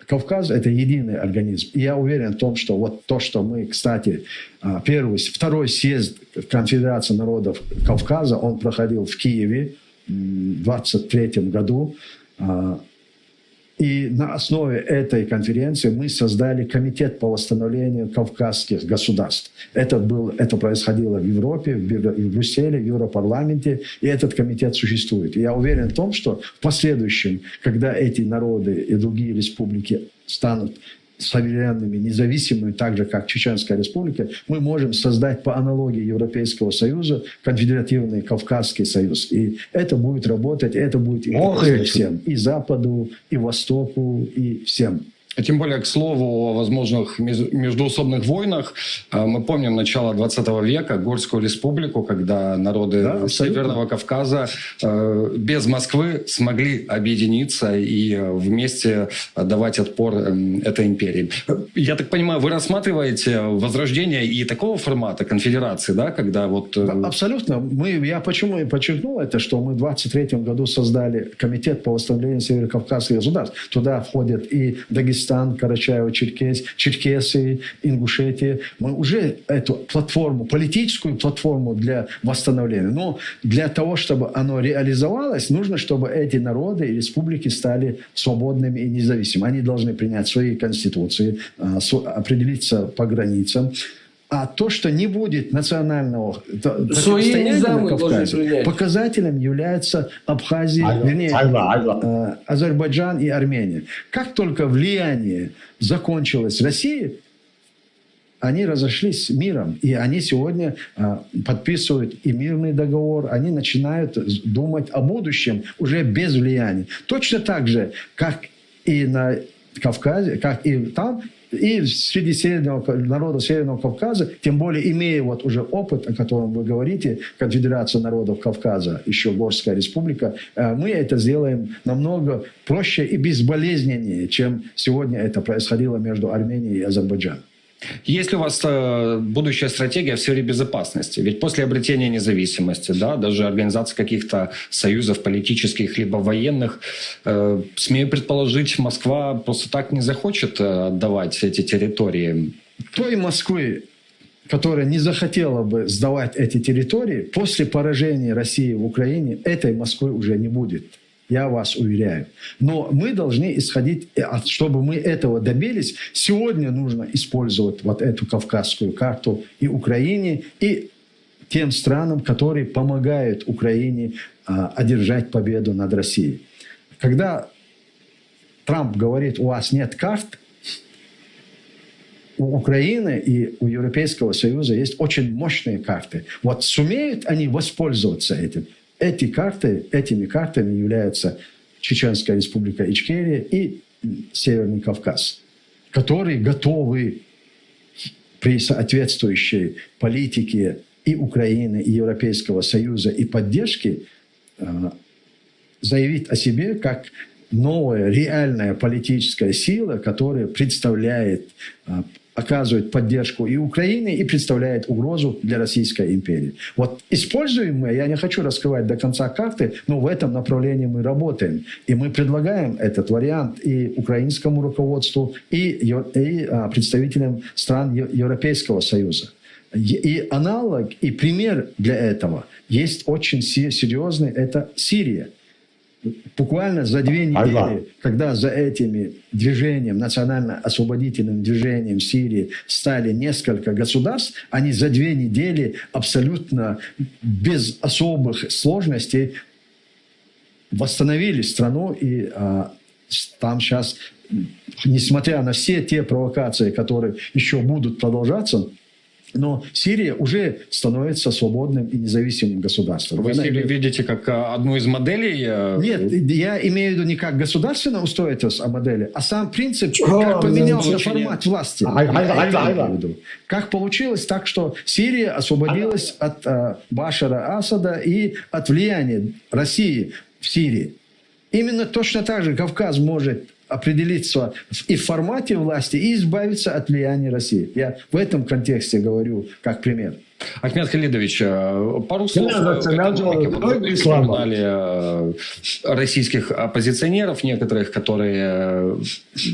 Кавказ – это единый организм. И я уверен в том, что вот то, что мы, кстати, второй съезд Конфедерации народов Кавказа, он проходил в Киеве в 1923 году. И на основе этой конференции мы создали комитет по восстановлению кавказских государств. Это происходило в Европе, в Брюсселе, в Европарламенте, и этот комитет существует. И я уверен в том, что в последующем, когда эти народы и другие республики станут суверенными, независимыми, так же, как Чеченская республика, мы можем создать по аналогии Европейского Союза конфедеративный Кавказский союз. И это будет работать, это будет интересно всем. И Западу, и Востоку, и всем. Тем более, к слову, о возможных междоусобных войнах. Мы помним начало 20 века, Горскую республику, когда народы Северного Кавказа без Москвы смогли объединиться и вместе давать отпор этой империи. Я так понимаю, вы рассматриваете возрождение и такого формата конфедерации, да, когда вот... Абсолютно. Я почему и подчеркнул это, что мы в 23 году создали комитет по восстановлению северокавказских государств. Туда входят и Дагестан, Карачаево-Черкесии, Ингушетия. Мы уже эту платформу, политическую платформу для восстановления. Но для того, чтобы оно реализовалось, нужно, чтобы эти народы и республики стали свободными и независимыми. Они должны принять свои конституции, определиться по границам. А то, что не будет национального Свои противостояния низамы на должны Кавказе, принять. показателем является Абхазия, вернее, Азербайджан и Армения. Как только влияние закончилось в России, они разошлись с миром. И они сегодня подписывают и мирный договор, они начинают думать о будущем уже без влияния. Точно так же, как и на Кавказе, как и там, и среди народов Северного Кавказа, тем более имея вот уже опыт, о котором вы говорите, Конфедерация народов Кавказа, еще Горская республика, мы это сделаем намного проще и безболезненнее, чем сегодня это происходило между Арменией и Азербайджаном. Есть ли у вас будущая стратегия в сфере безопасности? Ведь после обретения независимости, да, даже организация каких-то союзов политических либо военных, смею предположить, Москва просто так не захочет отдавать эти территории. Той Москвы, которая не захотела бы сдавать эти территории, после поражения России в Украине, этой Москвы уже не будет. Я вас уверяю. Но мы должны исходить, чтобы мы этого добились, сегодня нужно использовать вот эту кавказскую карту и Украине, и тем странам, которые помогают Украине одержать победу над Россией. Когда Трамп говорит, у вас нет карт, у Украины и у Европейского Союза есть очень мощные карты. Вот сумеют они воспользоваться этим? Этими картами являются Чеченская республика Ичкерия и Северный Кавказ, которые готовы при соответствующей политике и Украины, и Европейского Союза, и поддержке заявить о себе как новая реальная политическая сила, которая представляет, оказывает поддержку и Украине, и представляет угрозу для Российской империи. Вот используем мы, я не хочу раскрывать до конца карты, но в этом направлении мы работаем. И мы предлагаем этот вариант и украинскому руководству, и представителям стран Европейского Союза. И аналог, и пример для этого есть очень серьезный, это Сирия. Буквально за 2 недели, когда за этими движением, национально-освободительным движением Сирии стали несколько государств, они за 2 недели абсолютно без особых сложностей восстановили страну. И там сейчас, несмотря на все те провокации, которые еще будут продолжаться, но Сирия уже становится свободным и независимым государством. Вы Сирию видите как одну из моделей? Нет, я имею в виду не как государственное устройство модели, а сам принцип, как поменялся формат власти. Как получилось так, что Сирия освободилась от Башара Асада и от влияния России в Сирии. Именно точно так же Кавказ может определиться и в формате власти, и избавиться от влияния России. Я в этом контексте говорю как пример. Ахмед Халидович, пару слов упоминали российских оппозиционеров, некоторых, которые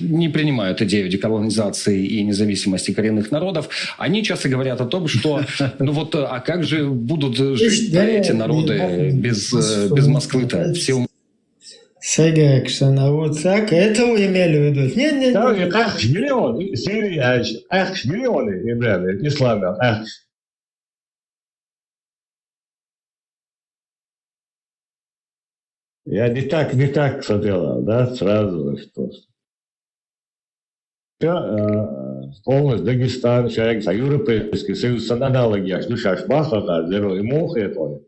не принимают идею деколонизации и независимости коренных народов. Они часто говорят о том, что ну вот, а как же будут жить эти народы без Москвы-то? Все так, это вы имели в виду? Нет. Миллионы, ислама. Я не так смотрела, да, сразу что. Полностью Дагестан, Европейский Союз с аналогией, что Шашбаха, Зеро и Мох, это.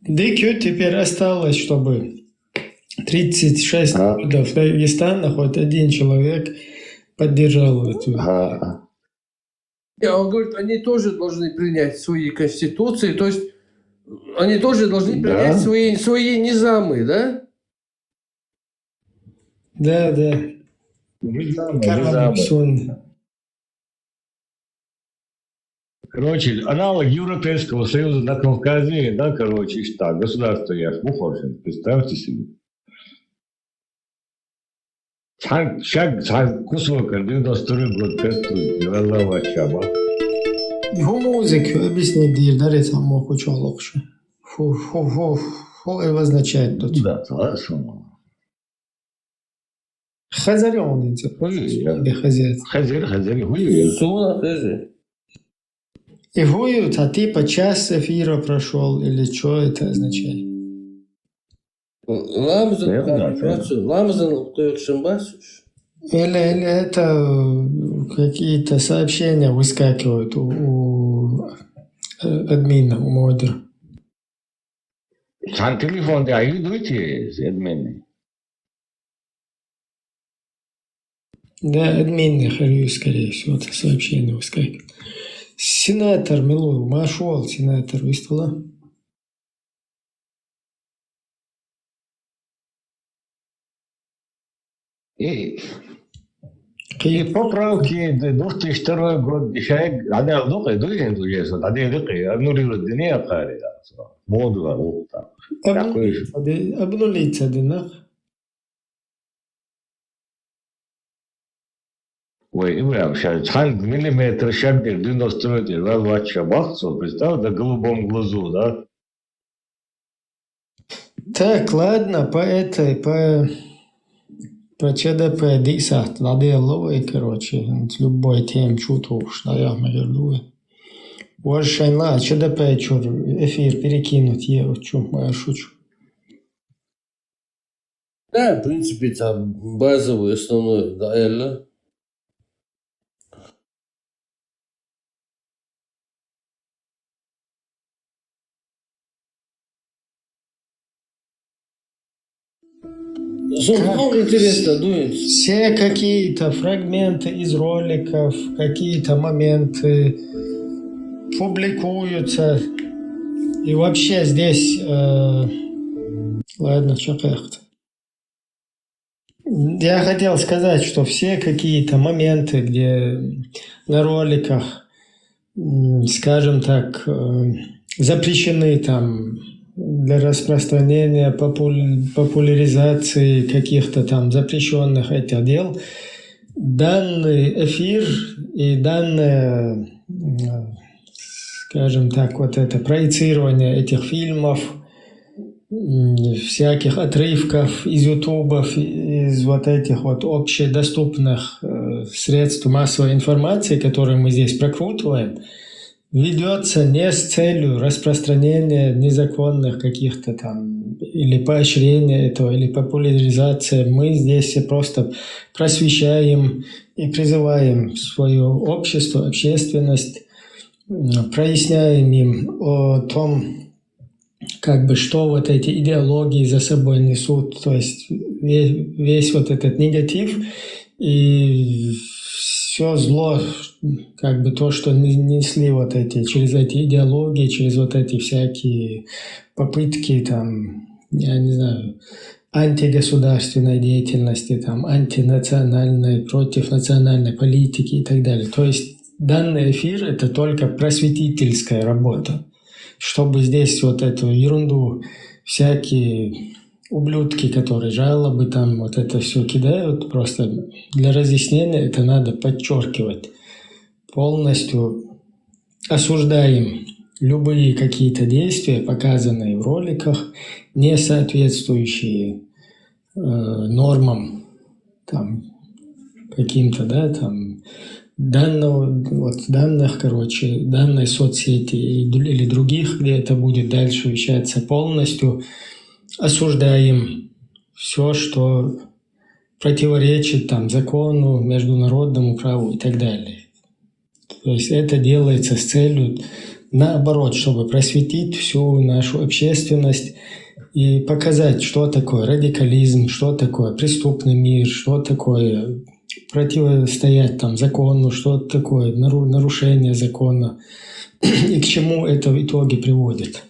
ДК теперь осталось, чтобы 36 годов Дагестана хоть один человек поддержал эту. Он говорит, они тоже должны принять свои конституции, то есть они тоже должны принять свои низамы, да? Да. Низамы. Короче, аналог Европейского Союза на Кавказе, да, короче, так, государство Яшмуховшин, представьте себе. Шаг кусок, 92 год, тестует, Аллах Чаба. Музыку объяснить, дирдары там мог учалокши. Фу, это означает тут. Да, хорошо. Хазарён, хазяйство. Хазер, гуюют. Суна тоже. И гуют, а типа час эфира прошел, или что это означает? Ламзан, кто Шамбасуш. Или это какие-то сообщения выскакивают у админа, у модера. Сан телефон, да, идите, админы. Да, админ, я харю, скорее всего, это сообщение выскакивает. Сенатор Милуев, машол, сенатор выставила. И поправки 2002 год, человек, она вдруг идет, энтузиаст, а где дыхай, обнулил дни, акари, модула, вот так. Обнулить одинах. Ой, Ибрам, сейчас миллиметр шагнер 90 ватча бахцу, представь, на голубом глазу, да? Так, ладно, по ЧДП дисат, ладеловый, короче, любой тем чуту, что я могу. Уашайла, ЧДП, чур, эфир перекинуть, я шучу. Да, в принципе, там базовый, основной, да, Элла. Интересно, дует. Все какие-то фрагменты из роликов, какие-то моменты публикуются. И вообще здесь... ладно, что как-то. Я хотел сказать, что все какие-то моменты, где на роликах, скажем так, запрещены там для распространения, популяризации каких-то там запрещенных этих дел, данный эфир и данное, скажем так, вот это проецирование этих фильмов, всяких отрывков из ютубов, из вот этих вот общедоступных средств массовой информации, которые мы здесь прокрутываем, ведется не с целью распространения незаконных каких-то там или поощрения этого, или популяризации. Мы здесь просто просвещаем и призываем свое общество, общественность, проясняем им о том, как бы, что вот эти идеологии за собой несут, то есть весь вот этот негатив и все зло, как бы то, что несли вот эти, через эти идеологии, через вот эти всякие попытки там, я не знаю, антигосударственной деятельности, там, антинациональной, против национальной политики и так далее. То есть данный эфир – это только просветительская работа, чтобы здесь вот эту ерунду, всякие ублюдки, которые жалобы там вот это все кидают, просто для разъяснения это надо подчеркивать. Полностью осуждаем любые какие-то действия, показанные в роликах, не соответствующие нормам там каким-то, да, там данных, короче, данной соцсети или других, где это будет дальше вещаться, полностью осуждаем все, что противоречит там закону, международному праву и так далее. То есть это делается с целью, наоборот, чтобы просветить всю нашу общественность и показать, что такое радикализм, что такое преступный мир, что такое противостоять там закону, что такое нарушение закона и к чему это в итоге приводит.